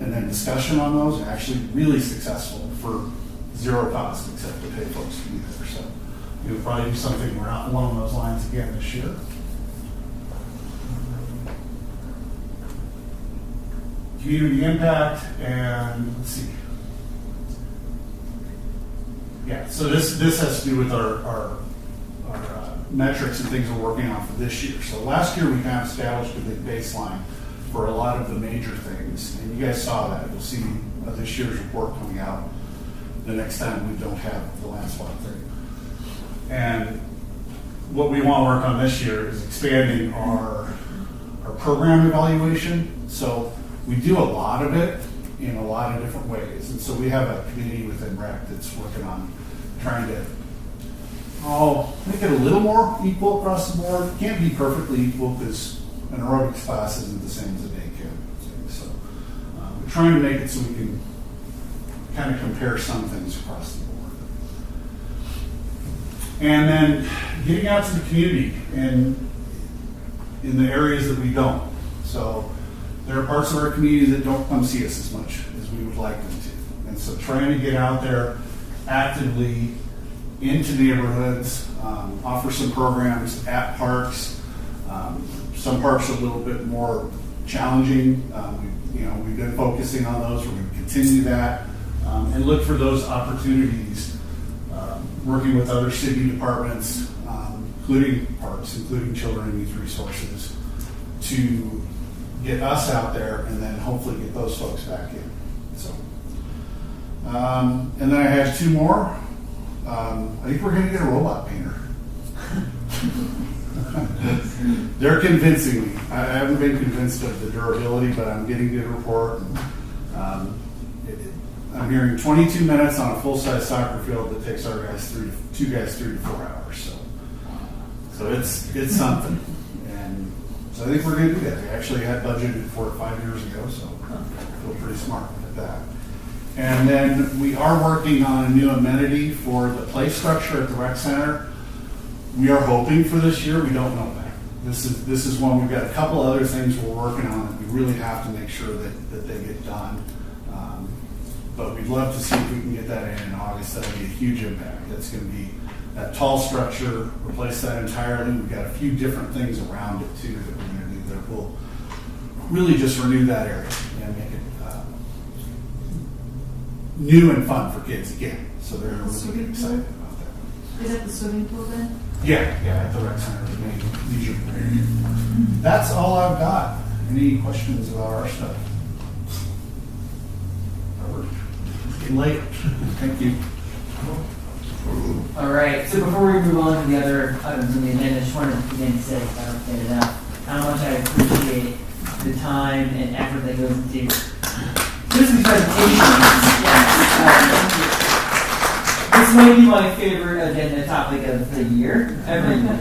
and then discussion on those. Actually really successful for zero cost except to pay folks to be there. So we'll probably do something along those lines again this year. Community impact, and let's see. Yeah, so this has to do with our metrics and things we're working on for this year. So last year we kind of established a good baseline for a lot of the major things, and you guys saw that. You'll see this year's report coming out the next time we don't have the land swap thing. And what we want to work on this year is expanding our program evaluation. So we do a lot of it in a lot of different ways. And so we have a committee within REC that's working on trying to make it a little more equal across the board. It can't be perfectly equal because an aerobics class isn't the same as a day camp. So we're trying to make it so we can kind of compare some things across the board. And then getting out to the community and in the areas that we don't. So there are parts of our community that don't come see us as much as we would like them to. And so trying to get out there actively into neighborhoods, offer some programs at parks. Some parks are a little bit more challenging. We've been focusing on those. We're going to continue that and look for those opportunities, working with other city departments, including parks, including children and youth resources, to get us out there and then hopefully get those folks back in. So, and then I have 2 more. I think we're going to get a robot painter. They're convincing me. I haven't been convinced of the durability, but I'm getting good report. I'm hearing 22 minutes on a full-size soccer field that takes our guys 3 to 4 hours. So it's something. And so I think we're going to do that. We actually had budgeted for it 5 years ago, so I feel pretty smart at that. And then we are working on a new amenity for the play structure at the rec center. We are hoping for this year. We don't know that. This is one. We've got a couple other things we're working on that we really have to make sure that they get done. But we'd love to see if we can get that in August. That'll be a huge impact. That's going to be that tall structure, replace that entirely. We've got a few different things around it too that we're going to do that will really just renew that area and make it new and fun for kids again. So they're really excited about that. Is that the swimming pool then? Yeah, at the rec center, the main leisure area. That's all I've got. Any questions about our stuff? It's getting late. Thank you. All right, so before we move on to the other items on the agenda, I just wanted to again say, if I don't get it out, how much I appreciate the time and effort that goes into these presentations. Yes. This may be my favorite agenda topic of the year, every year.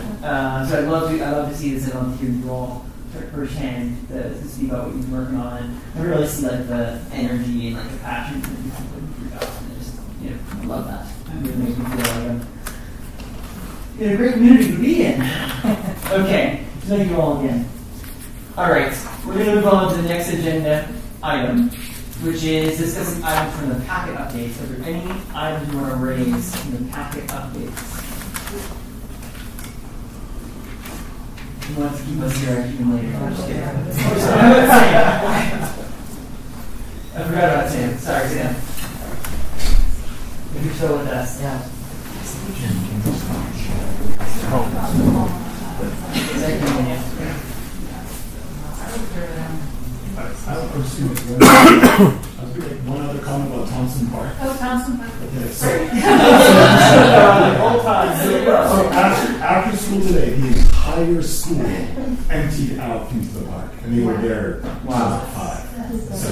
So I'd love to see this and I'd love to hear you all firsthand to speak about what you've been working on. And I really see like the energy and like the passion that you put through that. And I just, I love that. It really makes me feel like I'm in a great community to be in. Okay, thank you all again. All right, we're going to move on to the next agenda item, which is discussing items from the packet updates. Are there any items you want to raise in the packet updates? Who wants to keep us here? I keep them later. I'm just kidding. I forgot about Sam. Sorry, Sam. If you're still with us. Yeah. One other comment about Thompson Park. Oh, Thompson Park. Okay, So after school today, the entire school emptied out into the park, and they were there till 5. So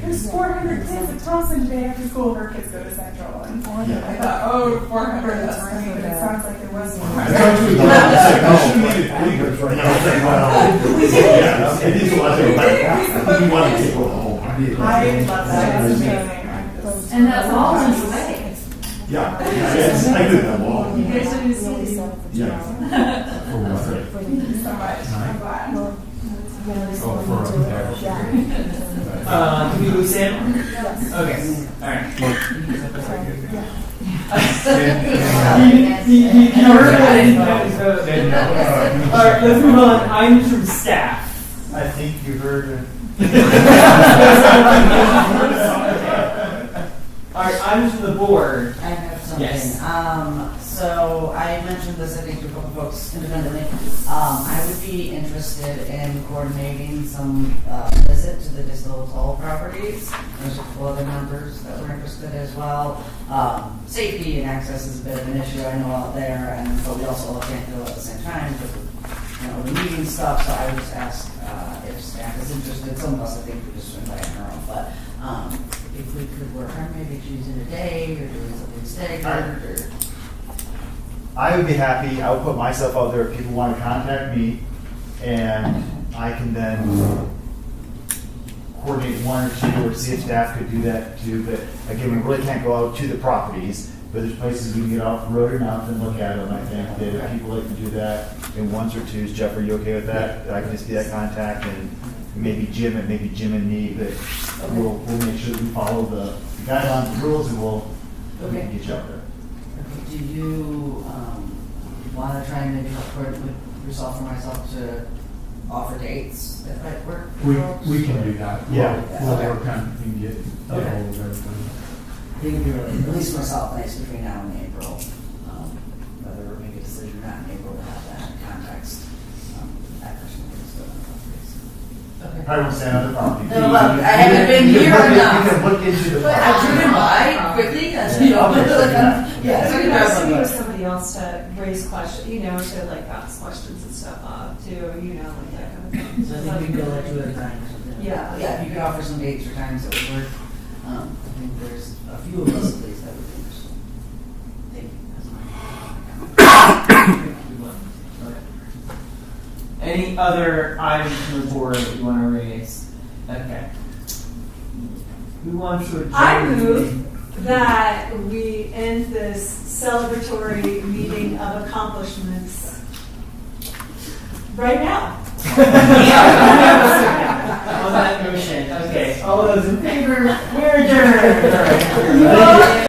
there's 400 kids at Thompson today after school. Her kids go to Central, and I thought, 400. That's funny, but it sounds like there was more. I talked to the dog. It needs a lot of we want to take over the whole park. I love that. That's amazing. and that's all in the way. Yeah, I did that wall. You guys are in the city. Yeah. Thank you so much. I'm glad. Can we move Sam? Okay. All right. You heard it. All right, let's move on. Items from staff. I think you heard All right, items from the board. I have something. Yes. So I mentioned this, I think, to a couple folks independently. I would be interested in coordinating some visit to the Distal Toll properties. There's a couple other members that were interested as well. Safety and access is a bit of an issue, I know, out there, but we also can't do it at the same time because of the meeting stuff. So I would just ask if staff is interested. Some of us, I think, we just swing by on our own, but if we could work on maybe choosing a day or doing something staggered or. I would be happy. I would put myself out there if people want to contact me, and I can then coordinate one or two, or see if staff could do that too. But again, we really can't go out to the properties, but there's places we can get off the road enough and look at them. I think that if people like to do that in ones or twos. Jeff, are you okay with that? I can just be that contact, and maybe Jim and me. But we'll make sure that we follow the guidelines, the rules, and we'll get you out there. Do you want to try and maybe work with yourself or myself to offer dates that might work? We can do that. Yeah. We'll work on and get hold of everything. I think it'd be really, at least myself, nice between now and April. Whether we make a decision or not in April, to have that in context. That person is I probably won't stand on the property. No, look, I haven't been here enough. You can look into the But I've driven by quickly, because, you know, Yeah, so It'd you be nice grab to meet one. with somebody else to raise questions, you know, to like bounce questions and stuff off too, you know, like that kind of thing. So I think we can go like 2 at a time or something. Yeah. Yeah, if you could offer some dates or times that would work. I think there's a few of us at least that would be interested. Thank you. Any other items from the board that you want to raise? Okay. Move on to adjourn. I move that we end this celebratory meeting of accomplishments right now. On that motion, okay. All those in favor, we're adjourned. All right.